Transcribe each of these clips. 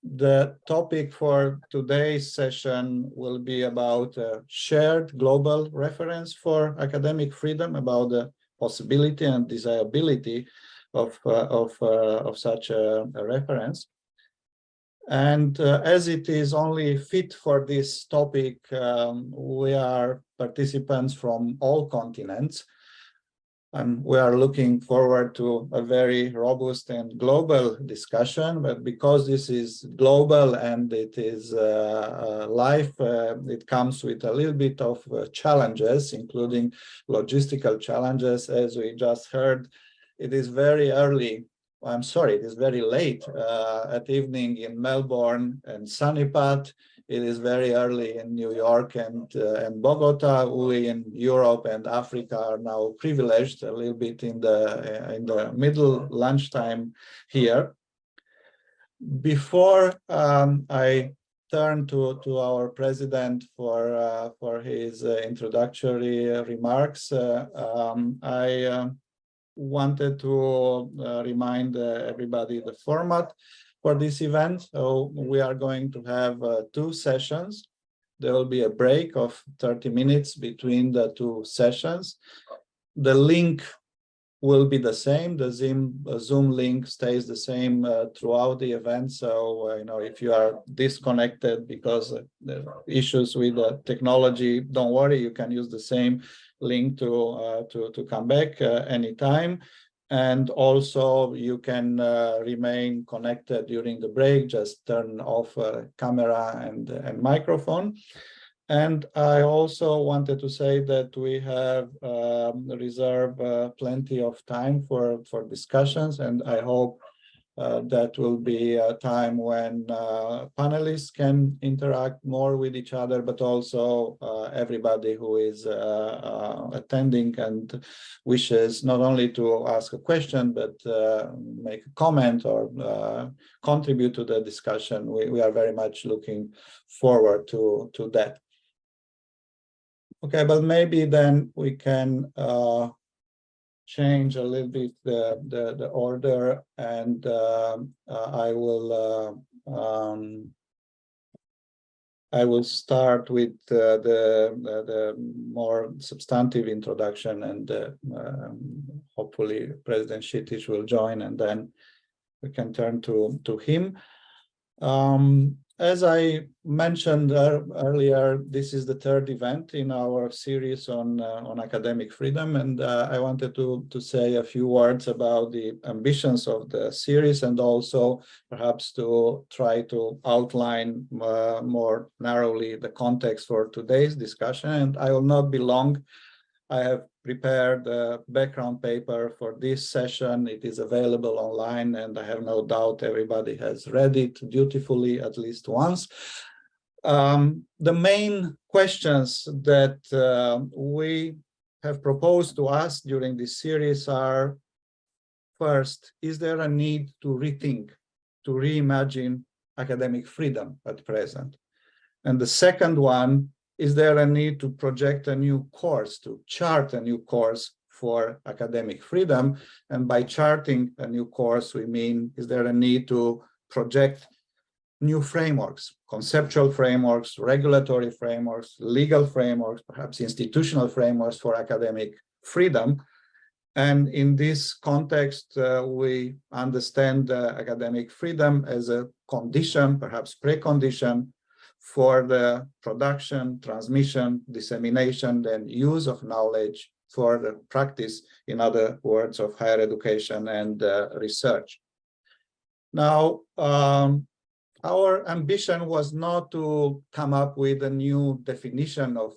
The topic for today's session will be about a shared global reference for academic freedom, about the possibility and desirability of such a reference. And as it is only fit for this topic, we are participants from all continents. And we are looking forward to a very robust and global discussion, but because this is global and it is live, it comes with a little bit of challenges, including logistical challenges. As we just heard, it is very early. I'm sorry, it is very late at evening in Melbourne and Sanipat. It is very early in New York and Bogota. We in Europe and Africa are now privileged a little bit in the middle lunchtime here. Before I turn to our president for his introductory remarks, I wanted to remind everybody the format for this event. So we are going to have two sessions. There will be a break of 30 minutes between the two sessions. The link will be the same. The Zoom link stays the same throughout the event. So, if you are disconnected because the issues with the technology, don't worry, you can use the same link to come back anytime. And also you can remain connected during the break, just turn off camera and microphone. And I also wanted to say that we have reserved plenty of time for discussions, and I hope that will be a time when panelists can interact more with each other, but also everybody who is attending and wishes not only to ask a question, but make a comment or contribute to the discussion. We are very much looking forward to that. Okay, but maybe then we can change a little bit the order, and I will start with the more substantive introduction, and hopefully President Shitij will join, and then we can turn to him. As I mentioned earlier, this is the third event in our series on academic freedom, and I wanted to say a few words about the ambitions of the series, and also perhaps to try to outline more narrowly the context for today's discussion. And I will not be long. I have prepared a background paper for this session. It is available online, and I have no doubt everybody has read it dutifully at least once. The main questions that we have proposed to ask during this series are, first, is there a need to rethink, to reimagine academic freedom at present? And the second one, is there a need to project a new course, to chart a new course for academic freedom? And by charting a new course, we mean, is there a need to project new frameworks, conceptual frameworks, regulatory frameworks, legal frameworks, perhaps institutional frameworks for academic freedom? And in this context, we understand academic freedom as a condition, perhaps precondition, for the production, transmission, dissemination, and use of knowledge for the practice, in other words, of higher education and research. Now, our ambition was not to come up with a new definition of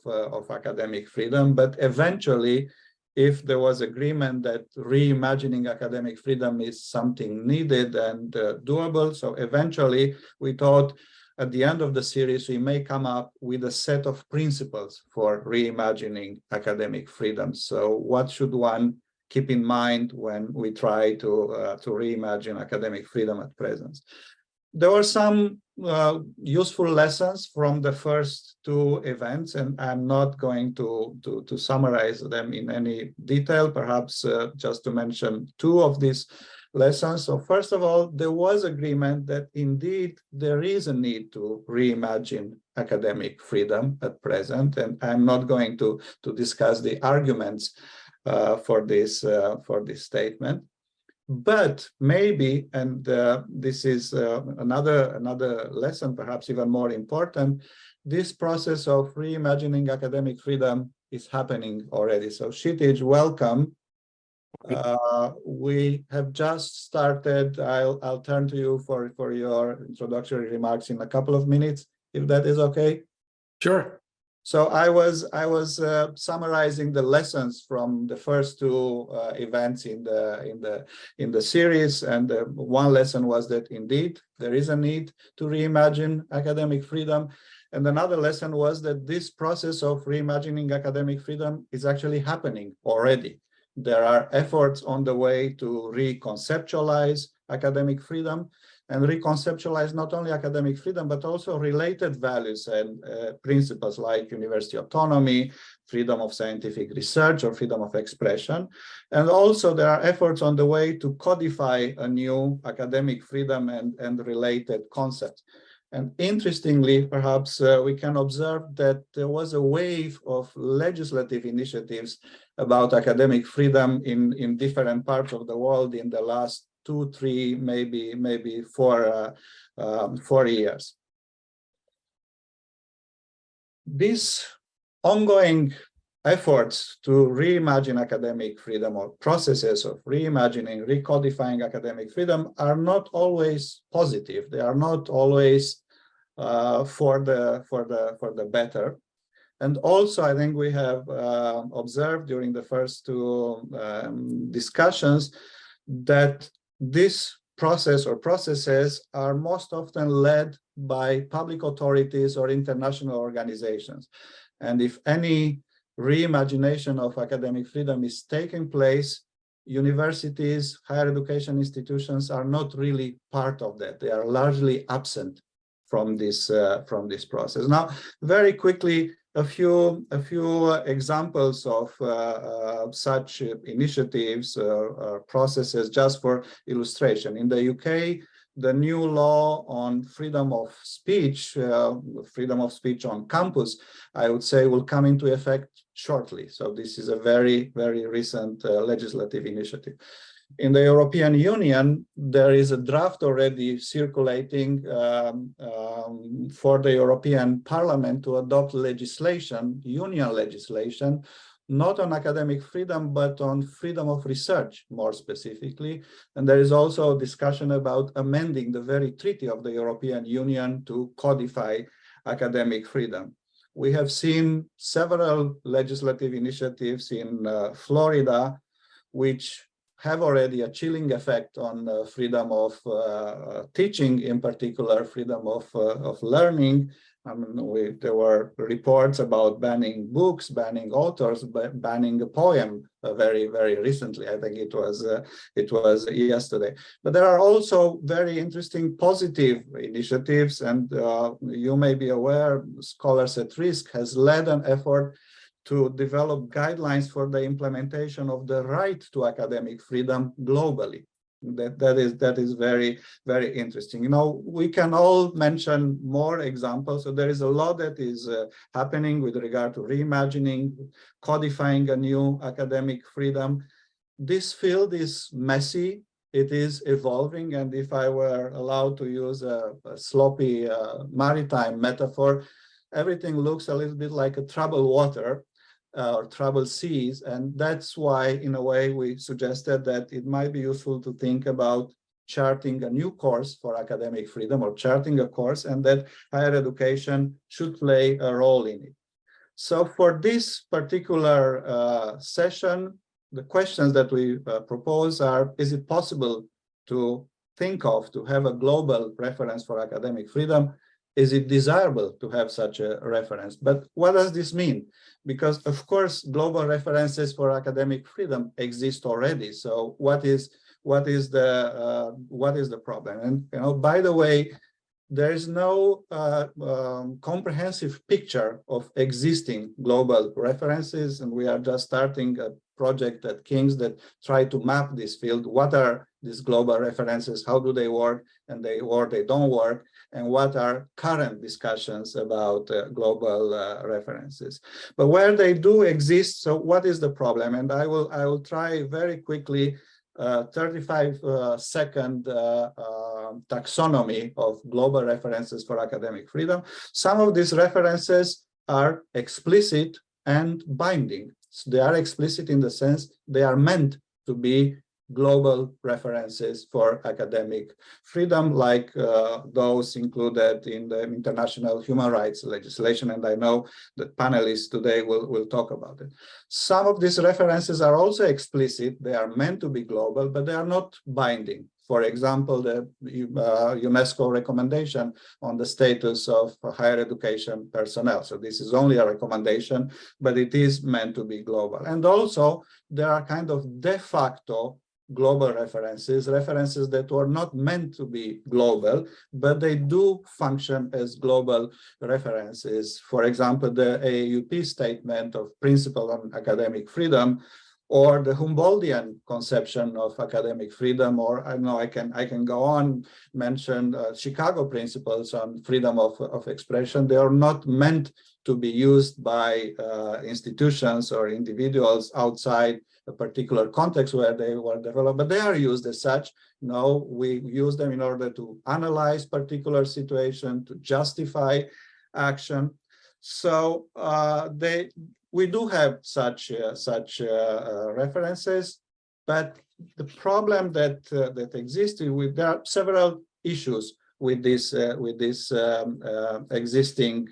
academic freedom, but eventually, if there was agreement that reimagining academic freedom is something needed and doable, so eventually we thought, at the end of the series, we may come up with a set of principles for reimagining academic freedom. So what should one keep in mind when we try to reimagine academic freedom at present? There were some useful lessons from the first two events, and I'm not going to summarize them in any detail, perhaps just to mention two of these lessons. So first of all, there was agreement that indeed there is a need to reimagine academic freedom at present, and I'm not going to discuss the arguments for this statement. But maybe, and this is another lesson, perhaps even more important, this process of reimagining academic freedom is happening already. So Shitij, welcome. We have just started. I'll turn to you for your introductory remarks in a couple of minutes, if that is okay. Sure. So I was summarizing the lessons from the first two events in the series, and one lesson was that indeed there is a need to reimagine academic freedom, and another lesson was that this process of reimagining academic freedom is actually happening already. There are efforts on the way to reconceptualize academic freedom, and reconceptualize not only academic freedom, but also related values and principles like university autonomy, freedom of scientific research, or freedom of expression. And also there are efforts on the way to codify a new academic freedom and related concepts. And interestingly, perhaps we can observe that there was a wave of legislative initiatives about academic freedom in different parts of the world in the last 2, 3, maybe 4 years. These ongoing efforts to reimagine academic freedom, or processes of reimagining, recodifying academic freedom, are not always positive. They are not always for the better. And also, I think we have observed during the first two discussions that this process or processes are most often led by public authorities or international organizations. And if any reimagination of academic freedom is taking place, universities, higher education institutions are not really part of that. They are largely absent from this process. Now, very quickly, a few examples of such initiatives or processes, just for illustration. In the UK, the new law on freedom of speech on campus, I would say, will come into effect shortly. So this is a very, very recent legislative initiative. In the European Union, there is a draft already circulating for the European Parliament to adopt legislation, union legislation, not on academic freedom, but on freedom of research, more specifically. And there is also a discussion about amending the very treaty of the European Union to codify academic freedom. We have seen several legislative initiatives in Florida, which have already a chilling effect on freedom of teaching, in particular, freedom of learning. I mean, there were reports about banning books, banning authors, banning a poem very, very recently. I think it was yesterday. But there are also very interesting positive initiatives, and you may be aware, Scholars at Risk has led an effort to develop guidelines for the implementation of the right to academic freedom globally. That is very, very interesting. You know, we can all mention more examples. So there is a lot that is happening with regard to reimagining, codifying a new academic freedom. This field is messy. It is evolving. And if I were allowed to use a sloppy maritime metaphor, everything looks a little bit like a troubled water. Or troubled seas, and that's why, in a way, we suggested that it might be useful to think about charting a new course for academic freedom, or charting a course, and that higher education should play a role in it. So for this particular session, the questions that we propose are, is it possible to think of, to have a global reference for academic freedom? Is it desirable to have such a reference? But what does this mean? Because, of course, global references for academic freedom exist already. So what is the problem? And, you know, by the way, there is no comprehensive picture of existing global references, and we are just starting a project at King's that try to map this field. What are these global references? How do they work? And they don't work? And what are current discussions about global references? But where they do exist, so what is the problem? And I will try very quickly 35-second taxonomy of global references for academic freedom. Some of these references are explicit and binding. So they are explicit in the sense they are meant to be global references for academic freedom, like those included in the international human rights legislation, and I know that panelists today will talk about it. Some of these references are also explicit. They are meant to be global, but they are not binding. For example, the UNESCO recommendation on the status of higher education personnel. So this is only a recommendation, but it is meant to be global. And also, there are kind of de facto global references that were not meant to be global, but they do function as global references. For example, the AAUP statement of principle on academic freedom, or the Humboldtian conception of academic freedom, or I know I can go on, mention Chicago principles on freedom of expression. They are not meant to be used by institutions or individuals outside a particular context where they were developed, but they are used as such. No, we use them in order to analyze particular situation, to justify action. So we do have such references, but the problem that exists there are several issues with this existing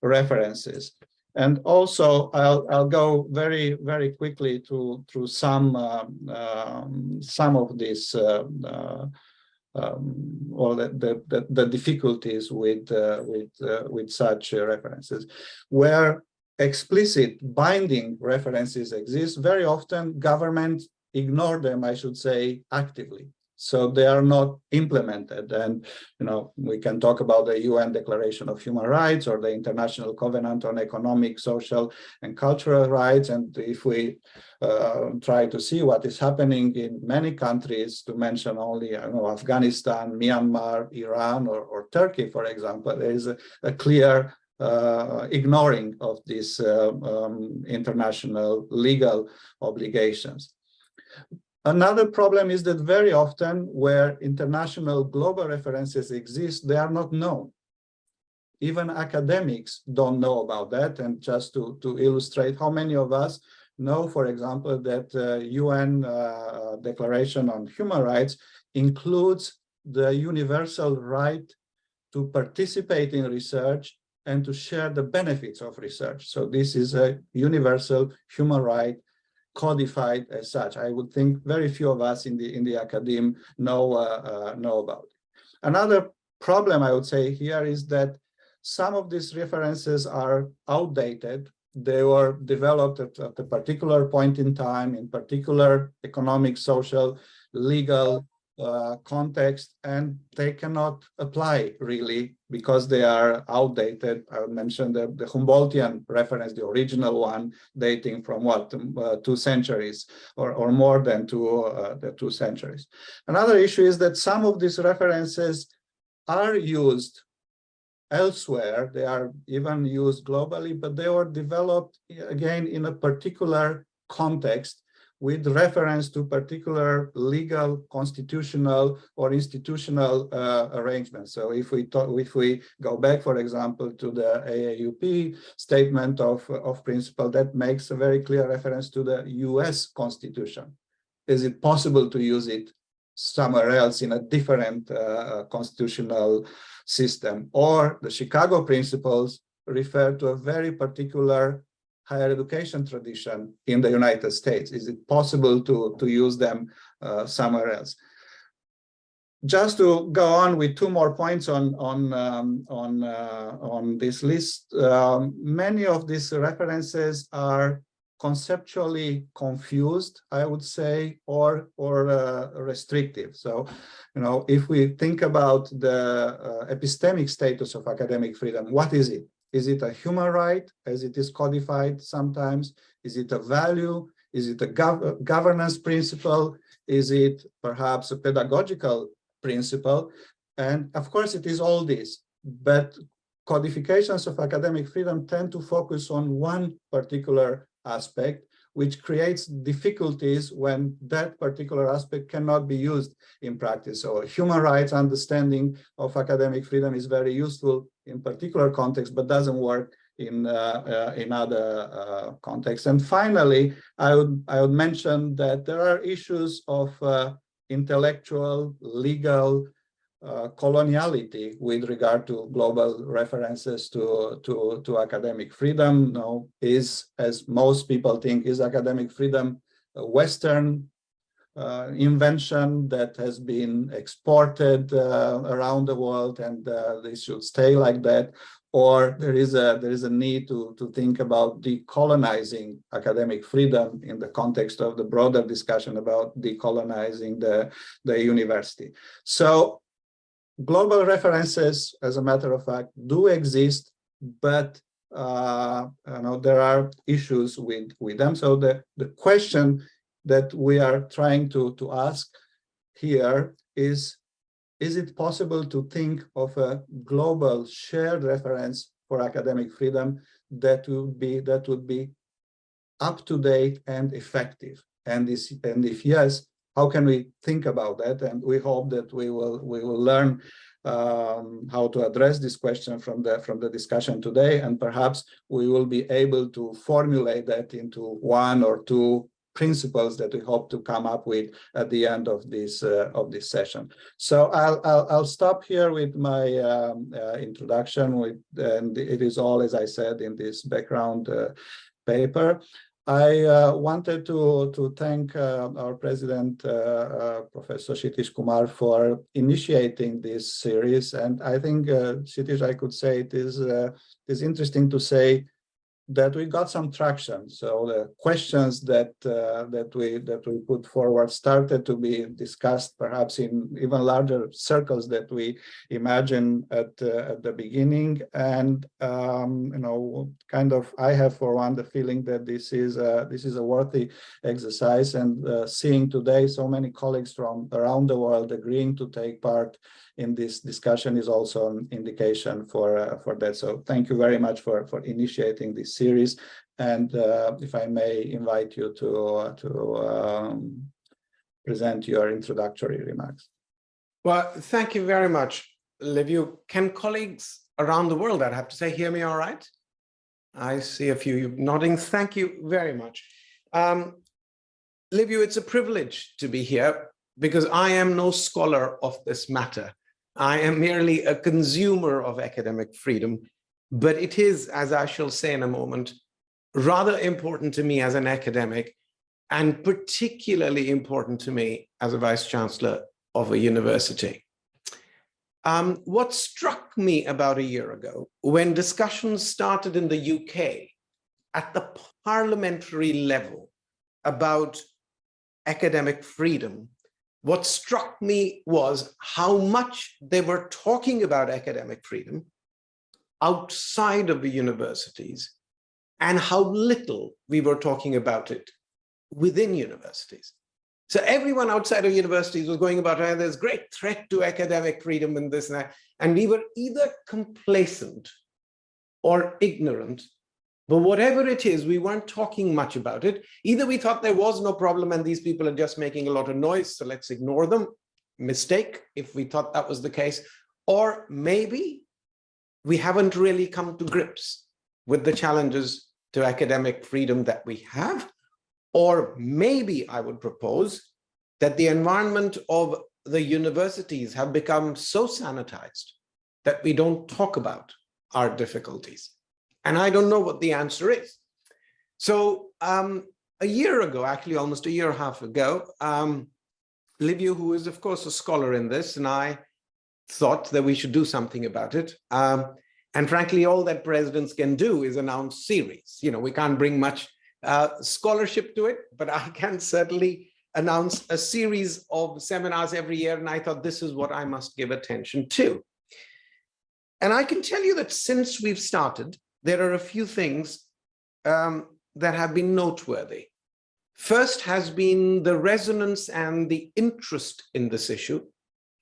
references. And also, I'll go very quickly through some of these or the difficulties with such references, where explicit binding references exist. Very often, governments ignore them, I should say, actively. So they are not implemented. And we can talk about the UN Declaration of Human Rights or the International Covenant on Economic, Social, and Cultural Rights. And if we try to see what is happening in many countries, to mention only Afghanistan, Myanmar, Iran, or Turkey, for example, there is a clear ignoring of these international legal obligations. Another problem is that very often where international global references exist, they are not known. Even academics don't know about that. And just to illustrate, how many of us know, for example, that UN Declaration on Human Rights includes the universal right to participate in research and to share the benefits of research. So this is a universal human right codified as such. I would think very few of us in the academe know about it. Another problem I would say here is that some of these references are outdated. They were developed at a particular point in time, in particular economic, social, legal context, and they cannot apply really because they are outdated. I would mention the Humboldtian reference, the original one, dating from what, 2 centuries or more than the 2 centuries. Another issue is that some of these references are used elsewhere. They are even used globally, but they were developed again in a particular context with reference to particular legal, constitutional, or institutional arrangements. So if we go back, for example, to the AAUP statement of principle, that makes a very clear reference to the US Constitution. Is it possible to use it somewhere else in a different constitutional system? Or the Chicago principles refer to a very particular higher education tradition in the United States. Is it possible to use them somewhere else? Just to go on with 2 more points on this list, many of these references are conceptually confused, I would say, or restrictive. So, if we think about the epistemic status of academic freedom, what is it? Is it a human right, as it is codified sometimes? Is it a value? Is it a governance principle? Is it perhaps a pedagogical principle? And of course, it is all this. But codifications of academic freedom tend to focus on one particular aspect, which creates difficulties when that particular aspect cannot be used in practice. So human rights understanding of academic freedom is very useful in particular contexts, but doesn't work in other contexts. And finally, I would mention that there are issues of intellectual, legal, coloniality with regard to global references to academic freedom. No, is, as most people think, is academic freedom a Western invention that has been exported around the world, and this should stay like that? Or there is a need to think about decolonizing academic freedom in the context of the broader discussion about decolonizing the university. So global references, as a matter of fact, do exist, but there are issues with them. So the question that we are trying to ask here is it possible to think of a global shared reference for academic freedom that would be up to date and effective? And if yes, how can we think about that? And we hope that we will learn how to address this question from the discussion today, and perhaps we will be able to formulate that into one or two principles that we hope to come up with at the end of this session. So I'll stop here with my introduction. And it is all, as I said, in this background paper. I wanted to thank our president, Professor Shitij Kapur, for initiating this series. And I think, Shitij, I could say it is interesting to say that we got some traction. So the questions that we put forward started to be discussed, perhaps in even larger circles that we imagined at the beginning. And kind of, I have for one the feeling that this is a worthy exercise. And seeing today so many colleagues from around the world agreeing to take part in this discussion is also an indication for that. So thank you very much for initiating this series. And if I may invite you to present your introductory remarks. Well, thank you very much, Liviu. Can colleagues around the world, I'd have to say, hear me all right? I see a few nodding. Thank you very much. Liviu, it's a privilege to be here because I am no scholar of this matter. I am merely a consumer of academic freedom, but it is, as I shall say in a moment, rather important to me as an academic, and particularly important to me as a vice chancellor of a university. What struck me about a year ago, when discussions started in the UK at the parliamentary level about academic freedom, what struck me was how much they were talking about academic freedom outside of the universities and how little we were talking about it within universities. So everyone outside of universities was going about, there's great threat to academic freedom and this and that. And we were either complacent or ignorant, but whatever it is, we weren't talking much about it. Either we thought there was no problem and these people are just making a lot of noise, so let's ignore them. Mistake if we thought that was the case. Or maybe we haven't really come to grips with the challenges to academic freedom that we have. Or maybe I would propose that the environment of the universities have become so sanitized that we don't talk about our difficulties. And I don't know what the answer is. So a year ago, actually almost a year and a half ago, Liviu, who is of course a scholar in this, and I thought that we should do something about it. And frankly, all that presidents can do is announce series. You know, we can't bring much scholarship to it, but I can certainly announce a series of seminars every year. And I thought this is what I must give attention to. And I can tell you that since we've started, there are a few things that have been noteworthy. First has been the resonance and the interest in this issue.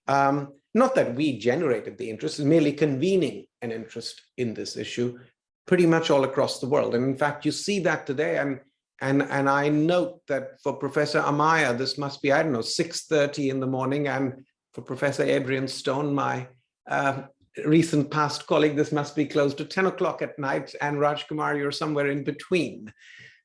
Not that we generated the interest, it's merely convening an interest in this issue pretty much all across the world. And in fact, you see that today. And I note that for Professor Amaya, this must be, I don't know, 6:30 in the morning. And for Professor Adrienne Stone, my recent past colleague, this must be close to 10 o'clock at night. And Raj Kumar, you're somewhere in between.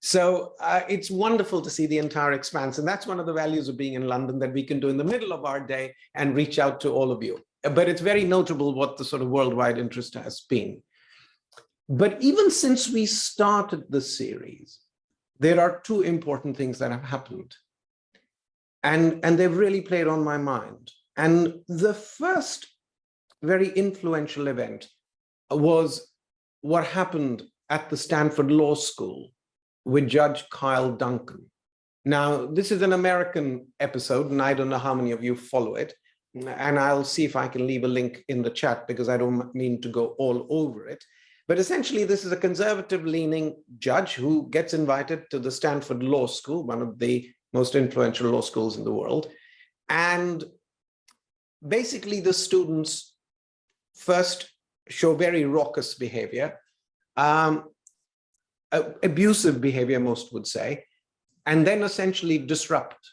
So it's wonderful to see the entire expanse. And that's one of the values of being in London, that we can do in the middle of our day and reach out to all of you. But it's very notable what the sort of worldwide interest has been. But even since we started the series, there are two important things that have happened. And they've really played on my mind. And the first very influential event was what happened at the Stanford Law School with Judge Kyle Duncan. Now, this is an American episode, and I don't know how many of you follow it. And I'll see if I can leave a link in the chat, because I don't mean to go all over it. But essentially, this is a conservative-leaning judge who gets invited to the Stanford Law School, one of the most influential law schools in the world. And basically, the students first show very raucous behavior, abusive behavior, most would say, and then essentially disrupt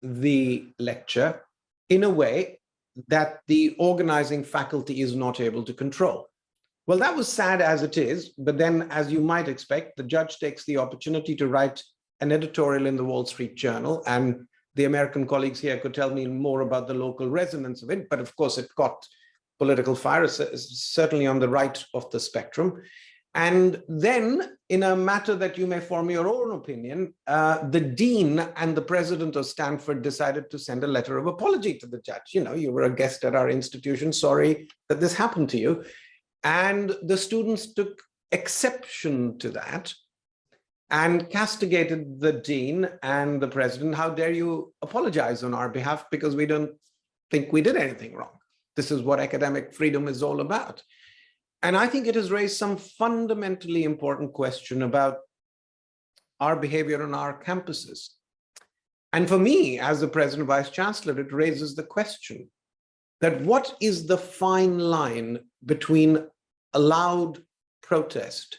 the lecture in a way that the organizing faculty is not able to control. Well, that was sad as it is, but then, as you might expect, the judge takes the opportunity to write an editorial in the Wall Street Journal, and the American colleagues here could tell me more about the local resonance of it, but of course it got political fire, certainly on the right of the spectrum. And then, in a matter that you may form your own opinion, the dean and the president of Stanford decided to send a letter of apology to the judge. You know, you were a guest at our institution, sorry that this happened to you. And the students took exception to that and castigated the dean and the president. How dare you apologize on our behalf, because we don't think we did anything wrong. This is what academic freedom is all about. And I think it has raised some fundamentally important question about our behavior on our campuses. And for me, as the president vice chancellor, it raises the question that what is the fine line between allowed protest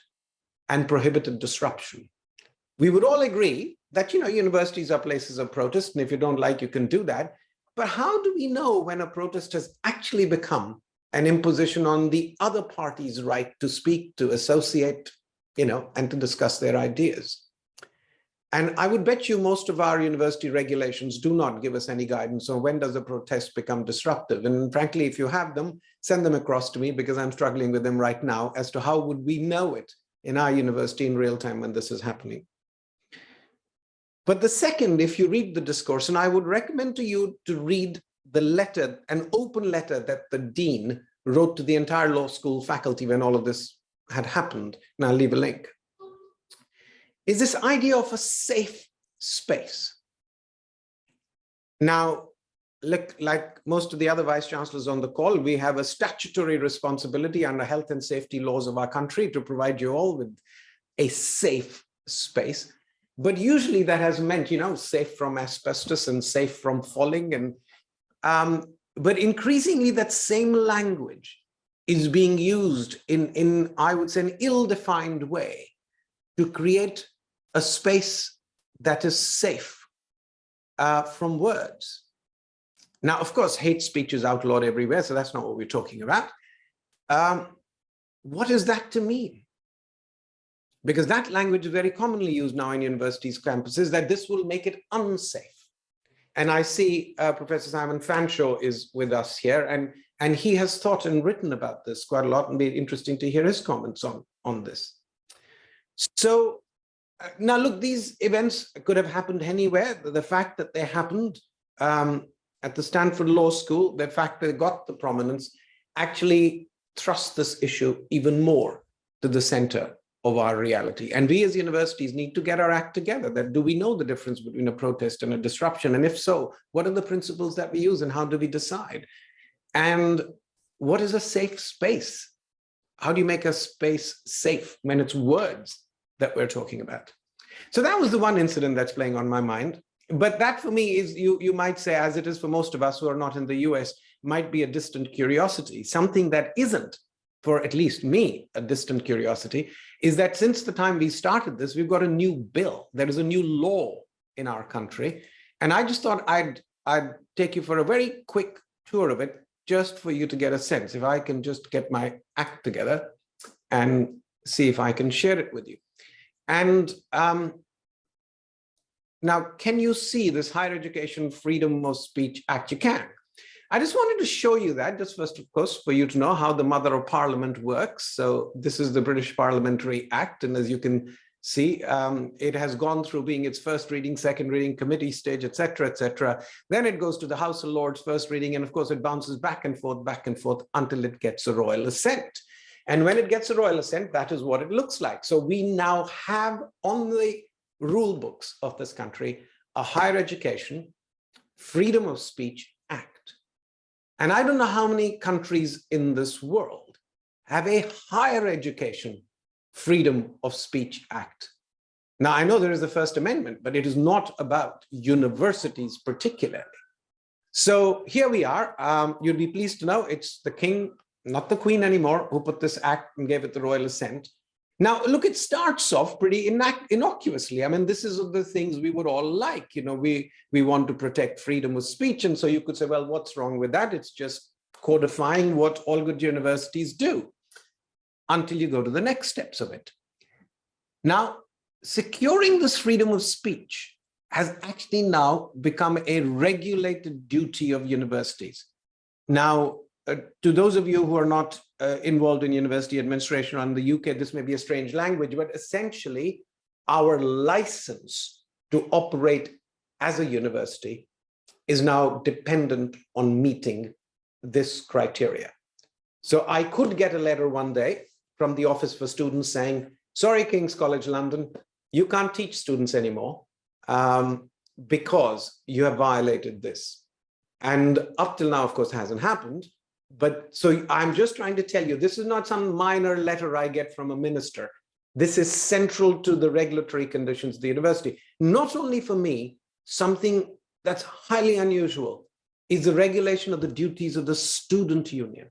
and prohibited disruption? We would all agree that, you know, universities are places of protest, and if you don't like, you can do that. But how do we know when a protest has actually become an imposition on the other party's right to speak, to associate, you know, and to discuss their ideas? And I would bet you most of our university regulations do not give us any guidance on when does a protest become disruptive. And frankly, if you have them, send them across to me, because I'm struggling with them right now as to how would we know it in our university in real time when this is happening. But the second, if you read the discourse, and I would recommend to you to read the letter, an open letter that the dean wrote to the entire law school faculty when all of this had happened, and I'll leave a link, is this idea of a safe space. Now, like most of the other vice chancellors on the call, we have a statutory responsibility under health and safety laws of our country to provide you all with a safe space. But usually that has meant, you know, safe from asbestos and safe from falling. And but increasingly that same language is being used in I would say, an ill-defined way to create a space that is safe from words. Now, of course, hate speech is outlawed everywhere, so that's not what we're talking about. What is that to mean? Because that language is very commonly used now in universities' campuses, that this will make it unsafe. And I see Professor Simon Fanshawe is with us here, and he has thought and written about this quite a lot, and it'd be interesting to hear his comments on this. So now look, these events could have happened anywhere. The fact that they happened at the Stanford Law School, the fact that they got the prominence, actually thrust this issue even more to the center of our reality. And we as universities need to get our act together. That do we know the difference between a protest and a disruption? And if so, what are the principles that we use and how do we decide? And what is a safe space? How do you make a space safe when it's words that we're talking about? So that was the one incident that's playing on my mind. But that for me is, you might say, as it is for most of us who are not in the US, might be a distant curiosity. Something that isn't, for at least me, a distant curiosity, is that since the time we started this, we've got a new bill. There is a new law in our country. And I just thought I'd take you for a very quick tour of it, just for you to get a sense. If I can just get my act together and see if I can share it with you. And now, can you see this Higher Education Freedom of Speech Act? You can. I just wanted to show you that, just first, of course, for you to know how the Mother of Parliament works. So this is the British Parliamentary Act. And as you can see, it has gone through being its first reading, second reading, committee stage, et cetera, et cetera. Then it goes to the House of Lords, first reading. And of course, it bounces back and forth until it gets a royal assent. And when it gets a royal assent, that is what it looks like. So we now have on the rule books of this country a Higher Education Freedom of Speech Act. And I don't know how many countries in this world have a Higher Education Freedom of Speech Act. Now, I know there is the First Amendment, but it is not about universities particularly. So here we are. You'll be pleased to know it's the King, not the Queen anymore, who put this act and gave it the royal assent. Now, look, it starts off pretty innocuously. I mean, this is the things we would all like. You know, we want to protect freedom of speech. And so you could say, well, what's wrong with that? It's just codifying what all good universities do, until you go to the next steps of it. Now, securing this freedom of speech has actually now become a regulated duty of universities. Now, to those of you who are not involved in university administration or in the UK, this may be a strange language, but essentially our license to operate as a university is now dependent on meeting this criteria. So I could get a letter one day from the Office for Students saying, sorry, King's College London, you can't teach students anymore because you have violated this. And up till now, of course, hasn't happened. But so I'm just trying to tell you, this is not some minor letter I get from a minister. This is central to the regulatory conditions of the university. Not only for me, something that's highly unusual is the regulation of the duties of the student union.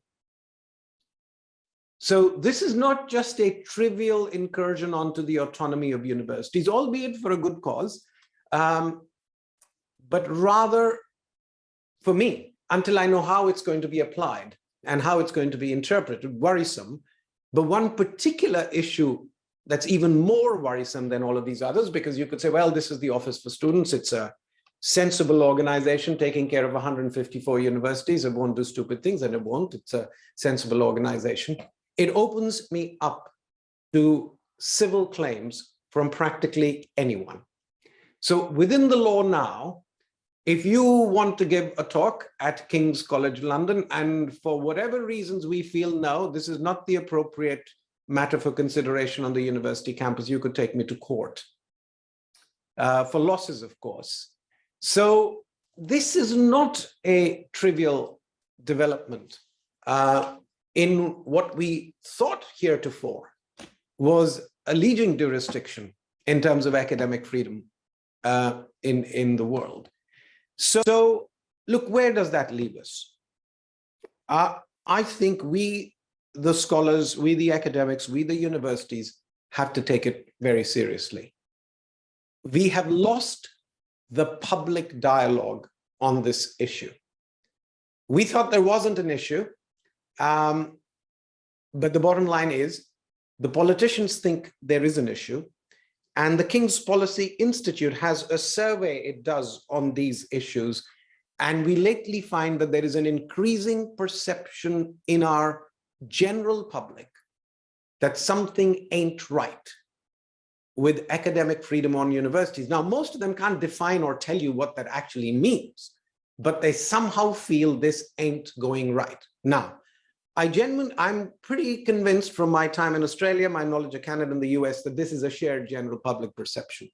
So this is not just a trivial incursion onto the autonomy of universities, albeit for a good cause, but rather for me, until I know how it's going to be applied and how it's going to be interpreted, worrisome. But one particular issue that's even more worrisome than all of these others, because you could say, well, this is the Office for Students. It's a sensible organization taking care of 154 universities. It won't do stupid things, and it won't. It's a sensible organization. It opens me up to civil claims from practically anyone. So within the law now, if you want to give a talk at King's College London, and for whatever reasons we feel, no, this is not the appropriate matter for consideration on the university campus, you could take me to court for losses, of course. So this is not a trivial development in what we thought heretofore was a leading jurisdiction in terms of academic freedom in the world. So look, where does that leave us? I think we, the scholars, we, the academics, we, the universities, have to take it very seriously. We have lost the public dialogue on this issue. We thought there wasn't an issue, but the bottom line is the politicians think there is an issue. And the King's Policy Institute has a survey it does on these issues. And we lately find that there is an increasing perception in our general public that something ain't right with academic freedom on universities. Now, most of them can't define or tell you what that actually means, but they somehow feel this ain't going right. Now, I'm pretty convinced from my time in Australia, my knowledge of Canada and the US, that this is a shared general public perception.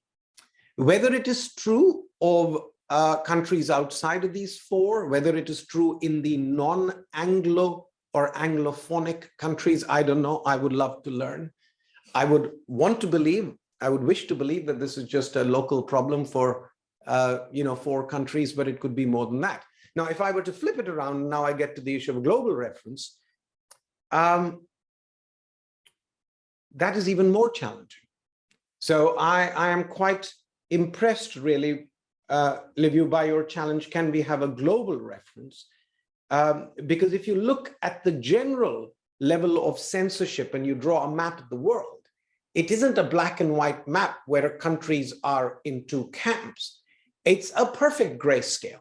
Whether it is true of countries outside of these four, whether it is true in the non-Anglo or Anglophonic countries, I don't know. I would love to learn. I would want to believe I would wish to believe that this is just a local problem for, 4 countries, but it could be more than that. Now, if I were to flip it around, now I get to the issue of global reference, that is even more challenging. So I am quite impressed, really, Liviu, by your challenge. Can we have a global reference? Because if you look at the general level of censorship and you draw a map of the world, it isn't a black and white map where countries are in 2 camps. It's a perfect grayscale.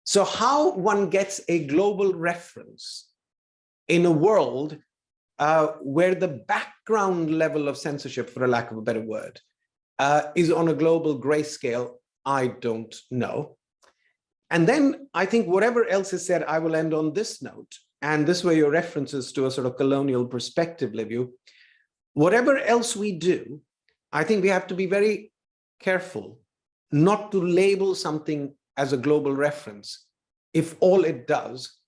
So how one gets a global reference in a world where the background level of censorship, for a lack of a better word, is on a global grayscale, I don't know. And then I think whatever else is said, I will end on this note. And this were your references to a sort of colonial perspective, Liviu. Whatever else we do, I think we have to be very careful not to label something as a global reference if all it does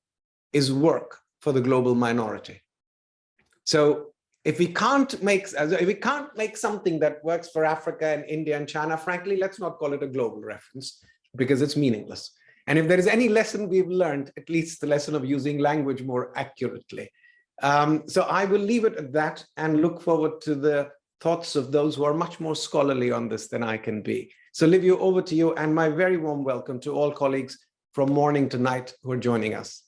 is work for the global minority. So if we can't make something that works for Africa and India and China, frankly, let's not call it a global reference because it's meaningless. And if there is any lesson we've learned, at least the lesson of using language more accurately. So I will leave it at that and look forward to the thoughts of those who are much more scholarly on this than I can be. So Liviu, over to you, and my very warm welcome to all colleagues from morning to night who are joining us.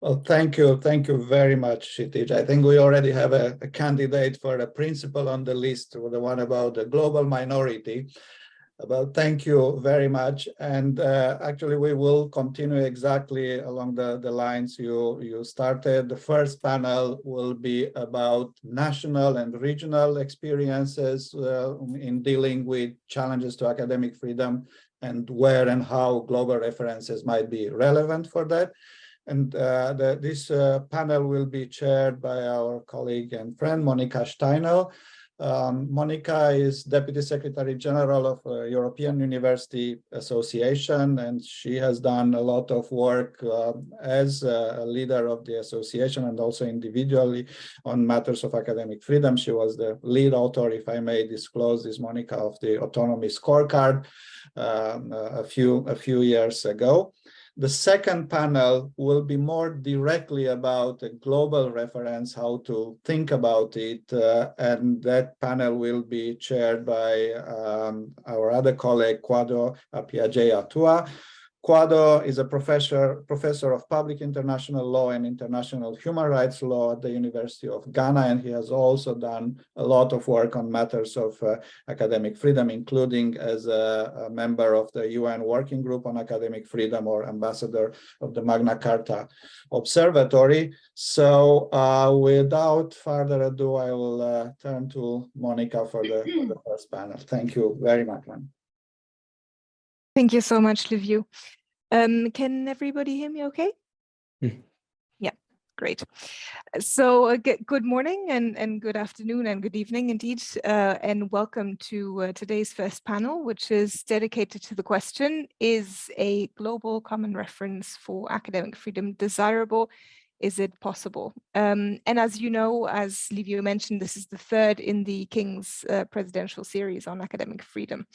Well, thank you very much, Shitij. I think we already have a candidate for a principal on the list, the one about the global minority. But thank you very much. And actually, we will continue exactly along the lines you started. The first panel will be about national and regional experiences in dealing with challenges to academic freedom and where and how global references might be relevant for that. And this panel will be chaired by our colleague and friend, Monika Steinel. Monika is Deputy Secretary General of European University Association, and she has done a lot of work as a leader of the association and also individually on matters of academic freedom. She was the lead author, if I may disclose this, Monika, of the autonomy scorecard a few years ago. The second panel will be more directly about a global reference, how to think about it, and that panel will be chaired by our other colleague, Kwadwo Appiagyei-Atua. Kwadwo is a professor of public international law and international human rights law at the University of Ghana, and he has also done a lot of work on matters of academic freedom, including as a member of the UN Working Group on Academic Freedom or ambassador of the Magna Carta Observatory. So without further ado, I will turn to Monika for the first panel. Thank you very much, man. Thank you so much, Liviu. Can everybody hear me okay? Yeah, great. So good morning and good afternoon and good evening indeed, and welcome to today's first panel, which is dedicated to the question, is a global common reference for academic freedom desirable? Is it possible? And as you know, as Liviu mentioned, this is the third in the King's presidential series on academic freedom.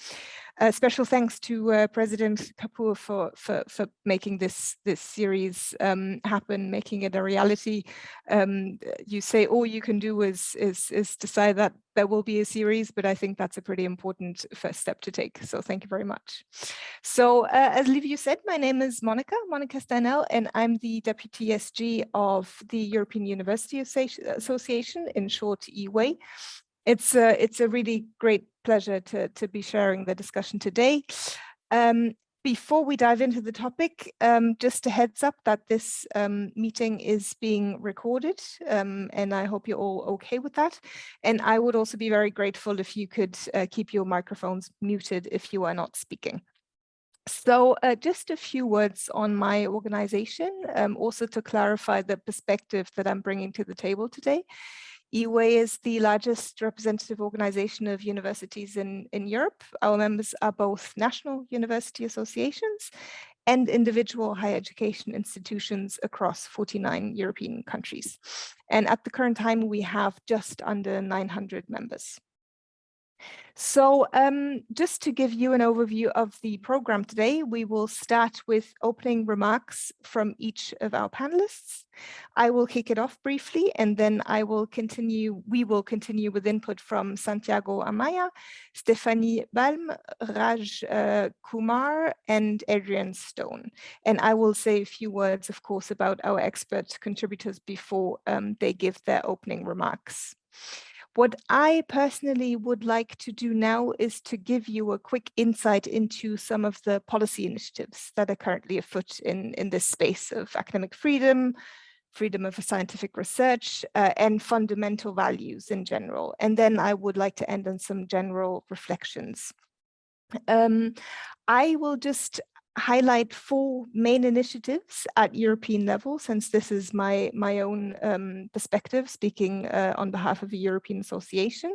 Special thanks to President Kapur for making this series happen, making it a reality. You say all you can do is decide that there will be a series, but I think that's a pretty important first step to take. So thank you very much. So as Liviu said, my name is Monika Steinel, and I'm the Deputy SG of the European University Association, in short, EWA. It's a really great pleasure to be sharing the discussion today. Before we dive into the topic, just a heads up that this meeting is being recorded, and I hope you're all okay with that. And I would also be very grateful if you could keep your microphones muted if you are not speaking. So just a few words on my organization, also to clarify the perspective that I'm bringing to the table today. EWA is the largest representative organization of universities in Europe. Our members are both national university associations and individual higher education institutions across 49 European countries. And at the current time, we have just under 900 members. So just to give you an overview of the program today, we will start with opening remarks from each of our panelists. I will kick it off briefly, and then we will continue with input from Santiago Amaya, Stéphanie Balme, Raj Kumar, and Adrienne Stone. And I will say a few words, of course, about our expert contributors before they give their opening remarks. What I personally would like to do now is to give you a quick insight into some of the policy initiatives that are currently afoot in this space of academic freedom, freedom of scientific research, and fundamental values in general. And then I would like to end on some general reflections. I will just highlight 4 main initiatives at European level, since this is my own perspective, speaking on behalf of a European association.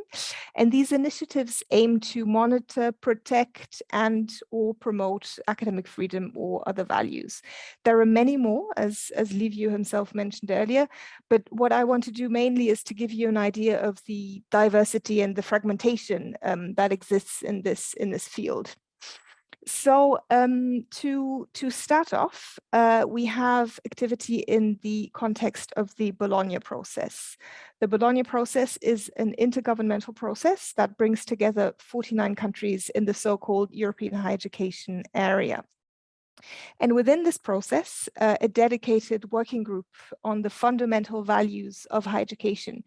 And these initiatives aim to monitor, protect, and/or promote academic freedom or other values. There are many more, as Liviu himself mentioned earlier, but what I want to do mainly is to give you an idea of the diversity and the fragmentation that exists in this field. So to start off, we have activity in the context of the Bologna process. The Bologna process is an intergovernmental process that brings together 49 countries in the so-called European higher education area. And within this process, a dedicated working group on the fundamental values of higher education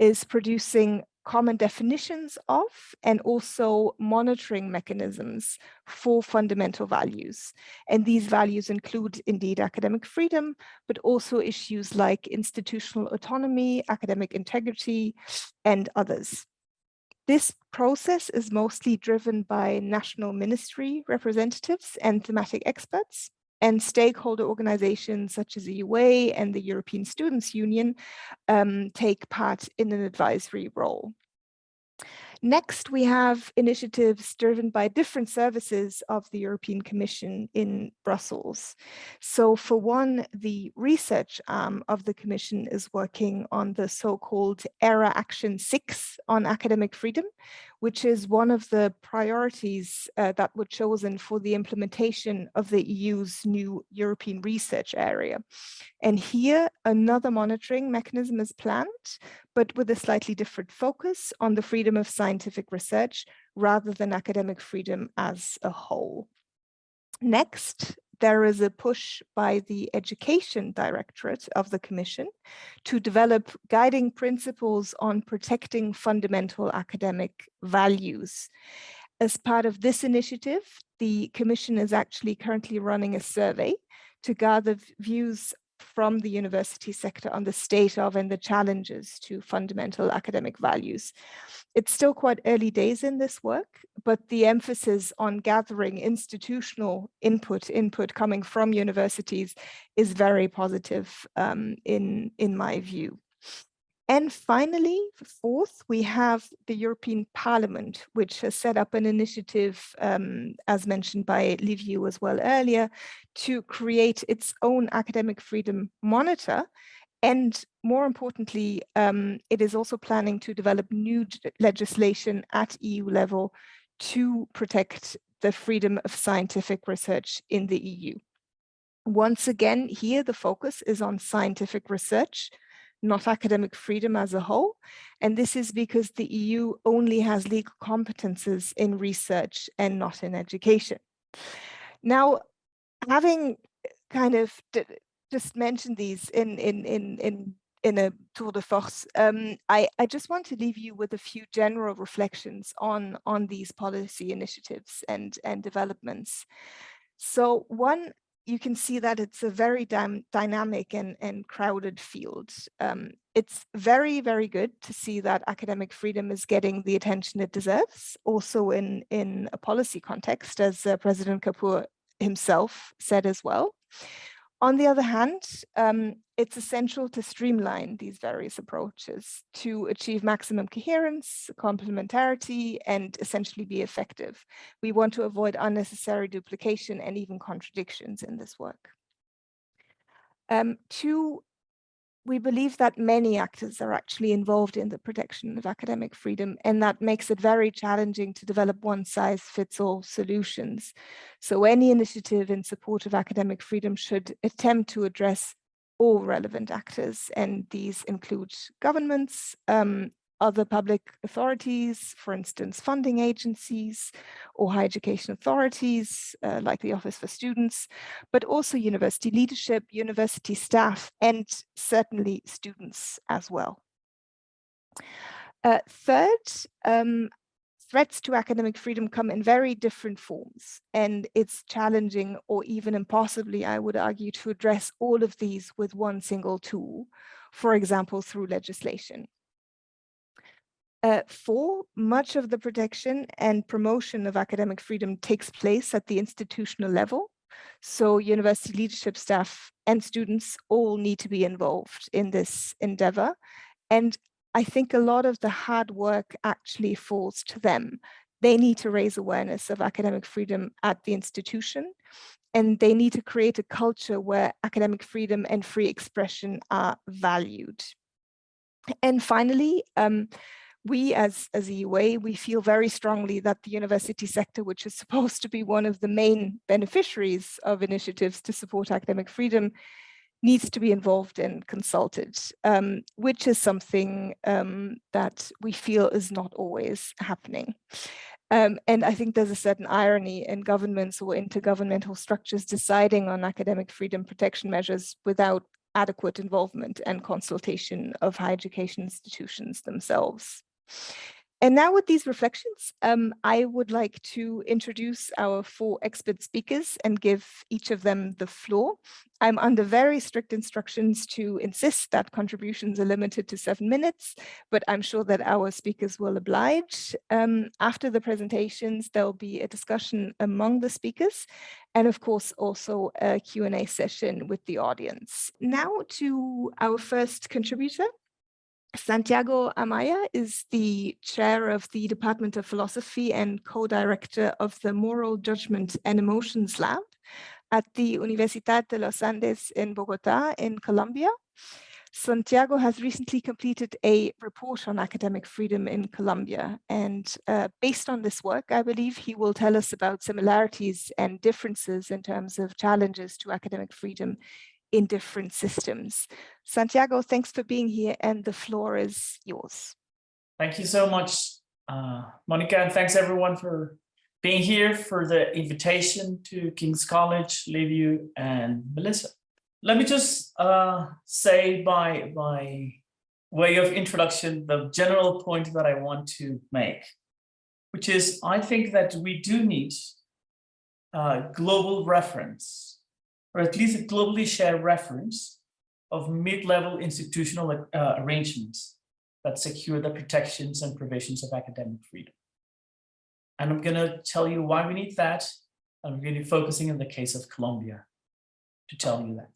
is producing common definitions of and also monitoring mechanisms for fundamental values. And these values include indeed academic freedom, but also issues like institutional autonomy, academic integrity, and others. This process is mostly driven by national ministry representatives and thematic experts, and stakeholder organizations such as the UA and the European Students' Union take part in an advisory role. Next, we have initiatives driven by different services of the European Commission in Brussels. So for one, the research arm of the Commission is working on the so-called ERA Action 6 on academic freedom, which is one of the priorities that were chosen for the implementation of the EU's new European research area. And here, another monitoring mechanism is planned, but with a slightly different focus on the freedom of scientific research rather than academic freedom as a whole. Next, there is a push by the Education Directorate of the Commission to develop guiding principles on protecting fundamental academic values. As part of this initiative, the Commission is actually currently running a survey to gather views from the university sector on the state of and the challenges to fundamental academic values. It's still quite early days in this work, but the emphasis on gathering institutional input coming from universities is very positive in my view. And finally, fourth, we have the European Parliament, which has set up an initiative, as mentioned by Liviu as well earlier, to create its own academic freedom monitor. And more importantly, it is also planning to develop new legislation at EU level to protect the freedom of scientific research in the EU. Once again, here the focus is on scientific research, not academic freedom as a whole. And this is because the EU only has legal competences in research and not in education. Now, having kind of just mentioned these in a tour de force, I just want to leave you with a few general reflections on these policy initiatives and developments. So one, you can see that it's a very dynamic and crowded field. It's very, very good to see that academic freedom is getting the attention it deserves, also in a policy context, as President Kapur himself said as well. On the other hand, it's essential to streamline these various approaches to achieve maximum coherence, complementarity, and essentially be effective. We want to avoid unnecessary duplication and even contradictions in this work. To we believe that many actors are actually involved in the protection of academic freedom, and that makes it very challenging to develop one-size-fits-all solutions. So any initiative in support of academic freedom should attempt to address all relevant actors, and these include governments, other public authorities, for instance, funding agencies or higher education authorities, like the Office for Students, but also university leadership, university staff, and certainly students as well. Third, threats to academic freedom come in very different forms, and it's challenging or even impossibly, I would argue, to address all of these with one single tool, for example, through legislation. Four, much of the protection and promotion of academic freedom takes place at the institutional level. So university leadership staff and students all need to be involved in this endeavor. And I think a lot of the hard work actually falls to them. They need to raise awareness of academic freedom at the institution, and they need to create a culture where academic freedom and free expression are valued. And finally, we as EUA, we feel very strongly that the university sector, which is supposed to be one of the main beneficiaries of initiatives to support academic freedom, needs to be involved and consulted, which is something that we feel is not always happening. And I think there's a certain irony in governments or intergovernmental structures deciding on academic freedom protection measures without adequate involvement and consultation of higher education institutions themselves. And now with these reflections, I would like to introduce our four expert speakers and give each of them the floor. I'm under very strict instructions to insist that contributions are limited to 7 minutes, but I'm sure that our speakers will oblige. After the presentations, there'll be a discussion among the speakers, and of course also a Q&A session with the audience. Now to our first contributor. Santiago Amaya is the chair of the Department of Philosophy and co-director of the Moral Judgment and Emotions Lab at the Universidad de los Andes in Bogotá in Colombia. Santiago has recently completed a report on academic freedom in Colombia, and based on this work, I believe he will tell us about similarities and differences in terms of challenges to academic freedom in different systems. Santiago, thanks for being here, and the floor is yours. Thank you so much, Monika, and thanks everyone for being here, for the invitation to King's College, Liviu and Melissa. Let me just say by way of introduction, the general point that I want to make, which is I think that we do need global reference, or at least a globally shared reference of mid-level institutional arrangements that secure the protections and provisions of academic freedom. And I'm going to tell you why we need that. I'm really focusing on the case of Colombia to tell you that.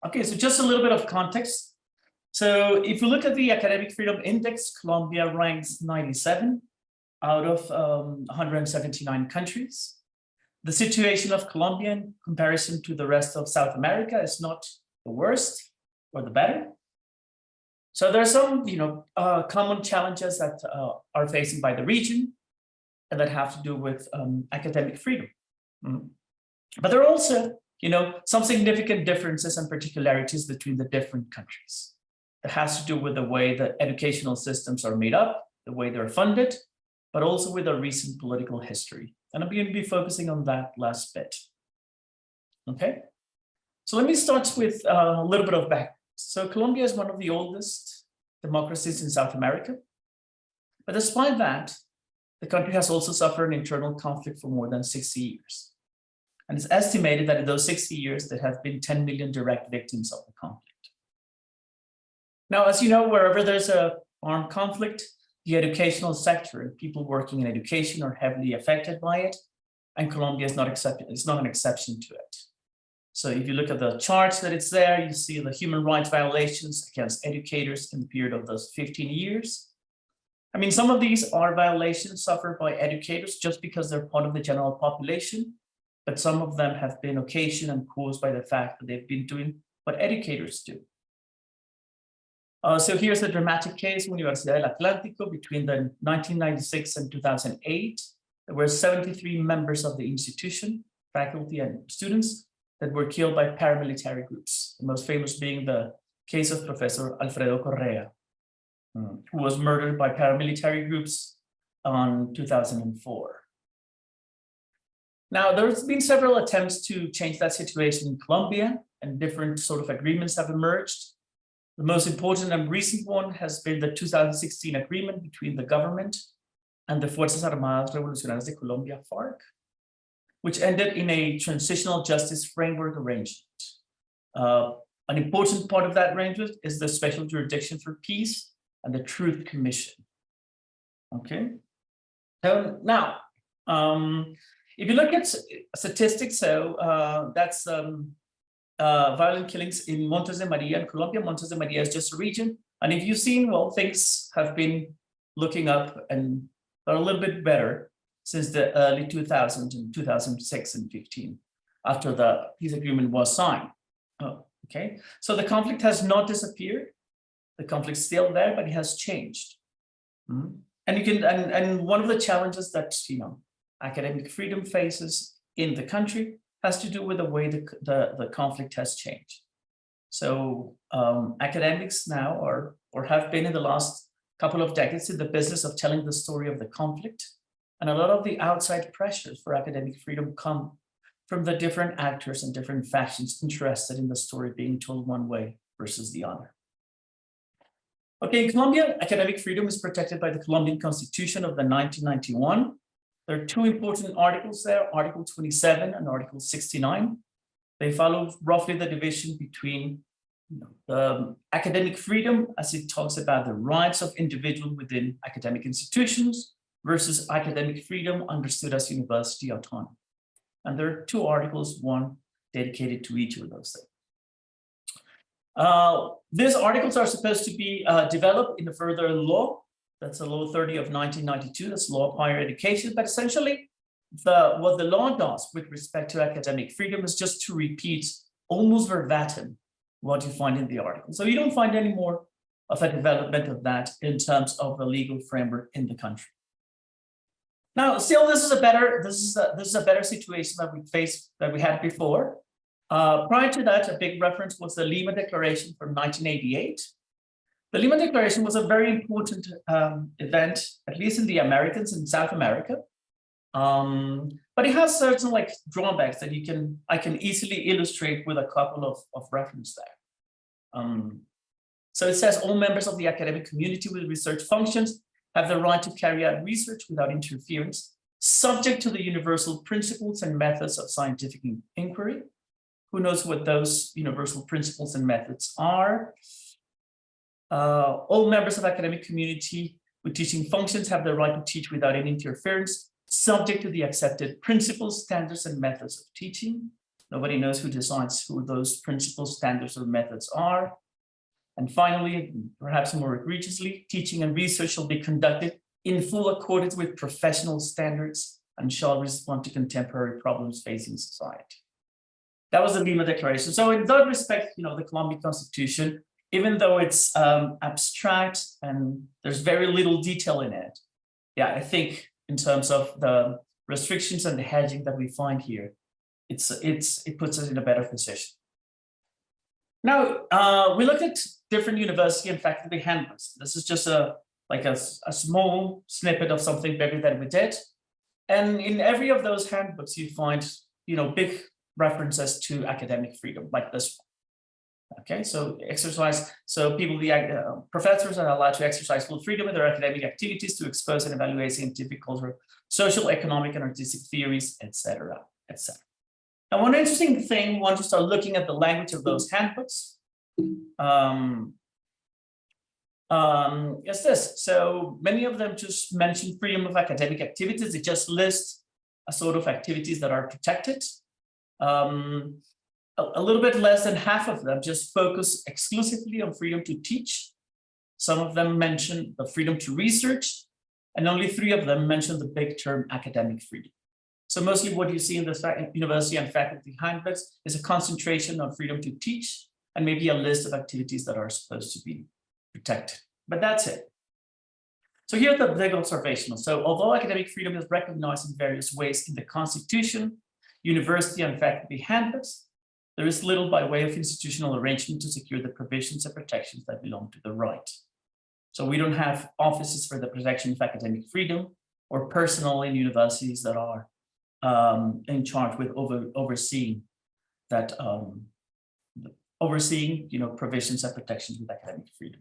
Okay, so just a little bit of context. So if you look at the Academic Freedom Index, Colombia ranks 97 out of 179 countries. The situation of Colombia in comparison to the rest of South America is not the worst or the better. So there are some, common challenges that are faced by the region and that have to do with academic freedom. But there are also, some significant differences and particularities between the different countries. It has to do with the way the educational systems are made up, the way they're funded, but also with our recent political history. And I'm going to be focusing on that last bit. Okay, so let me start with a little bit of background. So Colombia is one of the oldest democracies in South America. But despite that, the country has also suffered an internal conflict for more than 60 years. And it's estimated that in those 60 years, there have been 10 million direct victims of the conflict. Now, as you know, wherever there's an armed conflict, the educational sector and people working in education are heavily affected by it, and Colombia is not an exception to it. So if you look at the charts that it's there, you see the human rights violations against educators in the period of those 15 years. I mean, some of these are violations suffered by educators just because they're part of the general population, but some of them have been occasioned and caused by the fact that they've been doing what educators do. So here's the dramatic case, Universidad del Atlántico, between the 1996 and 2008. There were 73 members of the institution, faculty and students, that were killed by paramilitary groups, the most famous being the case of Professor Alfredo Correa, who was murdered by paramilitary groups on 2004. Now, there's been several attempts to change that situation in Colombia, and different sort of agreements have emerged. The most important and recent one has been the 2016 agreement between the government and the Fuerzas Armadas Revolucionarias de Colombia, FARC, which ended in a transitional justice framework arrangement. An important part of that arrangement is the Special Jurisdiction for Peace and the Truth Commission. Okay. So now, if you look at statistics, so that's violent killings in Montes de Maria in Colombia. Montes de Maria is just a region. And if you've seen, well, things have been looking up and are a little bit better since the early 2000s and 2006 and 15, after the peace agreement was signed. Oh, okay. So the conflict has not disappeared. The conflict's still there, but it has changed. And you can, and one of the challenges that, you know, academic freedom faces in the country has to do with the way the conflict has changed. So academics now are, or have been in the last couple of decades, in the business of telling the story of the conflict. And a lot of the outside pressures for academic freedom come from the different actors and different factions interested in the story being told one way versus the other. Okay, in Colombia, academic freedom is protected by the Colombian Constitution of the 1991. There are two important articles there, Article 27 and Article 69. They follow roughly the division between the academic freedom, as it talks about the rights of individuals within academic institutions, versus academic freedom understood as university autonomy. And there are two articles, one dedicated to each of those things. These articles are supposed to be developed in a further law. That's a Law 30 of 1992, that's Law of Higher Education. But essentially, what the law does with respect to academic freedom is just to repeat almost verbatim what you find in the article. So you don't find any more of a development of that in terms of the legal framework in the country. Now, still, this is a better situation that we had before. Prior to that, a big reference was the Lima Declaration from 1988. The Lima Declaration was a very important event, at least in the Americas and South America. But it has certain drawbacks that I can easily illustrate with a couple of references there. So it says all members of the academic community with research functions have the right to carry out research without interference, subject to the universal principles and methods of scientific inquiry. Who knows what those universal principles and methods are? All members of academic community with teaching functions have the right to teach without any interference, subject to the accepted principles, standards, and methods of teaching. Nobody knows who decides who those principles, standards, or methods are. And finally, perhaps more egregiously, teaching and research shall be conducted in full accordance with professional standards and shall respond to contemporary problems facing society. That was the Lima Declaration. So in that respect, the Colombian Constitution, even though it's abstract and there's very little detail in it, yeah, I think in terms of the restrictions and the hedging that we find here, it puts us in a better position. Now, we looked at different university and faculty handbooks. This is just a small snippet of something bigger that we did. And in every of those handbooks, you find, big references to academic freedom, like this one. Okay, so professors are allowed to exercise full freedom in their academic activities to expose and evaluate scientific, cultural, social, economic, and artistic theories, etc., etc. Now, one interesting thing, once you start looking at the language of those handbooks, is this. So many of them just mention freedom of academic activities. They just list a sort of activities that are protected. A little bit less than half of them just focus exclusively on freedom to teach. Some of them mention the freedom to research, and only 3 of them mention the big term academic freedom. So mostly what you see in the university and faculty handbooks is a concentration on freedom to teach and maybe a list of activities that are supposed to be protected. But that's it. So here's the big observational. So although academic freedom is recognized in various ways in the Constitution, university and faculty handbooks, there is little by way of institutional arrangement to secure the provisions and protections that belong to the right. So we don't have offices for the protection of academic freedom or personnel in universities that are in charge with overseeing that provisions and protections with academic freedom.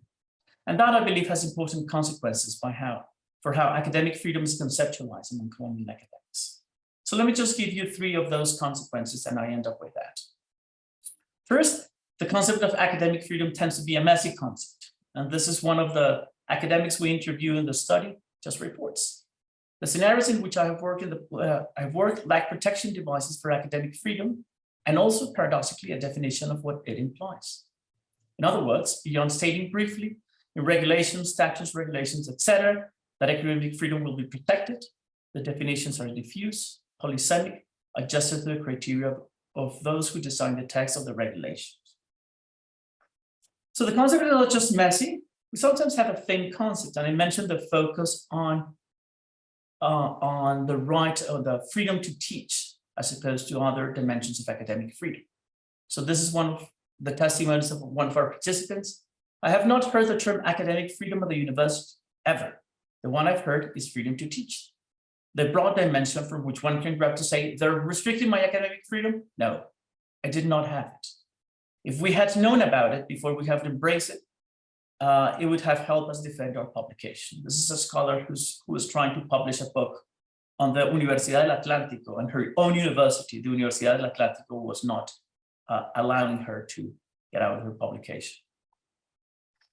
And that, I believe, has important consequences for how academic freedom is conceptualized among Colombian academics. So let me just give you 3 of those consequences, and I end up with that. First, the concept of academic freedom tends to be a messy concept. And this is one of the academics we interview in the study just reports. The scenarios in which I have worked lack protection devices for academic freedom, and also paradoxically a definition of what it implies. In other words, beyond stating briefly in regulations, statutes, regulations, etc., that academic freedom will be protected, the definitions are diffuse, polysemic, adjusted to the criteria of those who design the text of the regulations. So the concept is not just messy. We sometimes have a thin concept, and I mentioned the focus on the right or the freedom to teach, as opposed to other dimensions of academic freedom. So this is one of the testimonies of one of our participants. I have not heard the term academic freedom at the university ever. The one I've heard is freedom to teach. The broad dimension from which one can grab to say, they're restricting my academic freedom? No, I did not have it. If we had known about it before we have embraced it, it would have helped us defend our publication. This is a scholar who was trying to publish a book on the Universidad del Atlántico, and her own university, the Universidad del Atlántico, was not allowing her to get out of her publication.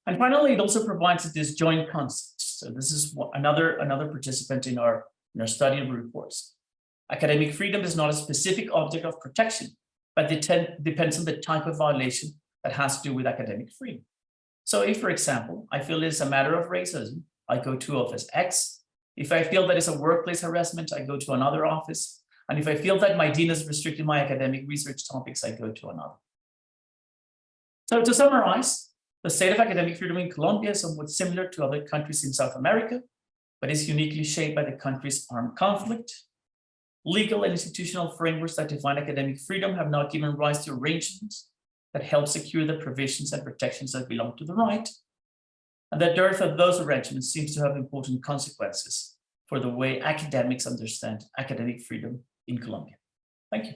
And finally, it also provides disjoint concepts. So this is another participant in our study and reports. Academic freedom is not a specific object of protection, but it depends on the type of violation that has to do with academic freedom. So if, for example, I feel it's a matter of racism, I go to office X. If I feel that it's a workplace harassment, I go to another office. And if I feel that my dean is restricting my academic research topics, I go to another. So to summarize, the state of academic freedom in Colombia is somewhat similar to other countries in South America, but is uniquely shaped by the country's armed conflict. Legal and institutional frameworks that define academic freedom have not given rise to arrangements that help secure the provisions and protections that belong to the right. And the dearth of those arrangements seems to have important consequences for the way academics understand academic freedom in Colombia. Thank you.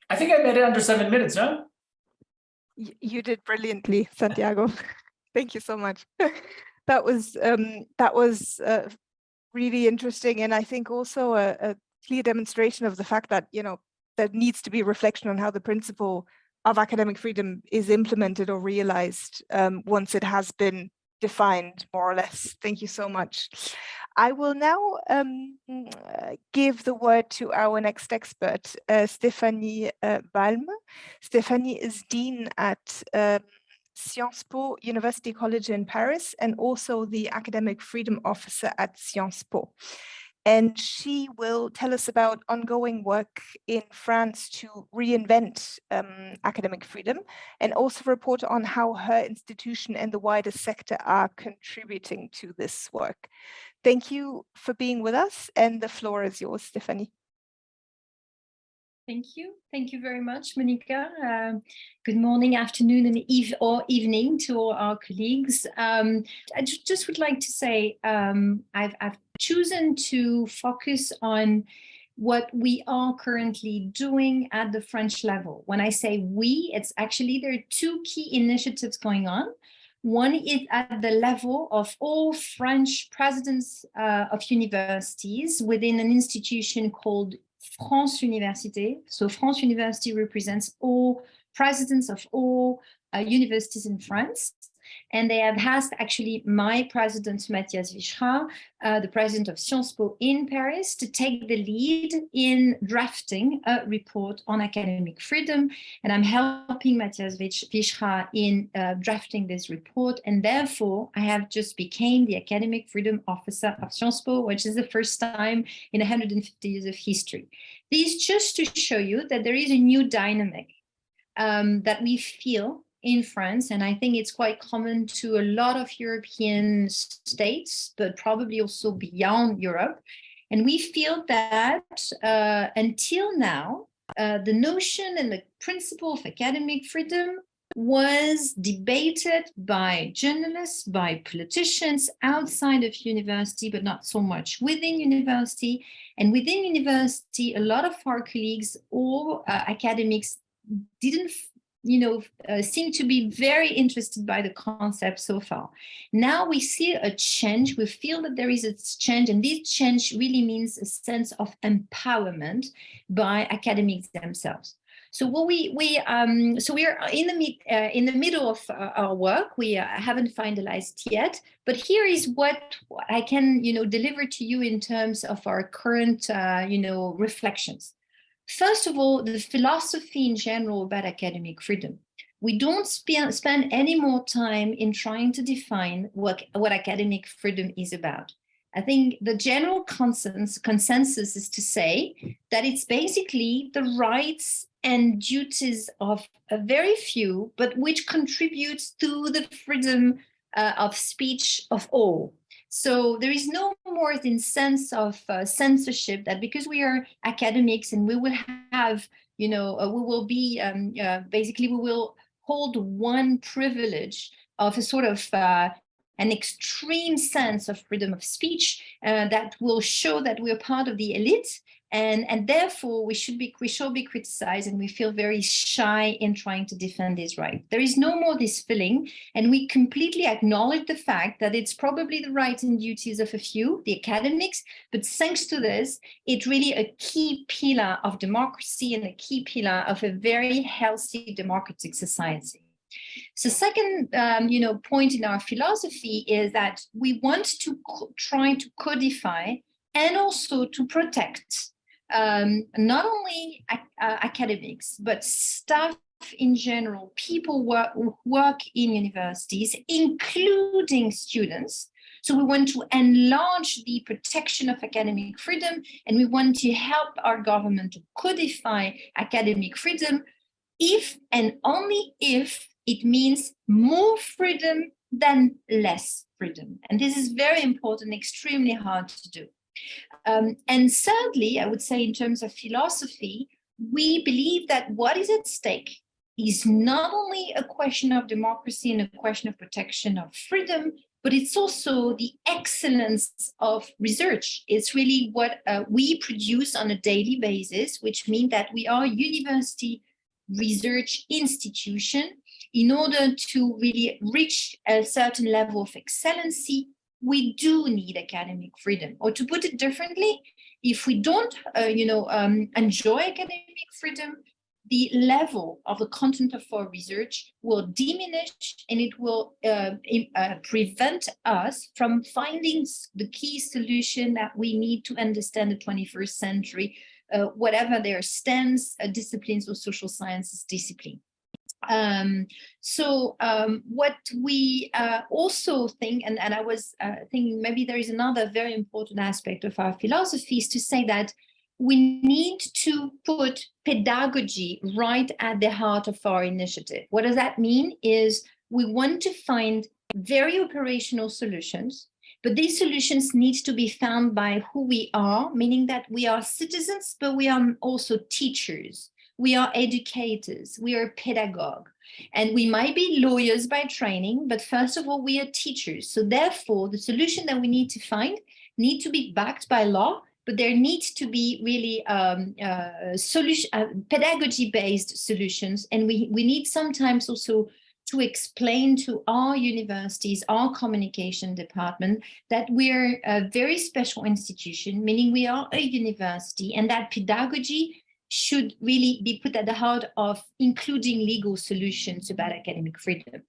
I think I made it under 7 minutes, no? You did brilliantly, Santiago. Thank you so much. That was really interesting, and I think also a clear demonstration of the fact that there needs to be reflection on how the principle of academic freedom is implemented or realized once it has been defined, more or less. Thank you so much. I will now give the word to our next expert, Stéphanie Balme. Stéphanie is Dean at Sciences Po University College in Paris and also the Academic Freedom Officer at Sciences Po. And she will tell us about ongoing work in France to reinvent academic freedom, and also report on how her institution and the wider sector are contributing to this work. Thank you for being with us, and the floor is yours, Stéphanie. Thank you. Thank you very much, Monika. Good morning, afternoon, and evening to all our colleagues. I just would like to say I've chosen to focus on what we are currently doing at the French level. When I say we, it's actually there are 2 key initiatives going on. One is at the level of all French presidents of universities within an institution called France Université. So France University represents all presidents of all universities in France. And they have asked actually my president, Matthias Wischra, the president of Sciences Po in Paris, to take the lead in drafting a report on academic freedom. And I'm helping Matthias Wischra in drafting this report. And therefore, I have just become the Academic Freedom Officer of Sciences Po, which is the first time in 150 years of history. This just to show you that there is a new dynamic. that we feel in France, and I think it's quite common to a lot of European states, but probably also beyond Europe. And we feel that until now, the notion and the principle of academic freedom was debated by journalists, by politicians outside of university, but not so much within university. And within university, a lot of our colleagues or academics didn't seem to be very interested by the concept so far. Now we see a change. We feel that there is a change, and this change really means a sense of empowerment by academics themselves. So what we are in the middle of our work. We haven't finalized yet, but here is what I can deliver to you in terms of our current reflections. First of all, the philosophy in general about academic freedom. We don't spend any more time in trying to define what academic freedom is about. I think the general consensus is to say that it's basically the rights and duties of a very few, but which contributes to the freedom of speech of all. So there is no more than sense of censorship that because we are academics and we will have, we will be, basically we will hold one privilege of a sort of an extreme sense of freedom of speech that will show that we are part of the elite. And therefore we should be criticized, and we feel very shy in trying to defend this right. There is no more this feeling, and we completely acknowledge the fact that it's probably the rights and duties of a few, the academics, but thanks to this, it's really a key pillar of democracy and a key pillar of a very healthy democratic society. So second, point in our philosophy is that we want to try to codify and also to protect not only academics, but staff in general, people who work in universities, including students. So we want to enlarge the protection of academic freedom, and we want to help our government to codify academic freedom if and only if it means more freedom than less freedom. And this is very important, extremely hard to do. And thirdly, I would say in terms of philosophy, we believe that what is at stake is not only a question of democracy and a question of protection of freedom, but it's also the excellence of research. It's really what we produce on a daily basis, which means that we are a university research institution. In order to really reach a certain level of excellency, we do need academic freedom. Or to put it differently, if we don't enjoy academic freedom, the level of the content of our research will diminish, and it will prevent us from finding the key solution that we need to understand the 21st century, whatever their STEMs disciplines or social sciences discipline. What we also think, and I was thinking maybe there is another very important aspect of our philosophy, is to say that we need to put pedagogy right at the heart of our initiative. What does that mean? Is we want to find very operational solutions, but these solutions need to be found by who we are, meaning that we are citizens, but we are also teachers. We are educators, we are pedagogue, and we might be lawyers by training, but first of all, we are teachers. So therefore, the solution that we need to find need to be backed by law, but there needs to be really pedagogy-based solutions. And we need sometimes also to explain to our universities, our communication department, that we're a very special institution, meaning we are a university, and that pedagogy should really be put at the heart of including legal solutions about academic freedom.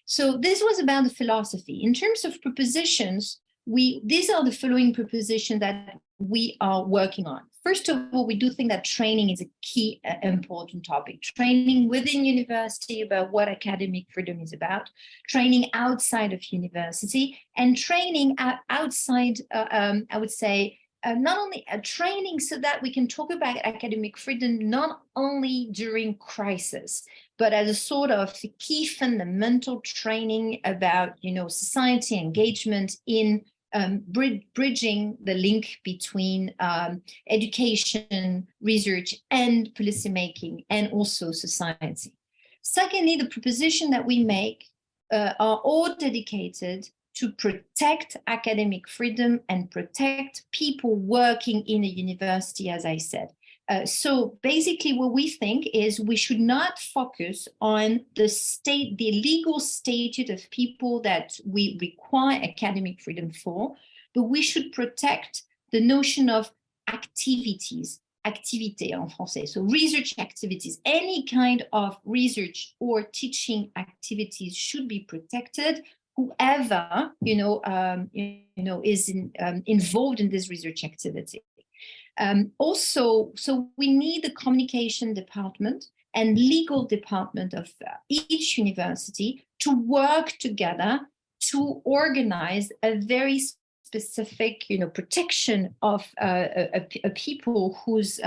So this was about the philosophy. In terms of propositions, these are the following propositions that we are working on. First of all, we do think that training is a key important topic. Training within university about what academic freedom is about, training outside of university, and training outside, I would say, not only a training so that we can talk about academic freedom not only during crisis, but as a sort of key fundamental training about, society engagement in bridging the link between education, research, and policymaking, and also society. Secondly, the proposition that we make are all dedicated to protect academic freedom and protect people working in a university, as I said. So basically what we think is we should not focus on the legal status of people that we require academic freedom for, but we should protect the notion of activities, activité en français, so research activities. Any kind of research or teaching activities should be protected, whoever is involved in this research activity. Also, so we need the communication department and legal department of each university to work together to organize a very specific, protection of a people whose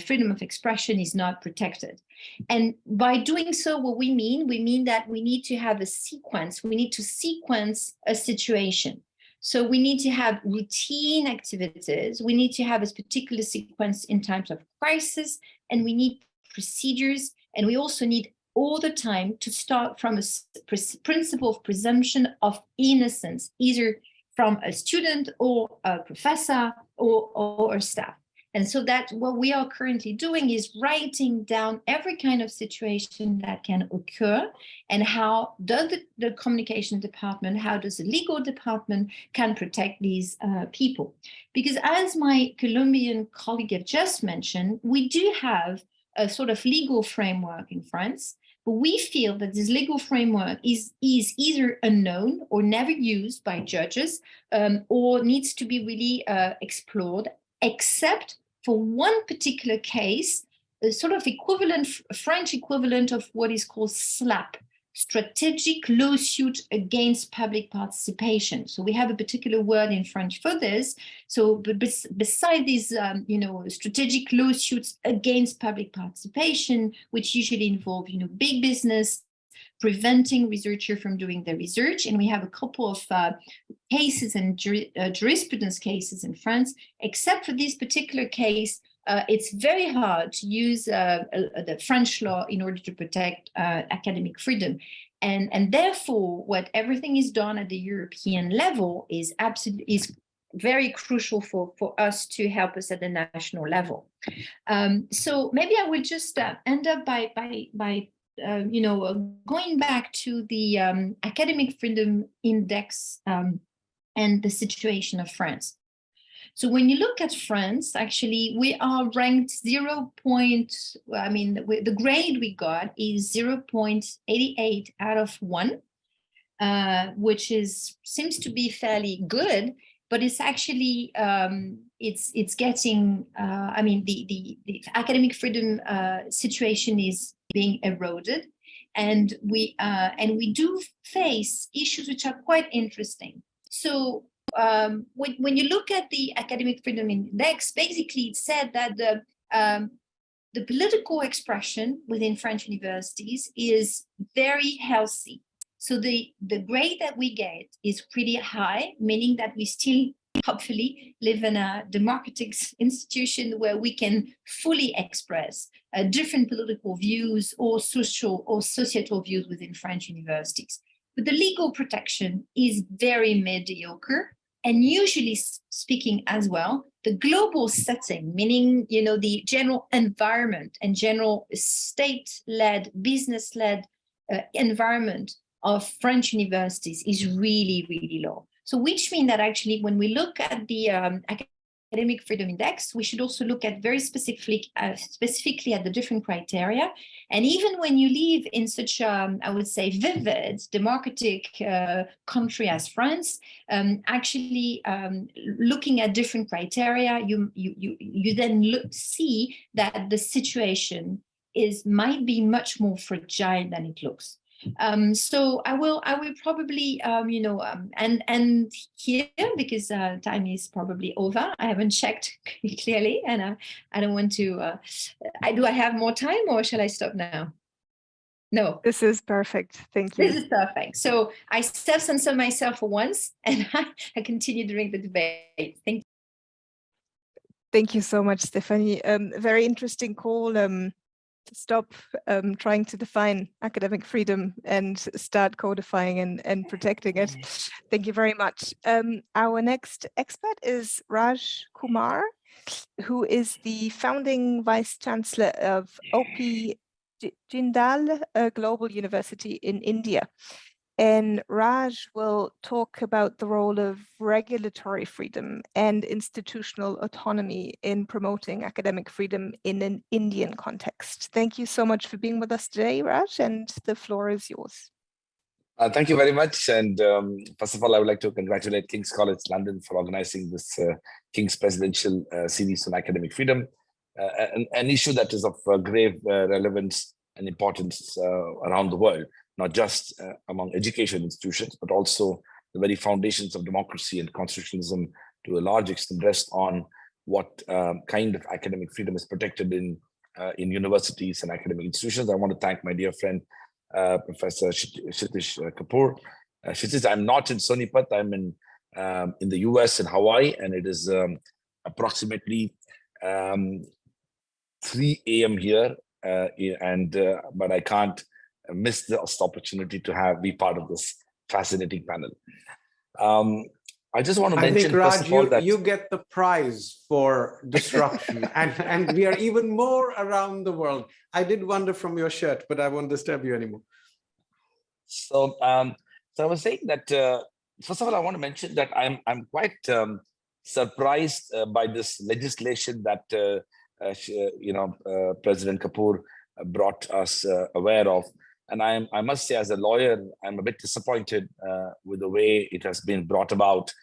freedom of expression is not protected. And by doing so, what we mean that we need to have a sequence. We need to sequence a situation. So we need to have routine activities. We need to have a particular sequence in times of crisis, and we need procedures. And we also need all the time to start from a principle of presumption of innocence, either from a student or a professor or a staff. And so that what we are currently doing is writing down every kind of situation that can occur, and how does the communication department, how does the legal department can protect these people. Because as my Colombian colleague have just mentioned, we do have a sort of legal framework in France, but we feel that this legal framework is either unknown or never used by judges, or needs to be really explored, except for one particular case, a sort of equivalent, French equivalent of what is called SLAP, strategic lawsuit against public participation. So we have a particular word in French for this. So beside these, strategic lawsuits against public participation, which usually involve, big business, preventing researchers from doing their research. And we have a couple of cases and jurisprudence cases in France. Except for this particular case, it's very hard to use the French law in order to protect academic freedom. And therefore, what everything is done at the European level is very crucial for us to help us at the national level. So maybe I would just end up by going back to the Academic Freedom Index and the situation of France. So when you look at France, actually, we are ranked the grade we got is 0.88 out of 1, which seems to be fairly good, but it's actually, it's getting, the academic freedom situation is being eroded. And we do face issues which are quite interesting. So when you look at the Academic Freedom Index, basically it said that the political expression within French universities is very healthy. So the grade that we get is pretty high, meaning that we still hopefully live in a democratic institution where we can fully express different political views or social or societal views within French universities. But the legal protection is very mediocre. And usually speaking as well, the global setting, meaning, the general environment and general state-led, business-led environment of French universities is really, really low. So which means that actually when we look at the Academic Freedom Index, we should also look at very specifically at the different criteria. And even when you live in such, I would say, vivid, democratic country as France, actually looking at different criteria, you then see that the situation might be much more fragile than it looks. So I will probably, and here, because time is probably over. I haven't checked clearly, and I don't want to. Do I have more time, or shall I stop now? No. This is perfect. Thank you. This is perfect. So I self-censor myself for once, and I continue during the debate. Thank you. Thank you so much, Stéphanie. Very interesting call to stop trying to define academic freedom and start codifying and protecting it. Thank you very much. Our next expert is Raj Kumar, who is the founding Vice Chancellor of OP Jindal Global University in India. And Raj will talk about the role of regulatory freedom and institutional autonomy in promoting academic freedom in an Indian context. Thank you so much for being with us today, Raj, and the floor is yours. Thank you very much. And first of all, I would like to congratulate King's College London for organizing this King's Presidential Series on Academic Freedom, an issue that is of grave relevance and importance around the world, not just among education institutions, but also the very foundations of democracy and constitutionalism to a large extent rest on what kind of academic freedom is protected in universities and academic institutions. I want to thank my dear friend, Professor Shitij Kapur. Shitij, I'm not in Sonipat, I'm in the US, in Hawaii, and it is approximately 3 a.m. here, but I can't miss this opportunity to be part of this fascinating panel. I just want to mention, Raj, first of all, that you get the prize for disruption, and we are even more around the world. I did wonder from your shirt, but I won't disturb you anymore. So, so I was saying that first of all, I want to mention that I'm quite surprised by this legislation that President Kapur brought us aware of. And I must say, as a lawyer, I'm a bit disappointed with the way it has been brought about,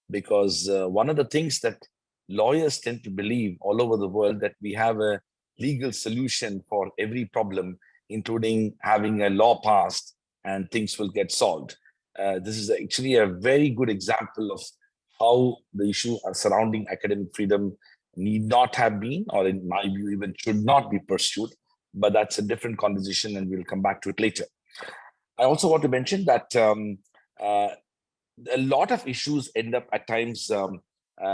because one of the things that lawyers tend to believe all over the world, that we have a legal solution for every problem, including having a law passed and things will get solved. This is actually a very good example of how the issue surrounding academic freedom need not have been, or in my view, even should not be pursued. But that's a different conversation, and we'll come back to it later. I also want to mention that a lot of issues end up at times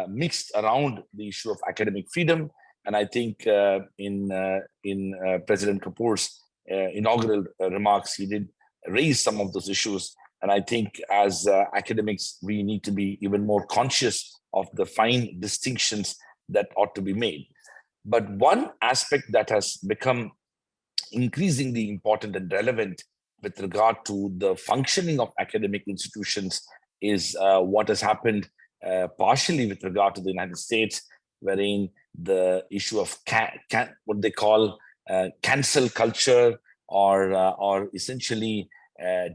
mixed around the issue of academic freedom. And I think in President Kapur's inaugural remarks, he did raise some of those issues. And I think as academics, we need to be even more conscious of the fine distinctions that ought to be made. But one aspect that has become increasingly important and relevant with regard to the functioning of academic institutions is what has happened partially with regard to the United States, wherein the issue of what they call cancel culture, or essentially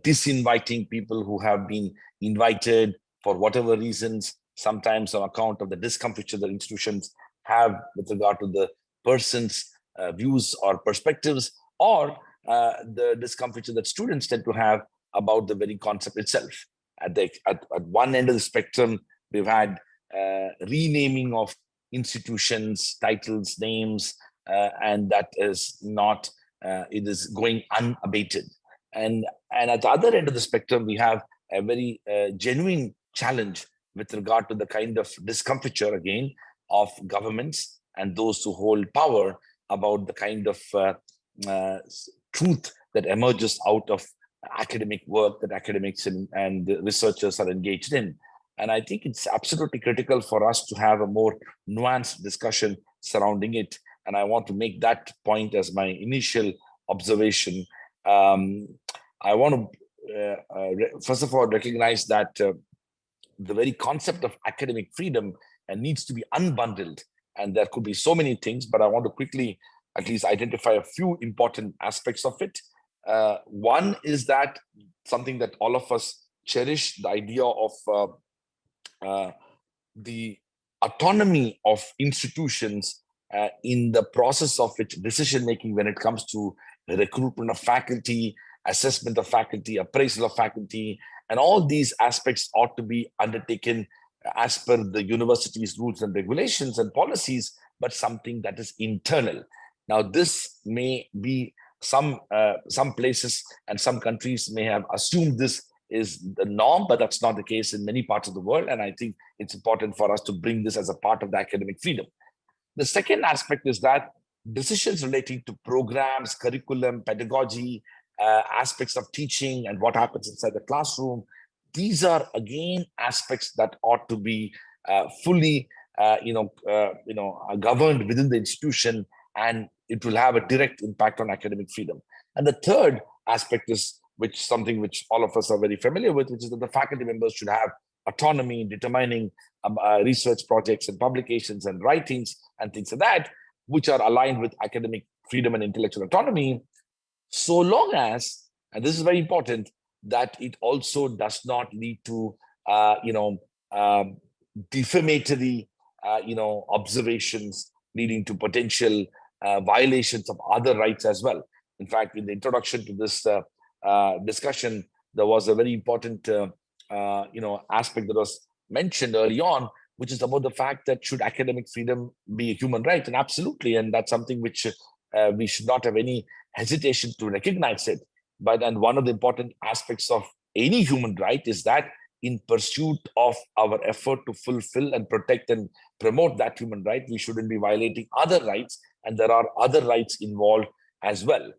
disinviting people who have been invited for whatever reasons, sometimes on account of the discomfiture the institutions have with regard to the person's views or perspectives, or the discomfiture that students tend to have about the very concept itself. At one end of the spectrum, we've had renaming of institutions, titles, names, and that is not, it is going unabated. And at the other end of the spectrum, we have a very genuine challenge with regard to the kind of discomfiture, again, of governments and those who hold power about the kind of truth that emerges out of academic work that academics and researchers are engaged in. And I think it's absolutely critical for us to have a more nuanced discussion surrounding it. And I want to make that point as my initial observation. I want to, first of all, recognize that the very concept of academic freedom needs to be unbundled. And there could be so many things, but I want to quickly at least identify a few important aspects of it. One is that something that all of us cherish, the idea of the autonomy of institutions in the process of its decision-making when it comes to the recruitment of faculty, assessment of faculty, appraisal of faculty, and all these aspects ought to be undertaken as per the university's rules and regulations and policies, but something that is internal. Now, this may be some places and some countries may have assumed this is the norm, but that's not the case in many parts of the world. And I think it's important for us to bring this as a part of the academic freedom. The second aspect is that decisions relating to programs, curriculum, pedagogy, aspects of teaching and what happens inside the classroom, these are again aspects that ought to be fully governed within the institution, and it will have a direct impact on academic freedom. And the third aspect is something which all of us are very familiar with, which is that the faculty members should have autonomy in determining research projects and publications and writings and things like that, which are aligned with academic freedom and intellectual autonomy, so long as, and this is very important, that it also does not lead to defamatory observations leading to potential violations of other rights as well. In fact, in the introduction to this discussion, there was a very important aspect that was mentioned early on, which is about the fact that should academic freedom be a human right? And absolutely, and that's something which we should not have any hesitation to recognize it. And one of the important aspects of any human right is that in pursuit of our effort to fulfill and protect and promote that human right, we shouldn't be violating other rights, and there are other rights involved as well.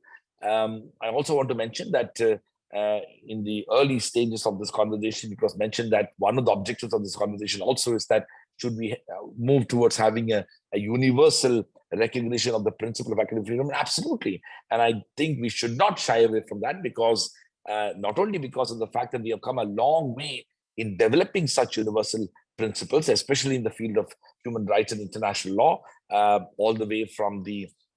I also want to mention that in the early stages of this conversation, it was mentioned that one of the objectives of this conversation also is that should we move towards having a universal recognition of the principle of academic freedom? Absolutely. And I think we should not shy away from that, because not only because of the fact that we have come a long way in developing such universal principles, especially in the field of human rights and international law, all the way from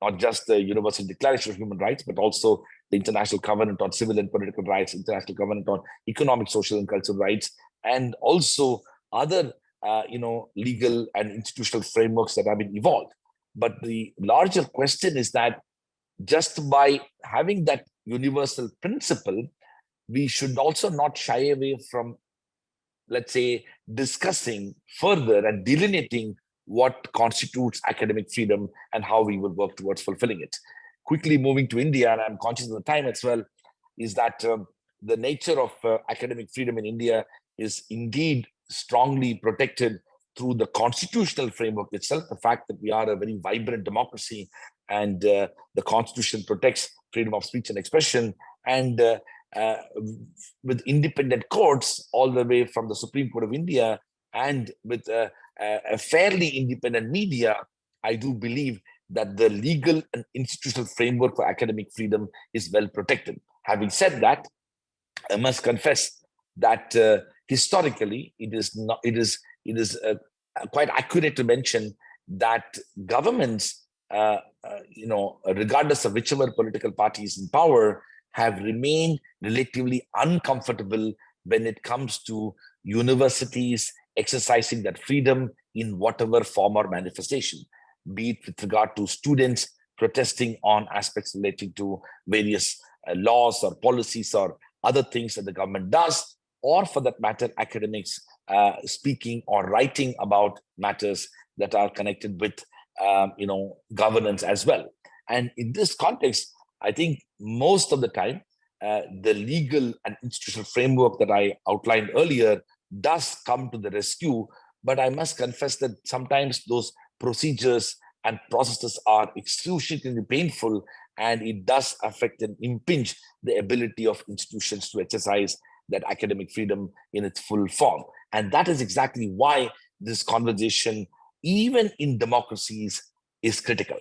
not just the Universal Declaration of Human Rights, but also the International Covenant on Civil and Political Rights, International Covenant on Economic, Social, and Cultural Rights, and also other legal and institutional frameworks that have been evolved. But the larger question is that just by having that universal principle, we should also not shy away from, let's say, discussing further and delineating what constitutes academic freedom and how we will work towards fulfilling it. Quickly moving to India, and I'm conscious of the time as well, is that the nature of academic freedom in India is indeed strongly protected through the constitutional framework itself, the fact that we are a very vibrant democracy, and the Constitution protects freedom of speech and expression, and with independent courts all the way from the Supreme Court of India, and with a fairly independent media, I do believe that the legal and institutional framework for academic freedom is well protected. Having said that, I must confess that historically, it is quite accurate to mention that governments, regardless of whichever political party is in power, have remained relatively uncomfortable when it comes to universities exercising that freedom in whatever form or manifestation, be it with regard to students protesting on aspects relating to various laws or policies or other things that the government does, or for that matter, academics speaking or writing about matters that are connected with governance as well. And in this context, I think most of the time, the legal and institutional framework that I outlined earlier does come to the rescue. But I must confess that sometimes those procedures and processes are excruciatingly painful, and it does affect and impinge the ability of institutions to exercise that academic freedom in its full form. And that is exactly why this conversation, even in democracies, is critical.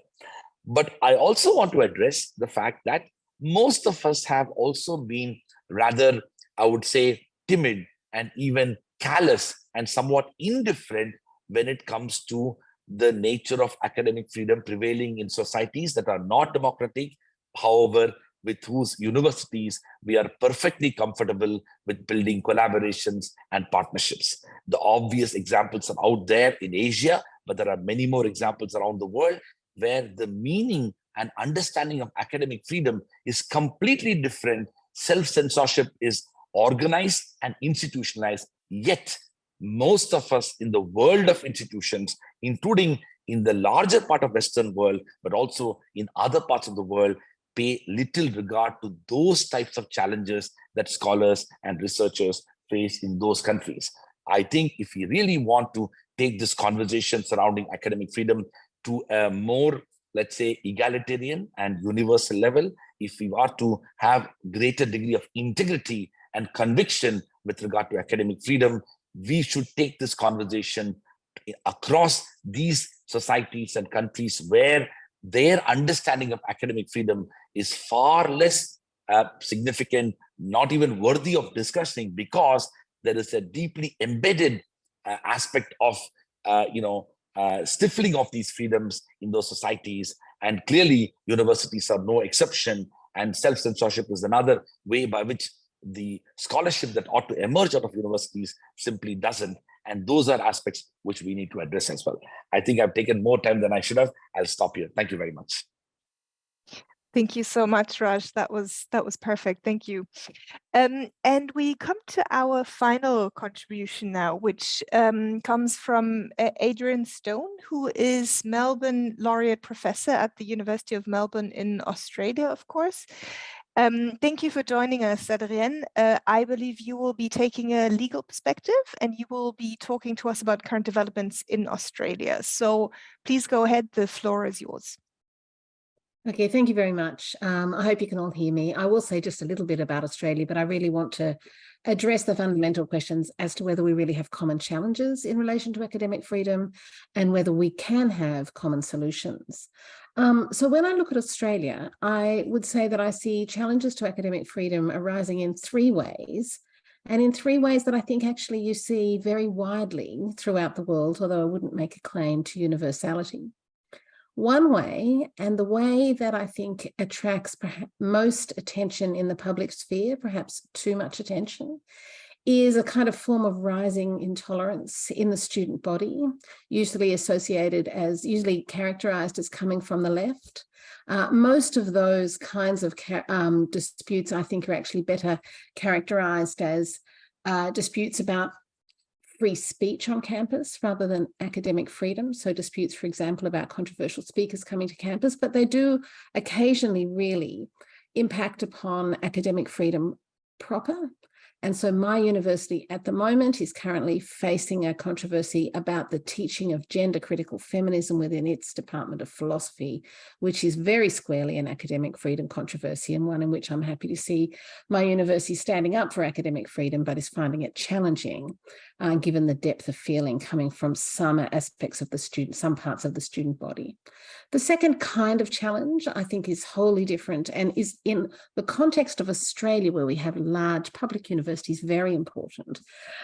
But I also want to address the fact that most of us have also been rather, I would say, timid and even callous and somewhat indifferent when it comes to the nature of academic freedom prevailing in societies that are not democratic, however, with whose universities we are perfectly comfortable with building collaborations and partnerships. The obvious examples are out there in Asia, but there are many more examples around the world where the meaning and understanding of academic freedom is completely different self-censorship is organized and institutionalized, yet most of us in the world of institutions, including in the larger part of Western world, but also in other parts of the world, pay little regard to those types of challenges that scholars and researchers face in those countries. I think if we really want to take this conversation surrounding academic freedom to a more, let's say, egalitarian and universal level, if we are to have greater degree of integrity and conviction with regard to academic freedom, we should take this conversation across these societies and countries where their understanding of academic freedom is far less significant, not even worthy of discussing, because there is a deeply embedded aspect of, stifling of these freedoms in those societies. And clearly, universities are no exception. And self-censorship is another way by which the scholarship that ought to emerge out of universities simply doesn't. And those are aspects which we need to address as well. I think I've taken more time than I should have. I'll stop here. Thank you very much. Thank you so much, Raj. That was perfect. Thank you. And we come to our final contribution now, which comes from Adrienne Stone, who is Melbourne Laureate Professor at the University of Melbourne in Australia, of course. Thank you for joining us, Adrienne. I believe you will be taking a legal perspective and you will be talking to us about current developments in Australia. So please go ahead, the floor is yours. Okay, thank you very much. I hope you can all hear me. I will say just a little bit about Australia, but I really want to address the fundamental questions as to whether we really have common challenges in relation to academic freedom and whether we can have common solutions. So when I look at Australia, I would say that I see challenges to academic freedom arising in three ways, and in three ways that I think actually you see very widely throughout the world, although I wouldn't make a claim to universality. One way, and the way that I think attracts perhaps most attention in the public sphere, perhaps too much attention, is a kind of form of rising intolerance in the student body, usually characterized as coming from the left. Most of those kinds of disputes, I think, are actually better characterized as disputes about free speech on campus rather than academic freedom. So disputes, for example, about controversial speakers coming to campus, but they do occasionally really impact upon academic freedom proper. And so my university at the moment is currently facing a controversy about the teaching of gender critical feminism within its Department of Philosophy, which is very squarely an academic freedom controversy, and one in which I'm happy to see my university standing up for academic freedom, but is finding it challenging, given the depth of feeling coming from some aspects of the student, some parts of the student body. The second kind of challenge, I think, is wholly different and is in the context of Australia, where we have large public universities, very important,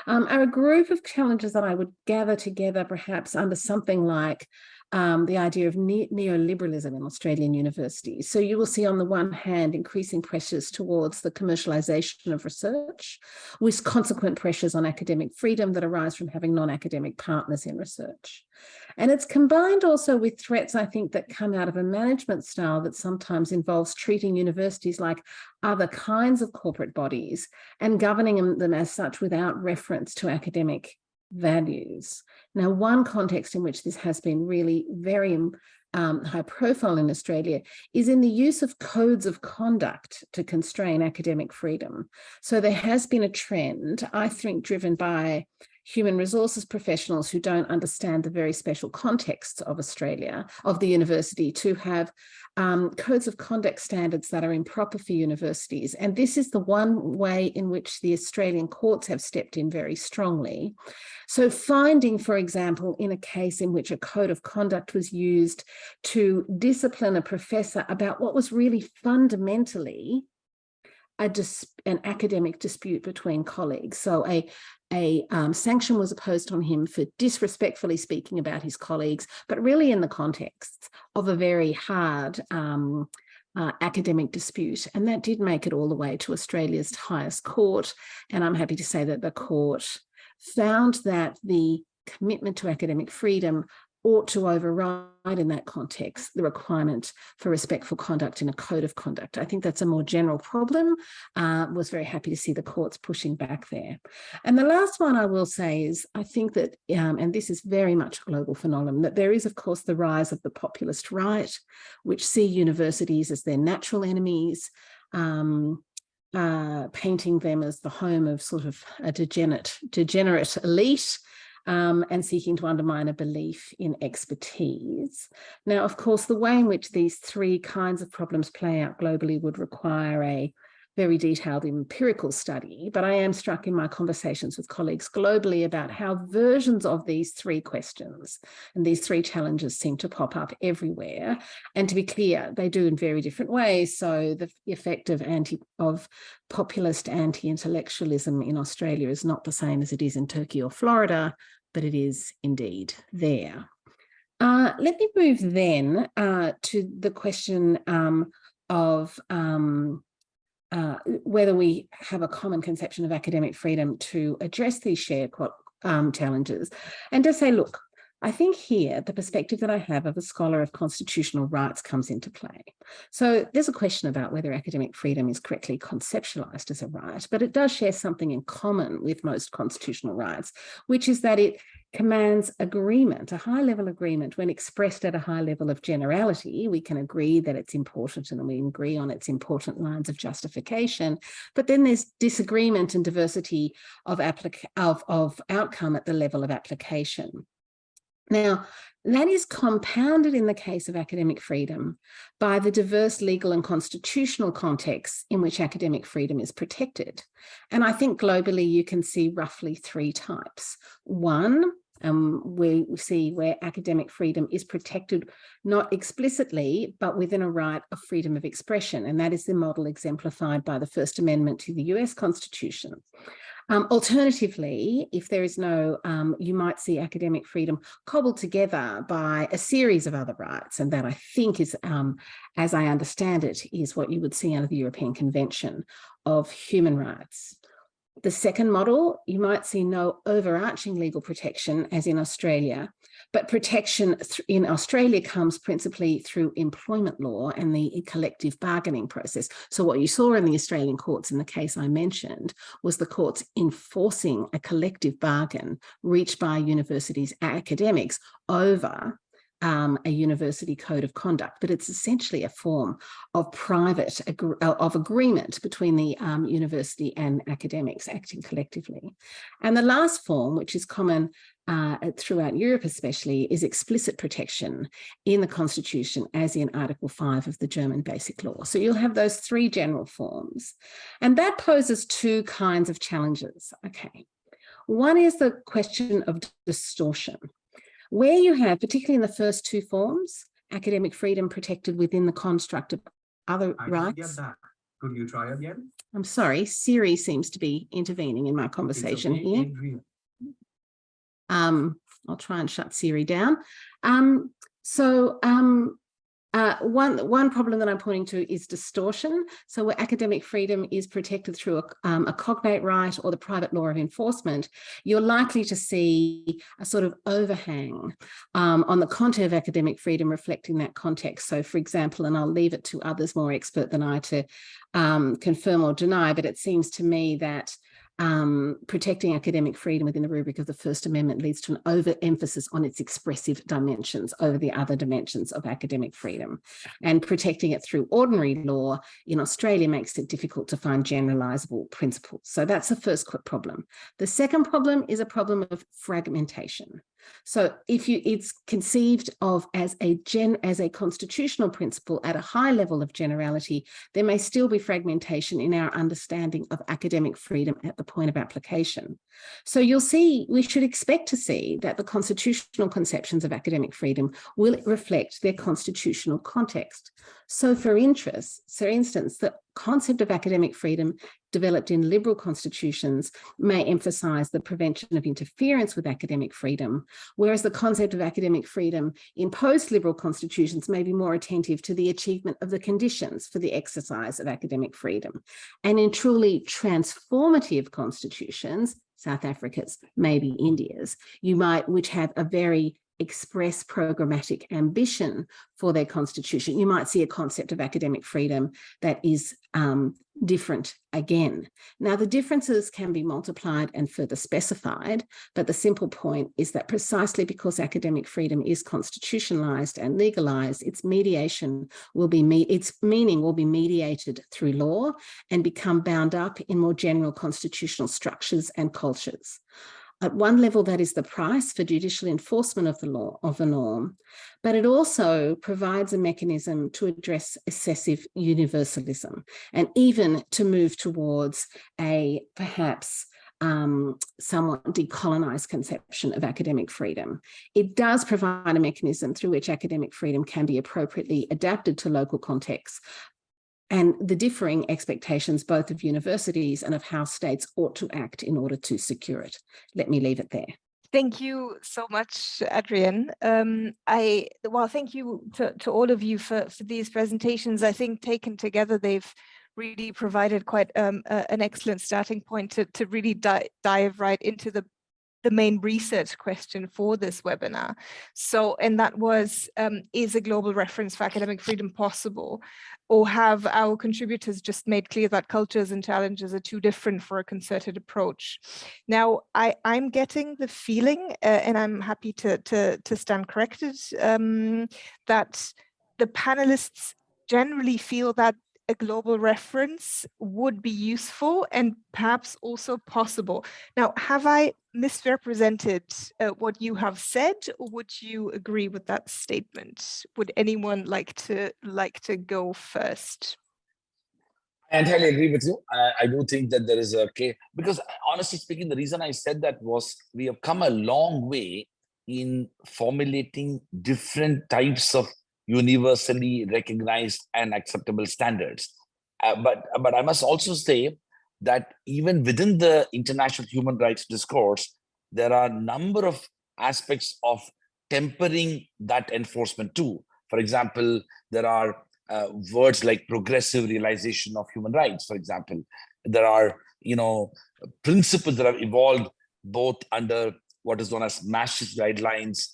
are a group of challenges that I would gather together perhaps under something like the idea of neoliberalism in Australian universities. So you will see on the one hand increasing pressures towards the commercialization of research, with consequent pressures on academic freedom that arise from having non-academic partners in research. And it's combined also with threats, I think, that come out of a management style that sometimes involves treating universities like other kinds of corporate bodies and governing them as such without reference to academic values. Now, one context in which this has been really very high profile in Australia is in the use of codes of conduct to constrain academic freedom. So there has been a trend, I think, driven by human resources professionals who don't understand the very special contexts of Australia, of the university, to have codes of conduct standards that are improper for universities. And this is the one way in which the Australian courts have stepped in very strongly. So finding, for example, in a case in which a code of conduct was used to discipline a professor about what was really fundamentally an academic dispute between colleagues. So a sanction was imposed on him for disrespectfully speaking about his colleagues, but really in the context of a very hard academic dispute. And that did make it all the way to Australia's highest court. And I'm happy to say that the court found that the commitment to academic freedom ought to override in that context the requirement for respectful conduct in a code of conduct. I think that's a more general problem. Was very happy to see the courts pushing back there. And the last one I will say is, I think that, and this is very much a global phenomenon, that there is, of course, the rise of the populist right, which see universities as their natural enemies, painting them as the home of sort of a degenerate elite, and seeking to undermine a belief in expertise. Now, of course, the way in which these three kinds of problems play out globally would require a very detailed empirical study, but I am struck in my conversations with colleagues globally about how versions of these three questions and these three challenges seem to pop up everywhere. And to be clear, they do in very different ways. So the effect of populist anti-intellectualism in Australia is not the same as it is in Turkey or Florida, but it is indeed there. Let me move then to the question of whether we have a common conception of academic freedom to address these shared challenges, and to say, look, I think here the perspective that I have of a scholar of constitutional rights comes into play. So there's a question about whether academic freedom is correctly conceptualized as a right, but it does share something in common with most constitutional rights, which is that it commands agreement, a high level agreement. When expressed at a high level of generality, we can agree that it's important and we agree on its important lines of justification, but then there's disagreement and diversity of outcome at the level of application. Now, that is compounded in the case of academic freedom by the diverse legal and constitutional contexts in which academic freedom is protected. And I think globally you can see roughly three types. One, we see where academic freedom is protected, not explicitly, but within a right of freedom of expression. And that is the model exemplified by the First Amendment to the US Constitution. Alternatively, if there is no, you might see academic freedom cobbled together by a series of other rights. And that, I think, is, as I understand it, is what you would see under the European Convention of Human Rights. The second model, you might see no overarching legal protection, as in Australia, but protection in Australia comes principally through employment law and the collective bargaining process. So what you saw in the Australian courts in the case I mentioned was the courts enforcing a collective bargain reached by universities' academics over a university code of conduct, but it's essentially a form of agreement between the university and academics acting collectively. And the last form, which is common throughout Europe especially, is explicit protection in the Constitution, as in Article 5 of the German Basic Law. So you'll have those three general forms. And that poses two kinds of challenges. Okay. One is the question of distortion, where you have, particularly in the first two forms, academic freedom protected within the construct of other rights. Could you try again? I'm sorry, Siri seems to be intervening in my conversation here. I'll try and shut Siri down. One problem that I'm pointing to is distortion. So where academic freedom is protected through a cognate right or the private law of enforcement, you're likely to see a sort of overhang on the content of academic freedom reflecting that context. So for example, and I'll leave it to others more expert than I to confirm or deny, but it seems to me that protecting academic freedom within the rubric of the First Amendment leads to an overemphasis on its expressive dimensions over the other dimensions of academic freedom. And protecting it through ordinary law in Australia makes it difficult to find generalizable principles. So that's the first problem. The second problem is a problem of fragmentation. So it's conceived of as a constitutional principle at a high level of generality, there may still be fragmentation in our understanding of academic freedom at the point of application. So you'll see, we should expect to see that the constitutional conceptions of academic freedom will reflect their constitutional context. So for instance, the concept of academic freedom developed in liberal constitutions may emphasize the prevention of interference with academic freedom, whereas the concept of academic freedom in post-liberal constitutions may be more attentive to the achievement of the conditions for the exercise of academic freedom. And in truly transformative constitutions, South Africa's, maybe India's, which have a very express programmatic ambition for their constitution, you might see a concept of academic freedom that is different again. Now, the differences can be multiplied and further specified, but the simple point is that precisely because academic freedom is constitutionalized and legalized, its mediation will be its meaning will be mediated through law and become bound up in more general constitutional structures and cultures. At one level, that is the price for judicial enforcement of the law, of the norm, but it also provides a mechanism to address excessive universalism and even to move towards a perhaps somewhat decolonized conception of academic freedom. It does provide a mechanism through which academic freedom can be appropriately adapted to local contexts and the differing expectations both of universities and of how states ought to act in order to secure it. Let me leave it there. Thank you so much, Adrienne. Well, thank you to all of you for these presentations. I think taken together, they've really provided quite an excellent starting point to really dive right into the main research question for this webinar. So, and that was, is a global reference for academic freedom possible? Or have our contributors just made clear that cultures and challenges are too different for a concerted approach? Now, I'm getting the feeling, and I'm happy to stand corrected, that the panelists generally feel that a global reference would be useful and perhaps also possible. Now, have I misrepresented what you have said, or would you agree with that statement? Would anyone like to go first? I entirely agree with you. I do think that there is a case, because honestly speaking, the reason I said that was we have come a long way in formulating different types of universally recognized and acceptable standards. But I must also say that even within the international human rights discourse, there are a number of aspects of tempering that enforcement too. For example, there are words like progressive realization of human rights, for example. There are, principles that have evolved both under what is known as Maastricht guidelines,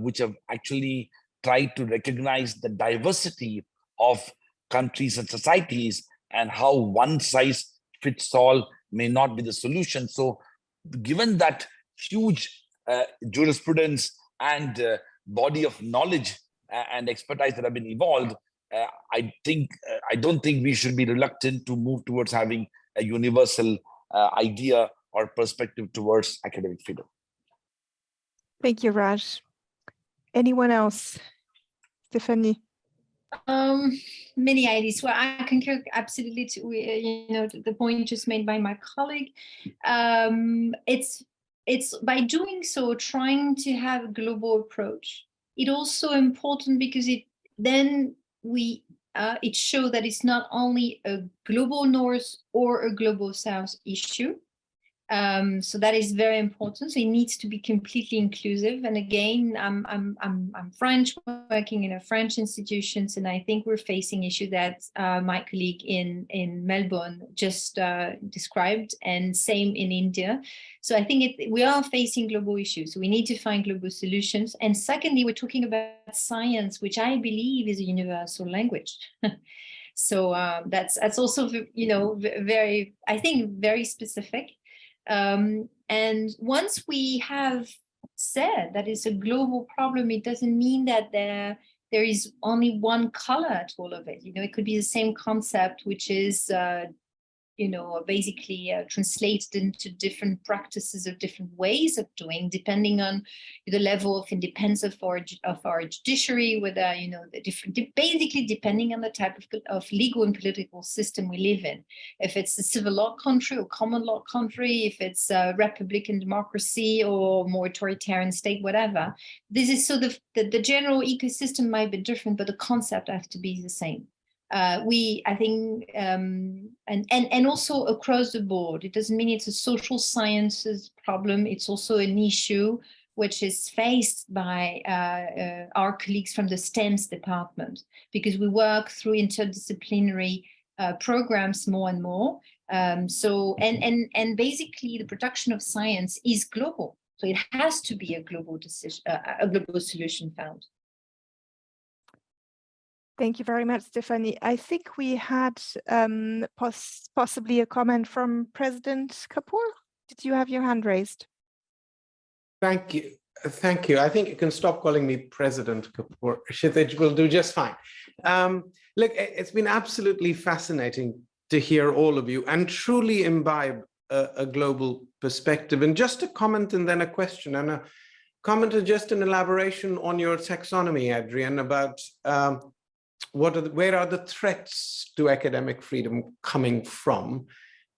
which have actually tried to recognize the diversity of countries and societies and how one size fits all may not be the solution. So given that huge jurisprudence and body of knowledge and expertise that have been evolved, I don't think we should be reluctant to move towards having a universal idea or perspective towards academic freedom. Thank you, Raj. Anyone else? Stephanie? Many ideas. Well, I concur absolutely to the point just made by my colleague. It's by doing so, trying to have a global approach. It's also important because it shows that it's not only a global North or a global South issue. So that is very important. So it needs to be completely inclusive. And again, I'm French, working in a French institutions, and I think we're facing issue that my colleague in Melbourne just described, and same in India. So I think we are facing global issues. So we need to find global solutions. And secondly, we're talking about science, which I believe is a universal language. So that's also very, I think, very specific. And once we have said that it's a global problem, it doesn't mean that there is only one color to all of it. It could be the same concept, which is basically translated into different practices or different ways of doing, depending on the level of independence of our judiciary, whether, the different, basically depending on the type of legal and political system we live in. If it's a civil law country or common law country, if it's a republican democracy or more authoritarian state, whatever. This is so the general ecosystem might be different, but the concept has to be the same. I think, and also across the board, it doesn't mean it's a social sciences problem. It's also an issue which is faced by our colleagues from the STEMS department, because we work through interdisciplinary programs more and more. And basically the production of science is global. So it has to be a global decision, a global solution found. Thank you very much, Stéphanie. I think we had possibly a comment from President Kapur. Did you have your hand raised? Thank you. Thank you. I think you can stop calling me President Kapur. Shitij will do just fine. Look, it's been absolutely fascinating to hear all of you and truly imbibe a global perspective. And just a comment and then a question. And a comment is just an elaboration on your taxonomy, Adrienne, about where are the threats to academic freedom coming from?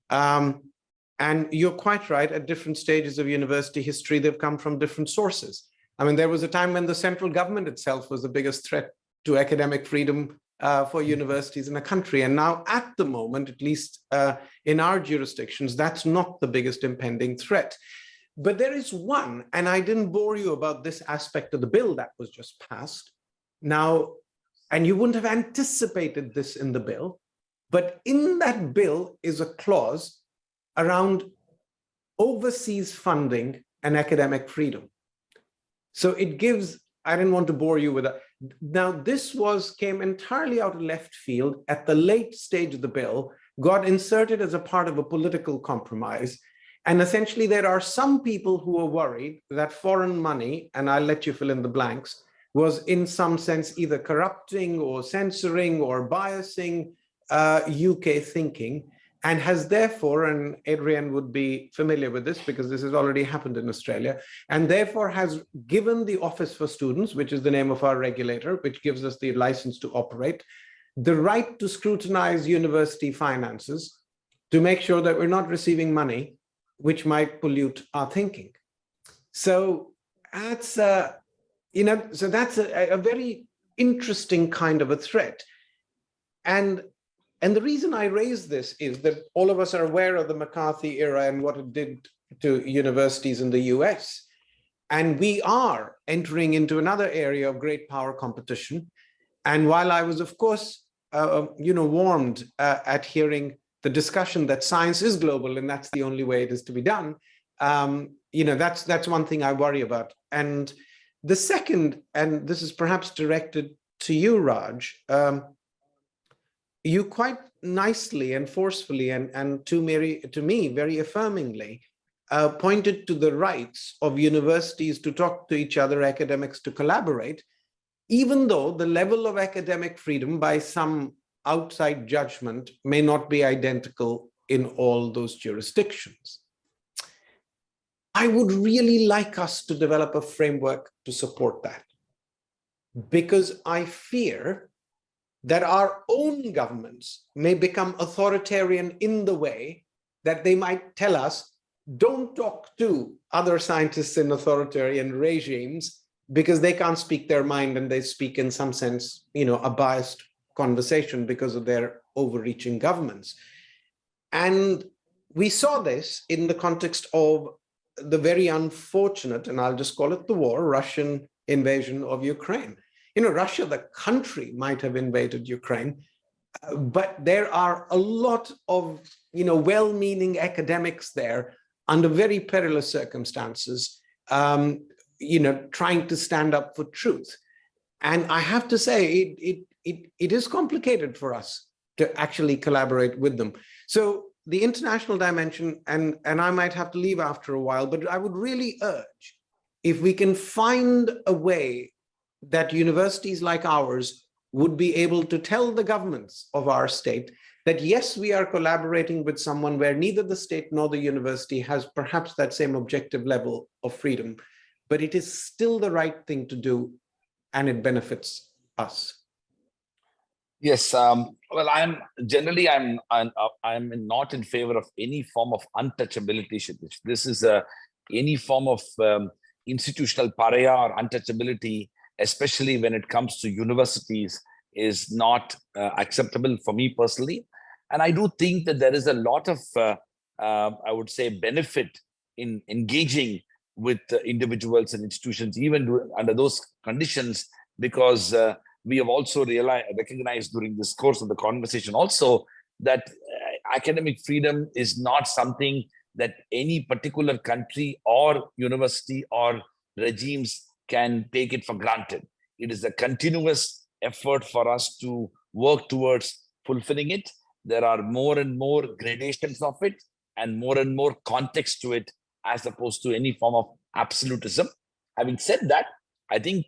And you're quite right, at different stages of university history, they've come from different sources. I mean, there was a time when the central government itself was the biggest threat to academic freedom for universities in a country. And now at the moment, at least in our jurisdictions, that's not the biggest impending threat. But there is one, and I didn't bore you about this aspect of the bill that was just passed. Now, and you wouldn't have anticipated this in the bill, but in that bill is a clause around overseas funding and academic freedom. So it gives, I didn't want to bore you with that. Now, this came entirely out of left field at the late stage of the bill, got inserted as a part of a political compromise. And essentially, there are some people who are worried that foreign money, and I'll let you fill in the blanks, was in some sense either corrupting or censoring or biasing UK thinking, and has therefore, and Adrienne would be familiar with this because this has already happened in Australia, and therefore has given the Office for Students, which is the name of our regulator, which gives us the license to operate, the right to scrutinize university finances to make sure that we're not receiving money which might pollute our thinking. So that's a very interesting kind of a threat. And the reason I raise this is that all of us are aware of the McCarthy era and what it did to universities in the US. And we are entering into another area of great power competition. And while I was, of course, warmed at hearing the discussion that science is global and that's the only way it is to be done, that's one thing I worry about. And the second, and this is perhaps directed to you, Raj, you quite nicely and forcefully and to me very affirmingly pointed to the rights of universities to talk to each other, academics to collaborate, even though the level of academic freedom by some outside judgment may not be identical in all those jurisdictions. I would really like us to develop a framework to support that, because I fear that our own governments may become authoritarian in the way that they might tell us, don't talk to other scientists in authoritarian regimes because they can't speak their mind and they speak in some sense, a biased conversation because of their overreaching governments. And we saw this in the context of the very unfortunate, and I'll just call it the war, Russian invasion of Ukraine. Russia, the country, might have invaded Ukraine, but there are a lot of, well-meaning academics there under very perilous circumstances, trying to stand up for truth. And I have to say, it is complicated for us to actually collaborate with them. So the international dimension, and I might have to leave after a while, but I would really urge, if we can find a way that universities like ours would be able to tell the governments of our state that, yes, we are collaborating with someone where neither the state nor the university has perhaps that same objective level of freedom, but it is still the right thing to do and it benefits us. Yes, well, I'm not in favor of any form of untouchability, Shitij. This is any form of institutional pariah or untouchability, especially when it comes to universities, is not acceptable for me personally. And I do think that there is a lot of, I would say, benefit in engaging with individuals and institutions, even under those conditions, because we have also recognized during this course of the conversation also that academic freedom is not something that any particular country or university or regimes can take it for granted. It is a continuous effort for us to work towards fulfilling it. There are more and more gradations of it and more context to it, as opposed to any form of absolutism. Having said that, I think